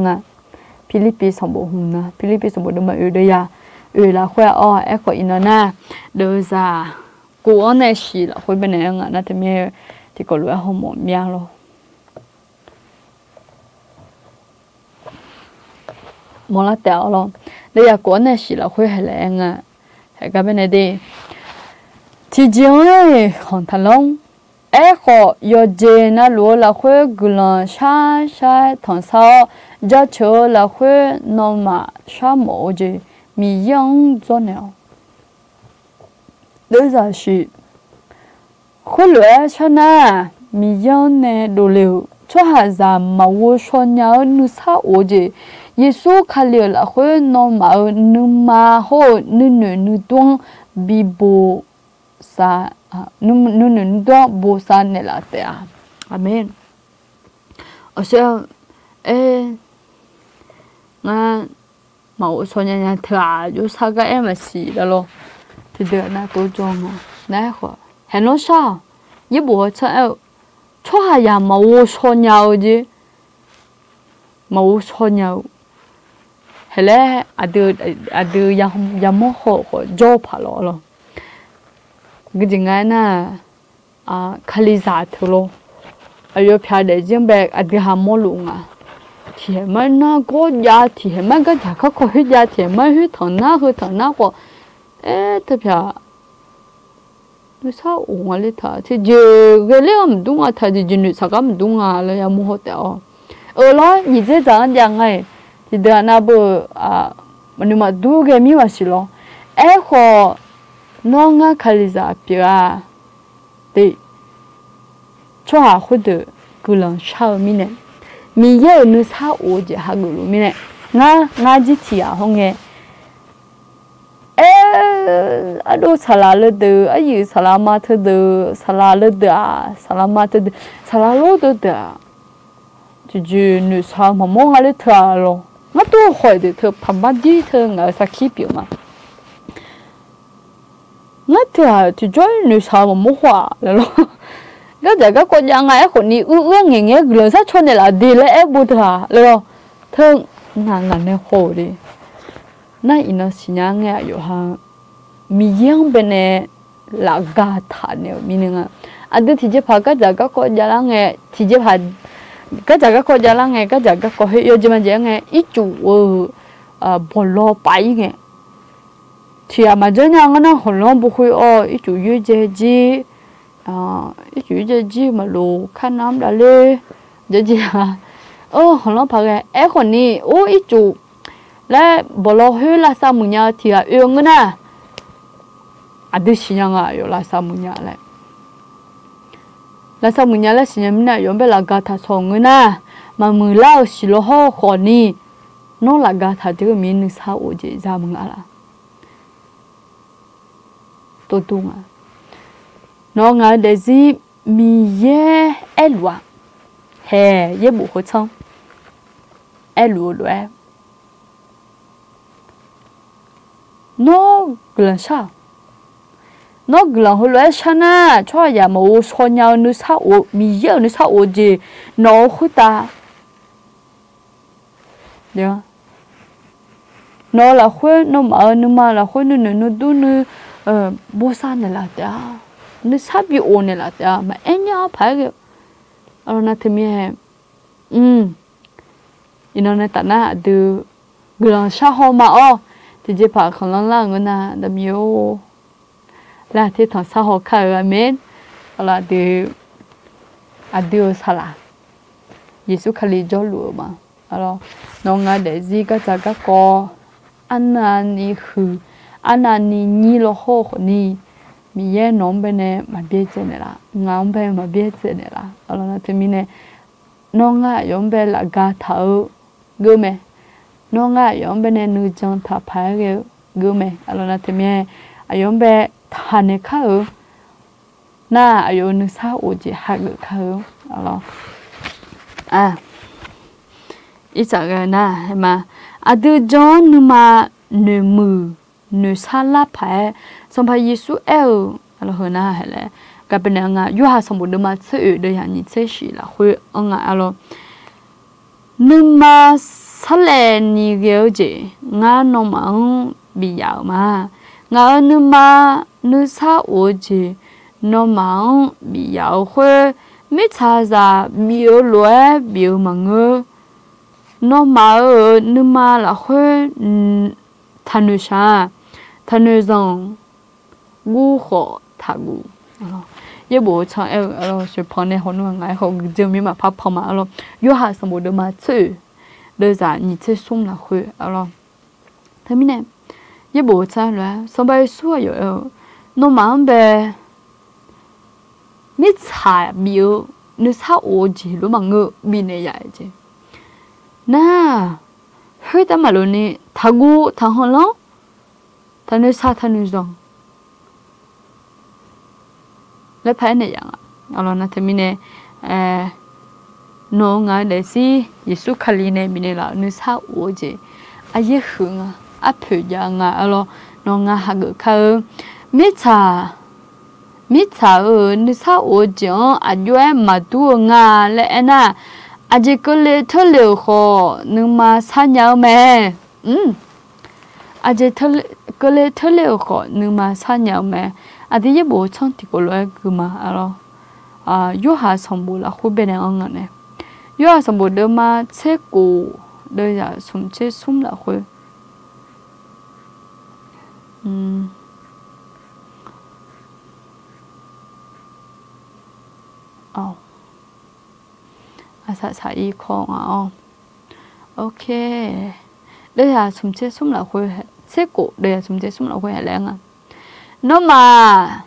ฟิลิปปินส์สมบูรณ์นะฟิลิปปินส์สมบูรณ์มาเดี๋ยวละคุยก็อินนะเดี๋ยวจะกูอันนี้สิละคุยเป็นยังไงนะที่มีที่กูเลยหัวหมุนยาว mua lá tẹo lo đây là cuốn này chỉ là khuya hay là anh à hay cái bên này đi thì chiều này còn thằng long ấy họ giờ chơi na lúa là khuya gula sa sa thằng sau giờ chờ là khuya nó mà sa mổ gì mi yang cho nào đây là sự khuya lúa sa na mi yang này đồ liệu cho hà già mà vô cho nhau nu sa ô gì Giêsu khai liệu là khuya nó mà nu ma ho nu tuông bị bồ sa nu tuông bồ sa này là thế à amen ở sau nga mẫu cho nhà thà dù sao cái em mà xì đó lo thì được na tôi cho mà nãy khỏi hẹn nó sao với bố sao cho hà già mà vô cho nhau chứ mẫu cho nhau hay là adu yang mua họ cho phải lo cái gì ngay na khali giá thôi lo ayo phải để riêng bé adu ham mua luôn à thì mà na có giá thì mà cái giá có hết giá thì mà hết thằng na có thế phải nó sao uống lại thà thì giờ cái này không đúng à thà thì giờ sao không đúng à là yang mua tẹo lo như thế chẳng chẳng ngay thì đợt nào bữa nhưng mà đủ cái mi mà xí lo họ nó nghe khai ra bia thì cho họ khuyết được cứ lần sau mi này mi giờ nó sao ô gì ha cứ mi này nga chỉ thì không nghe đồ salad được ấy gì salama thôi được salad được salama thôi được salad được chứ nó sao mà mua cái thà lo nó tôi hỏi được thưa phẩm bao nhiêu thưa ngài sao khí biểu mà nó thưa thì cho nó sao mà mua hoa là cái giờ các con nhà ngài còn đi nghe nghe người sao cho này là đi lẽ bù thà là thưa ngài này khổ đi nãy nó xin nhà nghe rồi ha mi yang bên này là gà thà nhiều mi nè anh thì chỉ phải cái giờ các con nhà nghe thì chỉ phải cái giờ các con gia lang nghe cái giờ các con hiểu chứ mà giờ nghe ít chủ bỏ lo bảy nghe thì mà giờ nhà nó hồi nó bù khui ít chủ yếu gì ít chủ yếu gì mà lù khăn nắm đã lê giờ gì hồi nó phải nghe còn ní ít chủ là bỏ lo hơi là sao mình nhau thì yêu người na được xin nhau yêu là sao mình nhau lại là sao mình nhớ là xin nhớ mình dùng bé là gà thà sòng người na mà mình lao xí lo ho khó ni nó là gà thà chứ mình sao ở gì ra mình là tôi tung à nó ngay để gì mi ye elwa he ye bu ho chong elu lo nó gần sao nó gần hồi lẽ sao na cho nhà mà ô cho nhau nó sao ô mi giờ nó sao ô gì nó khuyết ta được nó là khuyết nó mà là khuyết nó đu nó bố san này là thế nó sắp bị ổn này là thế mà em nhớ phải cái nó thì mi nó này ta na từ gần sao hôm mà thì chỉ phải không là người na đâm nhiều là thì thằng xã hội khai men là từ adios hala Giêsu khai cho lúa mà alors nó ngay để gì các co anh ni lo ho ni mi ye nom bene mà biết thế này là ngắm bên mà biết thế này là alors nó thì mi này nó ngay yếm bên là gà thau gơ mẹ nó ngay yếm bên nữ trang thà phải cái gơ mẹ alors nó thì mi yếm bên thằng khao na ayo nữ sao ở chỉ hai người khao alors ít cái na mà adu John nữ mà nữ mù nữ sa la phải xong phải Giêsu alors hồi na hay là cái bên này ngà yêu hà xong một đứa mà chơi đời hàng như thế gì là khuya ngà alors nữ mà sa lệ như kiểu gì ngà nó mà bị giàu mà ngà nữ mà nữ sao ở chỉ nó mang bị giàu khuya mấy cha già biểu lúa biểu mà ngơ nó mà nhưng mà là hơi thành nữ sa thành nữ rằng ngu khổ thà ngu ye bo cha alo se phone ho no ngai ho je mi ma pha pha ma alo yo ha sam bo de ma tsu de za ni tse sum la khu alo thế mi ne ye bo cha la so ba su yo no ma be mi cha mi nu sa o ji lo ma ngu mi ne ya je na hơi ta mà lo ni tha gu tha ho lo ta nu sa ta nu zong lấy phải này dạng alo na thế mình nó ngay để si Giêsu khali này mình là nữ sao ủa gì ai hưởng áp phơi dạng alo nó ngay hàng cái khâu mít cha nữ sao ủa gì em mà tu ngay lẽ na ai có lẽ thở liều khó nhưng mà xa nhau mẹ ai có lẽ thở liều khó nhưng mà xa nhau mẹ 아디 예보 천티골로 그마 알아 요하 선보라 후베네 엉네 요하 선보 드마 체고 너야 숨체 숨라 홀 아사사 이콩아 오케이 너야 숨체 숨라 홀 체고 너야 숨체 숨라 홀 해랭아 nó mà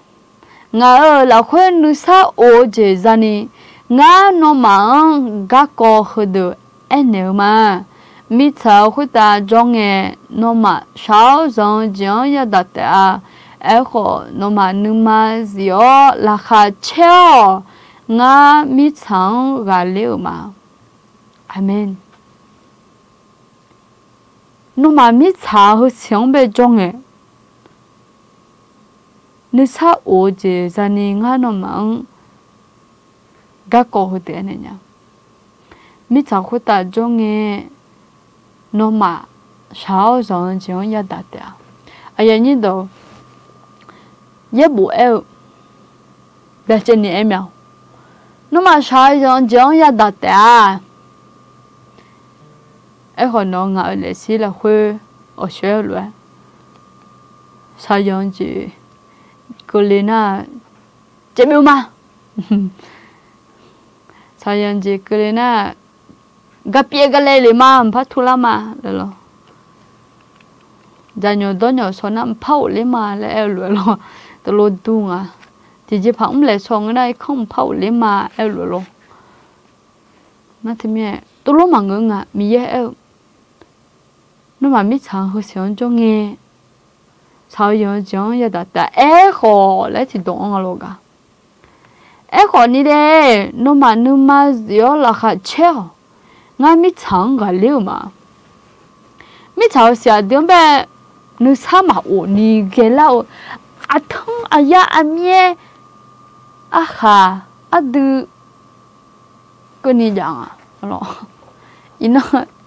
ngã là khuyên nữ sa ô chế ra ni ngã nó mà gác co hơi được em nếu mà mi cháu khuyên ta cho nghe nó mà sáu giờ chiều ya đặt à em khó nó mà nữ mà diệu là khá treo ngã mi cháu gà liu mà amen nó mà mi cháu hơi sáng bề cho nghe nữ sa ô chế ra ni ngã nó mang gác co hơi được này nhá mi cháu khuyên ta cho nghe nó mà sáu giờ chiều ya đặt à ai nhỉ đâu ye bu eo bé chân ni em nhau nó mà sáu giờ chiều ya đặt à ai còn nó ngã lại xí là khuya ở xưa rồi sáu giờ chỉ cô lên à chế biểu mà sáu giờ chỉ cô lên à gặp bia cái này mà bắt thu la mà rồi giờ nhiều đó nhiều số năm phao lên mà lại rồi tôi luôn tung à thì chỉ phẳng lại xong cái này không phao lên mà rồi nó thì mẹ tôi lúc mà ngưng à mi eo nó mà mi chẳng hơi xíu cho nghe sao giờ chẳng giờ đặt khó lấy thì懂了噶khó你的nó mà giờ là khá treo ngay mi chẳng cả liu mà mi cháu xia điểm bé nữ sa mà ổn ni cái lao thông ya mía ha du cái này chẳng à rồi ino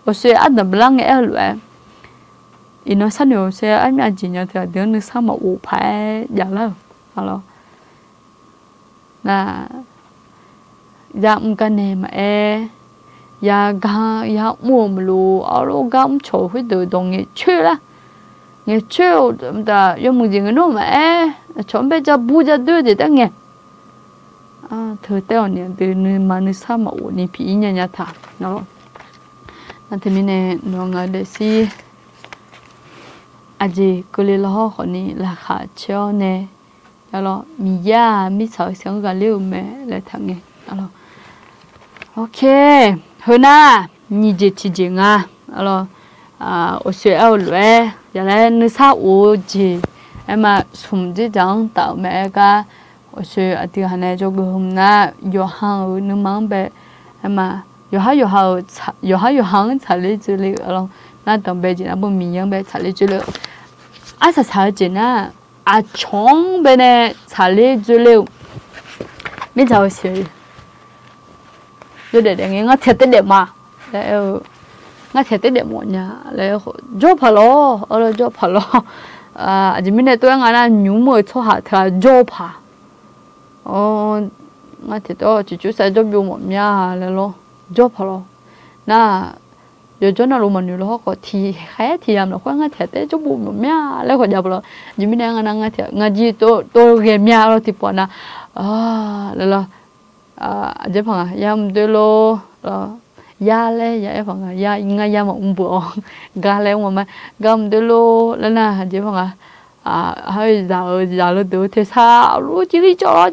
ở xe đầm lăng nghe rồi ino sao nhiều xe anh nhà chỉ nhớ thì điểm nữ sa mà ổn phải giả lâu rồi là dạng cái này mà ya mua lù ở đâu gam chỗ phải tự động nghe chơi là nghe chơi đã dùng một gì nữa mà chọn bây giờ bu giờ đưa để ta nghe thời tao nè từ nơi mà nơi xa mà ổn đi phí nhà thà nó thì mình nè nó ngờ để si gì cứ lấy lo họ nè là khá cho nè đó mi sợ sáng gà liu mẹ lại thằng nghe đó ok hơn à nhị chị chị nga alo ở xe ao lúa giờ này nữ sa ô chị em mà sum chị chẳng tạo mẹ cả ở xe ở thì này cho cái hôm na yo hàng nữ mang bé em mà yo hàng trả lý chữ liệu alo na tầm bé chị na bông miếng bé trả lý chữ liệu sao sao chị na chong bé này trả lý chữ liệu mình cháu xe rồi để nghe ngắt thiệt để mà để ngắt thiệt để một nhà để cho phải lo ở cho phải lo chỉ mình này tôi nghe là nhúng mồi cho hạt thì cho phải ngắt thiệt đó chỉ chú sẽ cho biểu một nhà để lo cho phải lo na giờ chỗ nào luôn mà nhiều lo có thì khé thì làm nó khoan ngay thiệt đấy chỗ bụng nó mía lấy khỏi giờ rồi như mình đang ngay thiệt ngay gì tôi game mía rồi thì bọn à là chế phòng yam tôi lo ya le ya phòng ya ngay ya mà bữa gà le mà gam tôi lo là na chế phòng hơi giờ lo tôi thế sao lu chỉ đi cho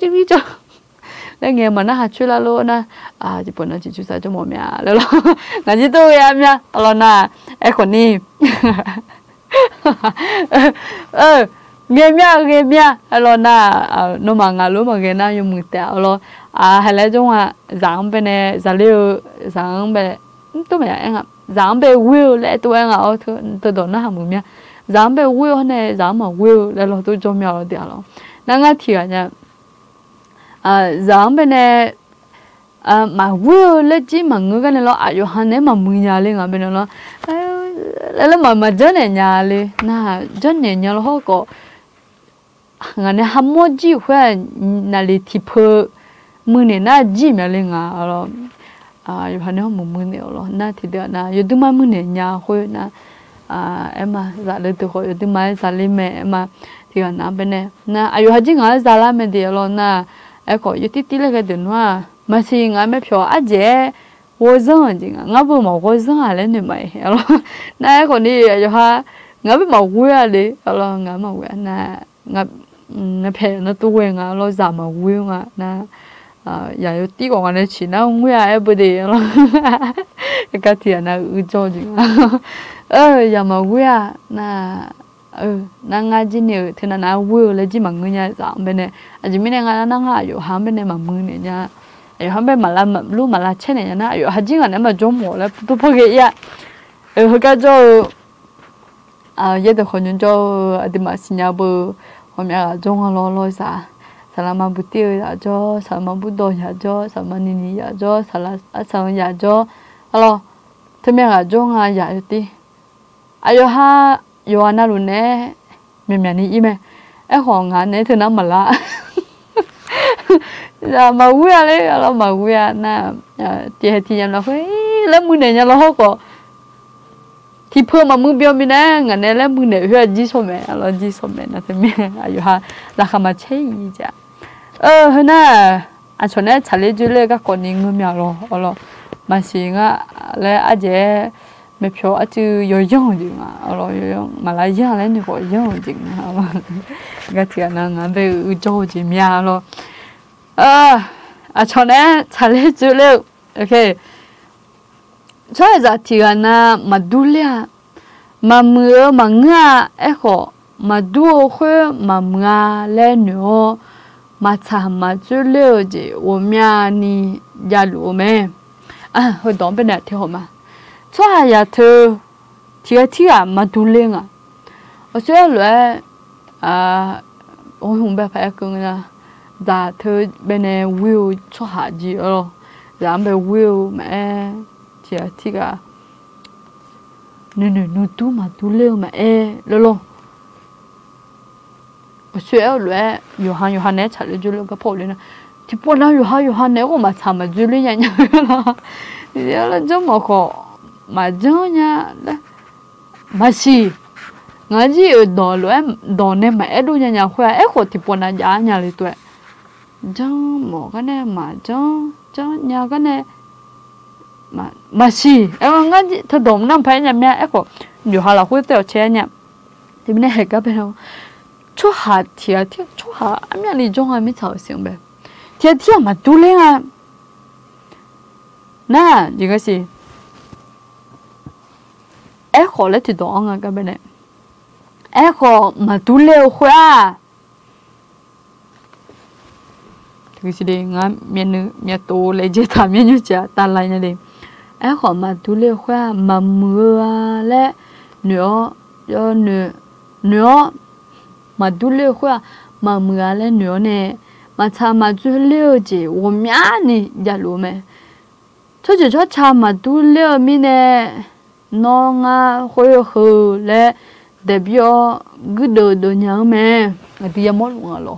để nghe mà nó hạt chui la luôn na chỉ bọn nó chỉ chui sao cho mọi mẹ rồi ngày chỉ tôi em nha rồi na em còn đi nghe mía rồi na nó mà ngà lúc mà nghe na dùng mực tẹo rồi hay là trong dạng bên này giá liệu dạng bên tôi mẹ anh ạ dạng bên will lại tôi anh ạ tôi đón nó hàng mực mía dạng bên will này dạng mà will lại rồi tôi cho mèo rồi tẹo rồi nó nghe thiệt nha dạng bên này mà will lấy chỉ mà người cái này lo ai hắn này mà mười nhà lên ở bên đó là mà dân này nhà lên na dân này nhà lo có ngày này ham mua gì khoe là đi thi phơ mười này na gì mà lên à rồi hắn này không mười này rồi na thì được na giờ tôi mai mười này nhà khoe na em mà giả được tôi khoe giờ tôi mai giả lên mẹ em mà thì hắn na bên này na ai hắn chỉ ngã giả làm mình thì rồi na em có giờ tí lại cái đường hoa mà chỉ ngã mấy phiếu à dễ vô dân gì ngã vừa mà vô dân à lên thì mày rồi na em còn đi giờ ha ngã bị màu quê đi rồi ngã màu quê na ngã phê nó tu quen ngã lo giảm màu quê ngã na giờ tí còn anh chỉ nó quê em bữa đi rồi cái tiền na cho gì giờ màu quê na na ngã chỉ nhiều thì na quê lấy chỉ bằng người nhà giảm bên này chỉ mình ngã na ngãอยู่hàng bên này mà mưa này nhaอยู่hàng bên mà làm lúc mà làm chết này nhaอยู่hàng chỉ ngã này mà trốn mỏ là tôi phải cái ya cái cho giờ tôi còn nhớ cho đi mà xin nhà bờ hôm nay trông lo sa salama butir ya cho salama budo ya cho salama nini ya cho salama ya cho alo thế mình trông ya đi ayo ha yo ana luôn nè mình ní im em hoàng ngàn này thì nó mà la giờ mà vui đấy alo mà vui na thì em là phải lấy mũi này nhà lo hốt có thì phơi mà mưa biao mình nè ngày này lấy mũi này hơi dí số mẹ alo dí số mẹ na thì mình ayo ha là không mà chơi gì chứ hơn na cho nên trả lời chuyện các con những người mẹ lo alo mà xin lấy aje mấy phiếu ở chứ yo gì mà rồi mà lại giờ lấy được gọi yo gì mà cái chuyện là về cho gì mía rồi cho nên trả lời chuyện ok cho nên giờ thì là mà đu lia mà mưa mà ngã ấy khó mà đu khơi mà ngã lên nữa mà chả mà chuyện liệu gì我们你家路没hồi đó bên này thì hả mà cho hay là thưa thì mà tu lên ở chỗ là ôi không biết phải cái nào giả thưa bên này will cho hả gì rồi làm về will mà thì cả nên tu mà tu lên mà lo ở chỗ là Johan này trả lời cho cái phổ lên thì bọn nó Johan này cũng mà trả mà chú lên nhá thì là cho mà khó mà cho nha mà gì ngay gì ở đó luôn em đó này mà em đôi nhà khoe em khó thì bọn nó giá nhà lấy tuổi cho một cái này mà cho nhà cái này mà gì em ngay gì thật đúng năm phải nhà mẹ em khó nhiều hà là khuyết tiểu chế nhà thì mình hay cái bên nào cho hà thì cho hà em nhà đi trong em mới xài xong bé thì mà tu lên nè gì cái gì em khó lấy thì đó cái bên này em khó mà tu leo khoe thì cái gì ngắm miền tô lấy chế thảm miền như chả tan lại như thế em khó mà tu leo khoe mà mưa lẽ nữa cho nữa mà tu leo khoe mà mưa lẽ nữa nè mà cha mà tu leo gì 我们呢家路没就cha mà tu leo mình nè nó ngã khơi khờ lẽ để bio cứ đồ nhớ mẹ người ta mất luôn rồi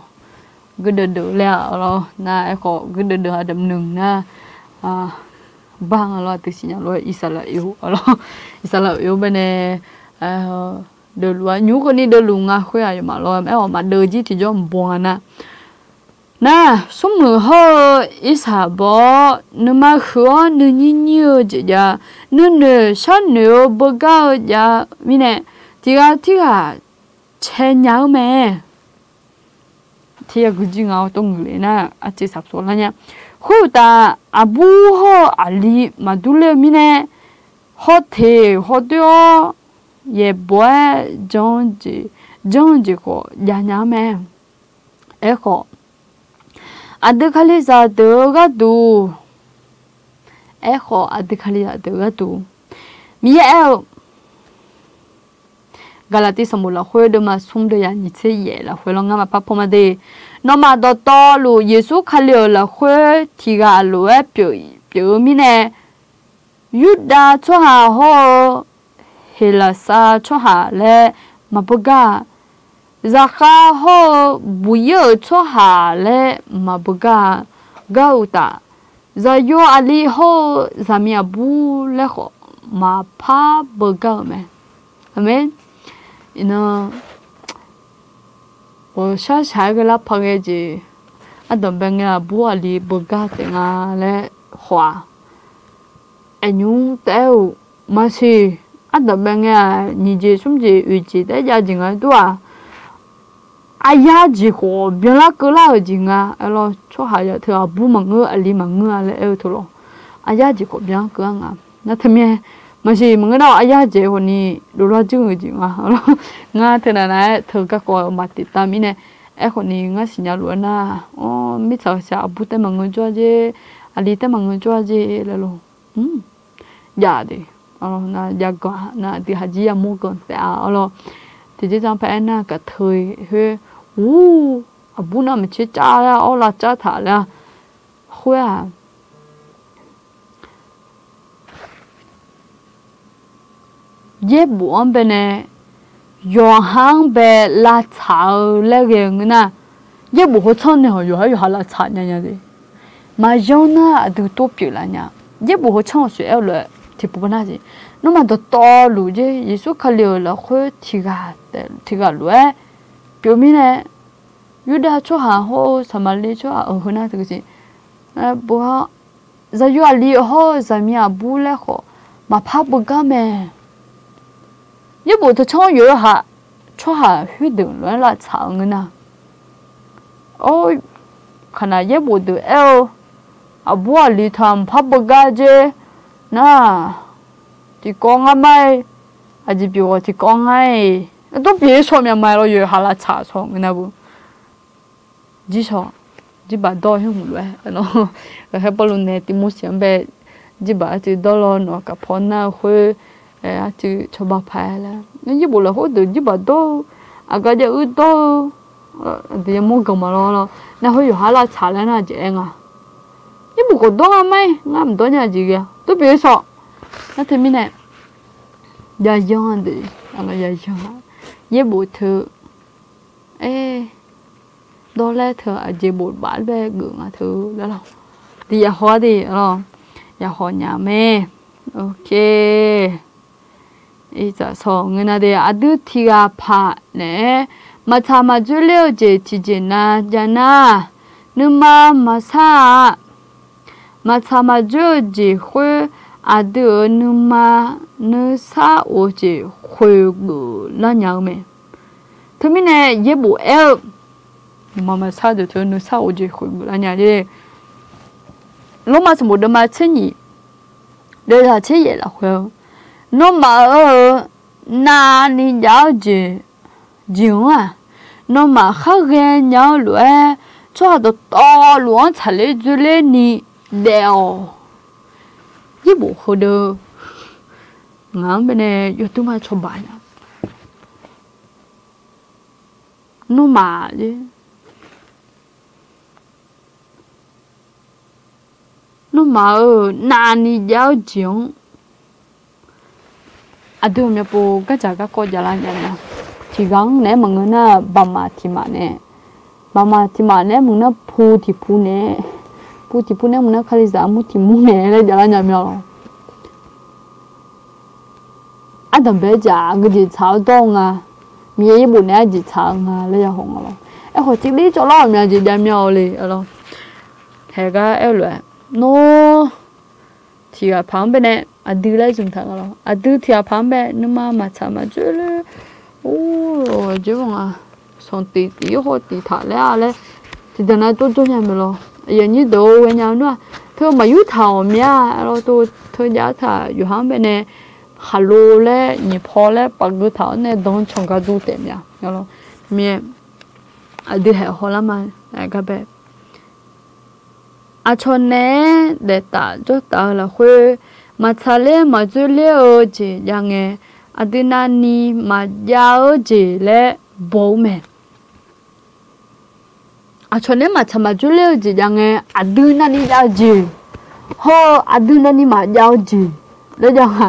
cứ đồ lẽ rồi na em có cứ đồ đầm nừng na bang lo từ xin lo Israel yêu bên này đời lúa nhú con đi đời lúa ngà khuya mà lo mấy mà đời gì thì cho buồn nè số mười họ Israel bỏ nếu mà khứa nếu nhiều chứ ya nếu sao nếu bơ cao ya mi nè thì cái chen nhau mẹ thì cái gì ngao tung người nè chỉ sắp số là nha hồi ta abu họ ali mà đủ lên mi nè họ thì họ đó ye bố John gì có nhà nhà mẹ ấy có adkhali za doga du ấy có adkhali za doga du mi el galati samula khoi de ma sum de ya ni che ye la khoi lo nga ma pa pho ma de no ma do to lu yesu khali la khoi thi ga lu e pyo mi ne yuda cho ha ho helasa cho ha le ma boga zaka ho buye cho ha le ma boga gauta za yo ali ho zamia bu le ho ma pa boga me amen ina 我小时个那拍个子，等边个不阿里不家庭啊来花，用到嘛是等边个你这什么子有子在家境啊多啊，呀子个别那个那境啊，咯做下呀头不忙个阿里忙个来头咯，呀子个别那个啊，那他们。masih mengenal ayah je honi dulu jeng jeng nga tenana terka ko mati tamine honi nga sinyal wana oh mi sa sa abu te mangunjua je ali te mangunjua je lalu ya de na jaga na di haji ya mu kon ta thì chỉ sampai na ka thoi he abu na mi che cha la la cha tha la khoa ye buồn bên này yong hang be la chảo le cái na ye bu ho chon ne ho yo ha la cha nya nya de ma yong na du to pi la nya ye bu ho chon su el le ti bu na ji no ma do to lu je yesu khali la kho ti ga lu e pi mi ne yuda cho ha ho samali cho a ho na de ji bu ha za yu ali ho za mi a bu le ho ma pa bu ga me ye bộ tôi cho hà huyết đường loạn là chảo người nào ôi khả năng ye bộ tôi bua lì tham pháp bậc je na chỉ con ngay mai chỉ biểu chỉ con ngay tôi biết số miệng mai rồi hà là chảo số người nào bu chỉ số chỉ bà đôi không luôn nó cái hai bao luôn này thì mua xiêm bè chỉ bà chỉ đôi lo nó cả phone nào khuya chứ cho bà phải là như bộ là hỗ trợ giúp bà đâu cái gì ư đâu thì mua cầm mà lo na hơi hóa là trả lại na chị em à như bộ còn đâu mấy ngắm đâu nhà gì kìa tôi biết sao nó thì mình này giờ giòn thì là giờ giòn như bộ thử đó là thử ở dưới bộ bán về gửi à thử đó là thì giờ hóa thì giờ hóa nhà mẹ ok 이자 성은아데 아드티가 파네 마차마줄레오 제 지제나 자나 누마 마사 마차마주지 회 아드 누마 느사 오지 회구 라냐메 터미네 예보 엘 누마 마사도 저 느사 오지 회구 라냐데 로마스 모드마 쳔이 내가 제예라 회 nó mà na ni giáo gì nhiều à nó mà khác ghen nhau luôn cho nó to luôn chả lấy dưới lên ni đèo với bộ hồ đơ ngắm bên này yo tụi mà cho bài nó mà chứ nó mà na ni giáo nhiều aduh me po ka jaga ko jalan jalan chigang ne mangna bama thima ne mungna phu thi phu ne 不提不那么那看的啥么提么呢？来叫人家苗了。啊，等别讲个就炒冬啊，米一不呢就炒啊，来叫红了。哎，我这里做老苗就叫苗哩，了。还个哎了，喏，提个旁边呢，啊对来中汤了，啊对提个旁边，你妈妈炒嘛做了，哦，这种啊，从地和地塔来嘞，就等那多做些么咯。อย่างนี้ดูเวียนยาวด้วยเธอมาอยู่แถวเมียเราตัวเธออยากถ่ายอยู่ห้างไปเนี่ยฮัลโหลเลยนี่พอเลยปักดูแถวเนี่ยโดนชงกระดูเต็มเนี่ยเราเมียอดีตเหรอละมันอะไรแบบอาชนเนี่ยเด็ดตาจุดตาละคุยมาทะเลมาจุเลี้ยวจียังไงอดีตนั้นนี่มายาวจีและโบแม่อาชนเนี่ยมาทำมาจุเลี้ยวจียังไงอดีตนั้นนี่ยาวจีฮออดีตนั้นนี่มายาวจีแล้วยังไง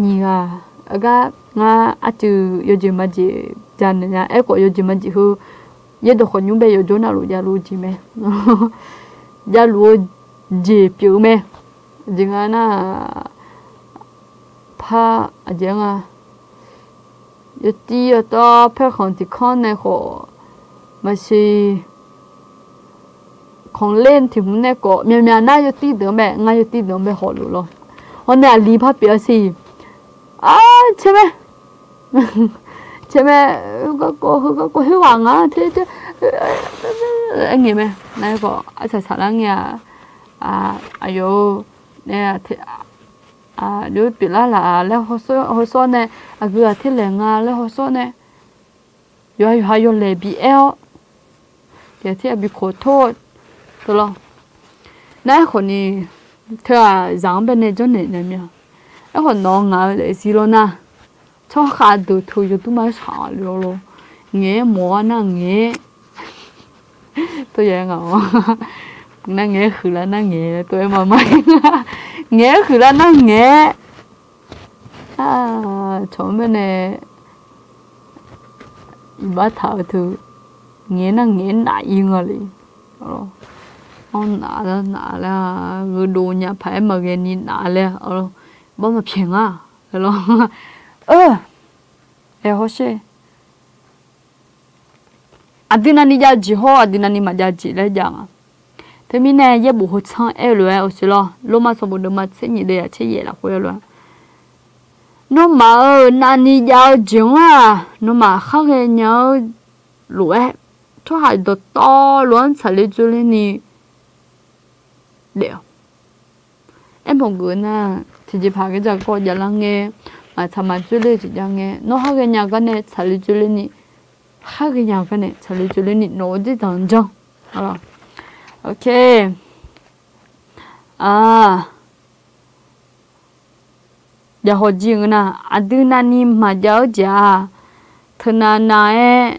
นี่ก็ก็งาอาจจะอยู่จีมาจีจันเนี่ยเอ็กก็อยู่จีมาจีคือยัดคนยุ่งไปอยู่จนอะไรจะรู้จีไหมจะรู้จีผิวไหมจีงั้นน่ะผ้าจีงั้นอยู่ที่ตัวเพื่อของที่ข้างในหัวไม่ใช่ของเล่นที่มันเนี่ยก็มีน่าอยู่ที่เดิมแบบง่ายอยู่ที่เดิมแบบหัวรู้หรอวันนี้รีบพับเปียสิใช่ไหมใช่ไหมก็ให้หวังอ่ะที่อันนี้ไหมนั่นก็อาจจะสาระเนี่ยอายุเนี่ยดูปีละละแล้วเขาสอนเนี่ยก็ที่แรงแล้วเขาสอนเนี่ยอยู่เลยบีเอลเดี๋ยวที่บีขอโทษตัวเรานั่นคนนี้เธอจังเป็นเนี่ยจนเนี่ยเนี่ยแล้วคนน้องเลยสิโลนะชอบขาดูถูกอยู่ตัวไม่ช้าเลยโลเงี้ยหมอนั่งเงี้ยตัวยังเหรอนั่งเงี้ยคือแล้วนั่งเงี้ยตัวมาไม่เงี้ยคือแล้วนั่งเงี้ยชมเป็นเนี่ยอีบ้าเท่าถือเงี้ยนั่งเงี้ยหนายิงอะไรหนาแล้วคือดูเนี่ยไพ่มาเงี้ยนี่หนาเลยบ่มาเพียงอ่ะเหรอเขาใช่อดีนันนี่จะจีหัวอดีนันนี่มาจะจีเลยจังอ่ะแต่มีเนี่ยยังบุหัวช่างเลยโอ้สิล่ะลงมาสมบูรณ์มาเช่นนี้เลยเช่นนี้ละคุยเลยน้องมานันนี่จะจีอ่ะน้องมาข้างเงี้ยรวยทุกอย่าง都到ล้วน才来做了你了em không cứ na thì chỉ phải cái giờ có giờ lắng nghe mà tham gia chơi lên chỉ lắng nghe nó hai cái nhà cái này chơi lên chơi lên hai cái nhà cái này chơi lên chơi lên nó chỉ tận trong ok giờ họ gì nữa na adu nani mà giáo giả thằng này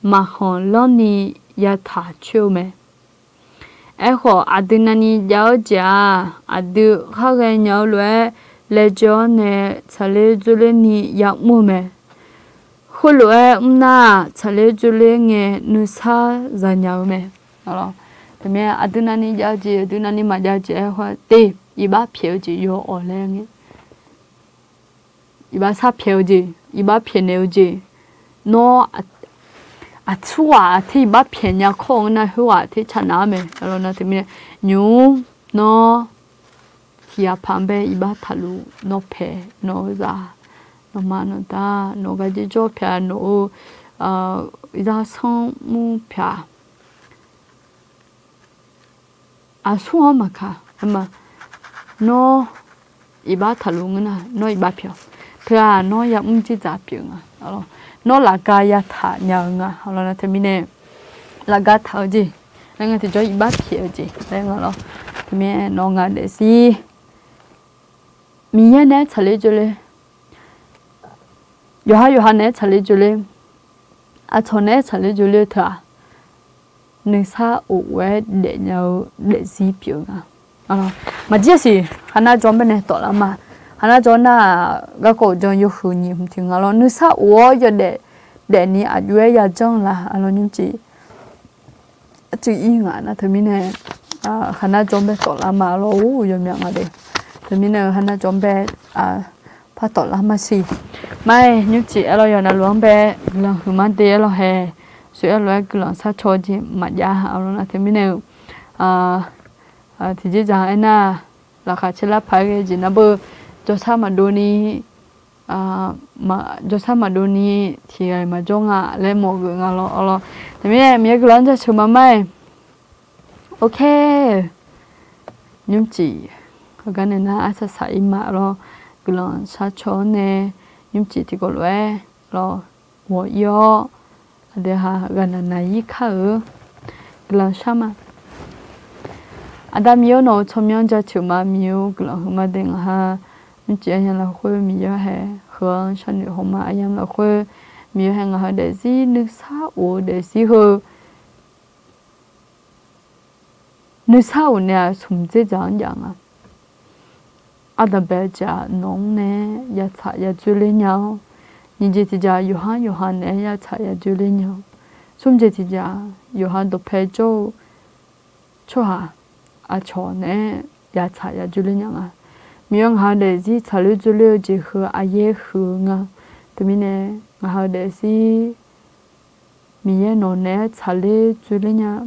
mà họ lo ni ya thả chiêu mẹ họ adu nani giáo giả adu khác cái nhau luôn lẽ cho nè trả lời cho lên ni ya mua mẹ hồi luôn na trả lời cho lên nghe nu sa ra nhau mẹ đó thì mẹ adu nani giáo giả adu nani mà giáo giả họ tê iba phiêu chỉ yo ở lên nghe iba sa phiêu gì iba phiền nêu gì nó chua thì iba phiền nhà không na hua thì chả nào mẹ đó là thì mẹ nhú nó thì旁边iba thalu nó phê nó ra nó mà nó ta nó cái gì cho phê nó ra xong mu phê xuống mà cả mà nó iba thalu ngân nó iba phê phê nó yang chỉ giả phê ngà nó là cái ya thả nhau ngà đó là thì mình là cái thảo gì nên thì cho iba phê gì đây là thì mình nó ngà để gì mình nhớ trả lời cho lên, giờ này trả lời cho lên, cho này trả lời cho lên thôi, nên sao ở ngoài để nhau để gì biểu à, mà chỉ là hắn cho bên này tốt lắm mà, hắn cho na cái cổ cho yêu hữu nhiều thì ngalo nên sao ở giờ để ni ở dưới giờ trong là alo nhưng chỉ chữ y ngã na thì mình này khana chọn bé tọt là mà lo u yếm miệng ở đây thì mình này khana chọn bé phát tọt là mà xì mai như chị lo giờ là luang bé là hừm ăn tê lo hè sữa lo cái lo sát cho chị mặt da hảo lo thì mình này thì chỉ rằng anh na là khá chỉ là phải cái gì nó bơ cho sao mà đôi ni mà cho sao mà đôi ni thì mà cho ngã lên một người ngã lo thì mình cái lần cho chúng mai ok nhưng chỉ cái này là sẽ sai mà lo cái lần sát cho nè nhưng chỉ thì có lẽ lo我要để ha gần này khá cái lần sao mà Adam yêu nó trong những gia chủ mà yêu cái lần mà đừng ha mình chỉ anh là khơi mình yêu hè hướng sang nhiều hôm mà anh là khơi mình yêu hàng là để gì nước sao u để gì hơn nước sao nè sum dễ dàng dàng à Adam bé cha nông nè ya chạy ya chơi lên nhau nhìn chỉ thì cha Yohan nè ya chạy ya chơi lên nhau sum chỉ thì cha Yohan đọc phê cho ha cho nè ya chạy ya chơi lên nhau à miếng hà để gì trả lời cho liệu chỉ hứa ai hứa ngà thì mình nè hà để gì miếng nó nè trả lời cho liệu nhá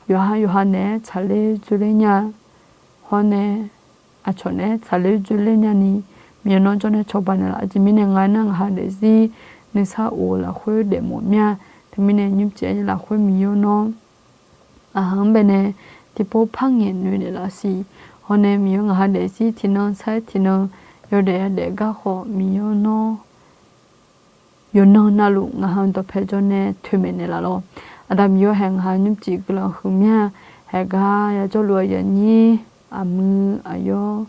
Yohan nè trả lời cho liệu nhá hoa nè cho nè trả lời cho liệu nhá ni miếng nó cho nè cho bạn là chỉ mình nè ngay năng hà để gì nên sao ô là khơi để một mía thì mình nè nhúng chế là khơi miếng nó hàng bên nè thì bố phăng nhện nuôi để là gì hôm nay miếng ngà để gì thì nó sai thì nó yêu để gác họ miếng nó na lụ ngà hàng tập phải cho nên thuê mình là lo Adam yêu hàng hàng nhưng chỉ cái là không nha hàng gà ya cho lúa ya nhỉ mư ayo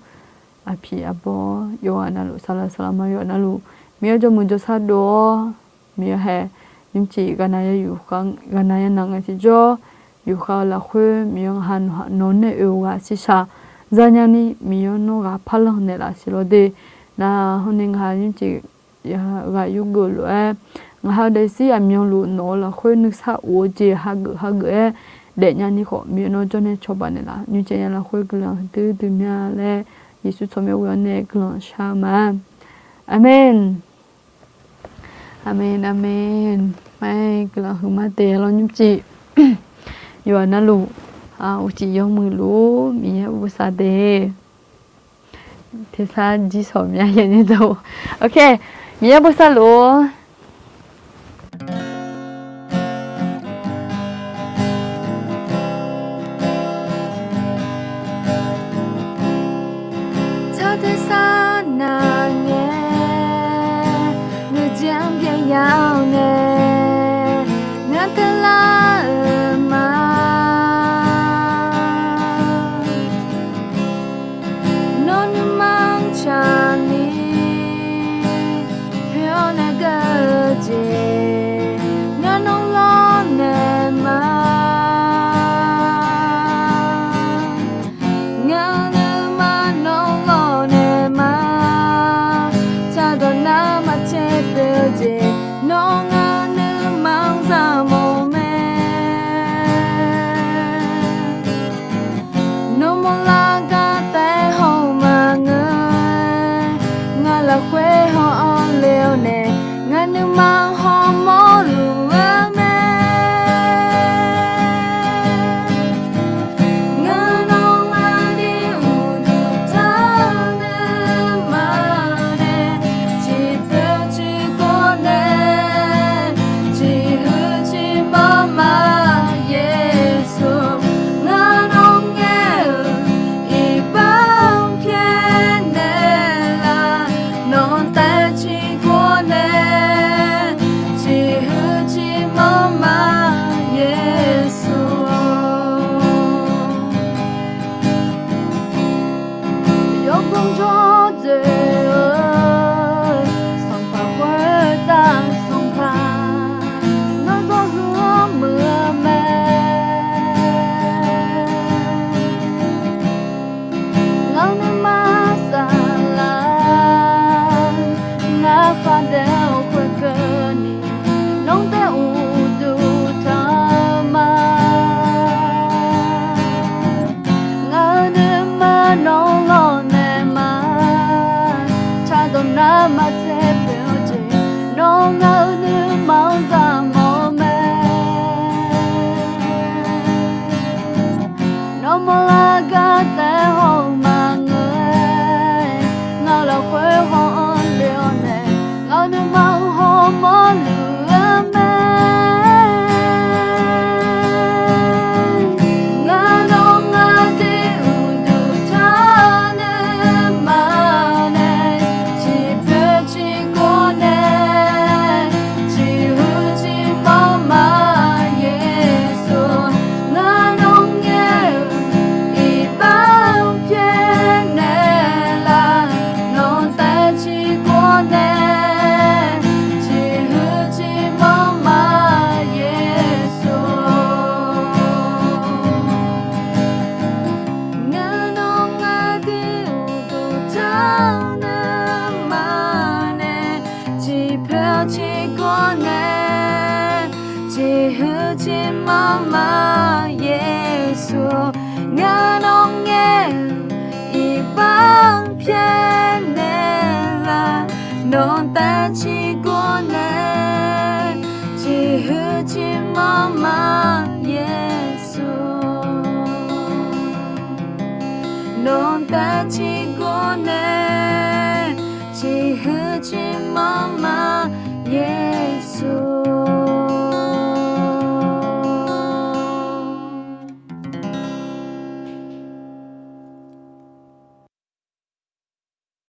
phi abo yêu na lụ salama yêu na lụ miếng cho mình cho sát đồ miếng hè nhưng chỉ cái này yêu khang cái này năng thì cho yêu khao là khuê miếng hàng nó nè yêu gà xí xa Zanyani miyono ga palang nela silo de na honing ha những chị ga yugo lo ha de si amyon lu no la khoi nước sa o je ha ge để nhà ni ko miyono cho nên cho bạn nela như chị là khoi glang từ từ nhà le Yesu cho mẹ quen nè glang shama amen amen amen mai glang huma te lo những chị yo na lu chỉ dùng mưa lúa mía bù sa đê thế sao chỉ số mía hiện như đâu ok mía bù sa lúa cho thế sao na nghe người chẳng biết nhau nè ngã thế là mà Chani, hiếu na gơ chê, ngã nông lo nè mà, ngã nữ mà nông lo nè mà, cha đồ na mà chê bê chê, nông ngã nữ mang ra mồ mê, nông mong la ga tay hậu mà ngơ. Là quê họ liều nè ngàn nước mang họ mò lúa nè ngàn ông mà đi đủ ta nè mà nè chỉ tự chỉ có nè chỉ hư chỉ bao mà Giêsu ngàn ông nghe ý bao khen nè non ta chỉ có nè 起过呢，只和起妈妈耶稣，侬带起过呢，只和起妈妈。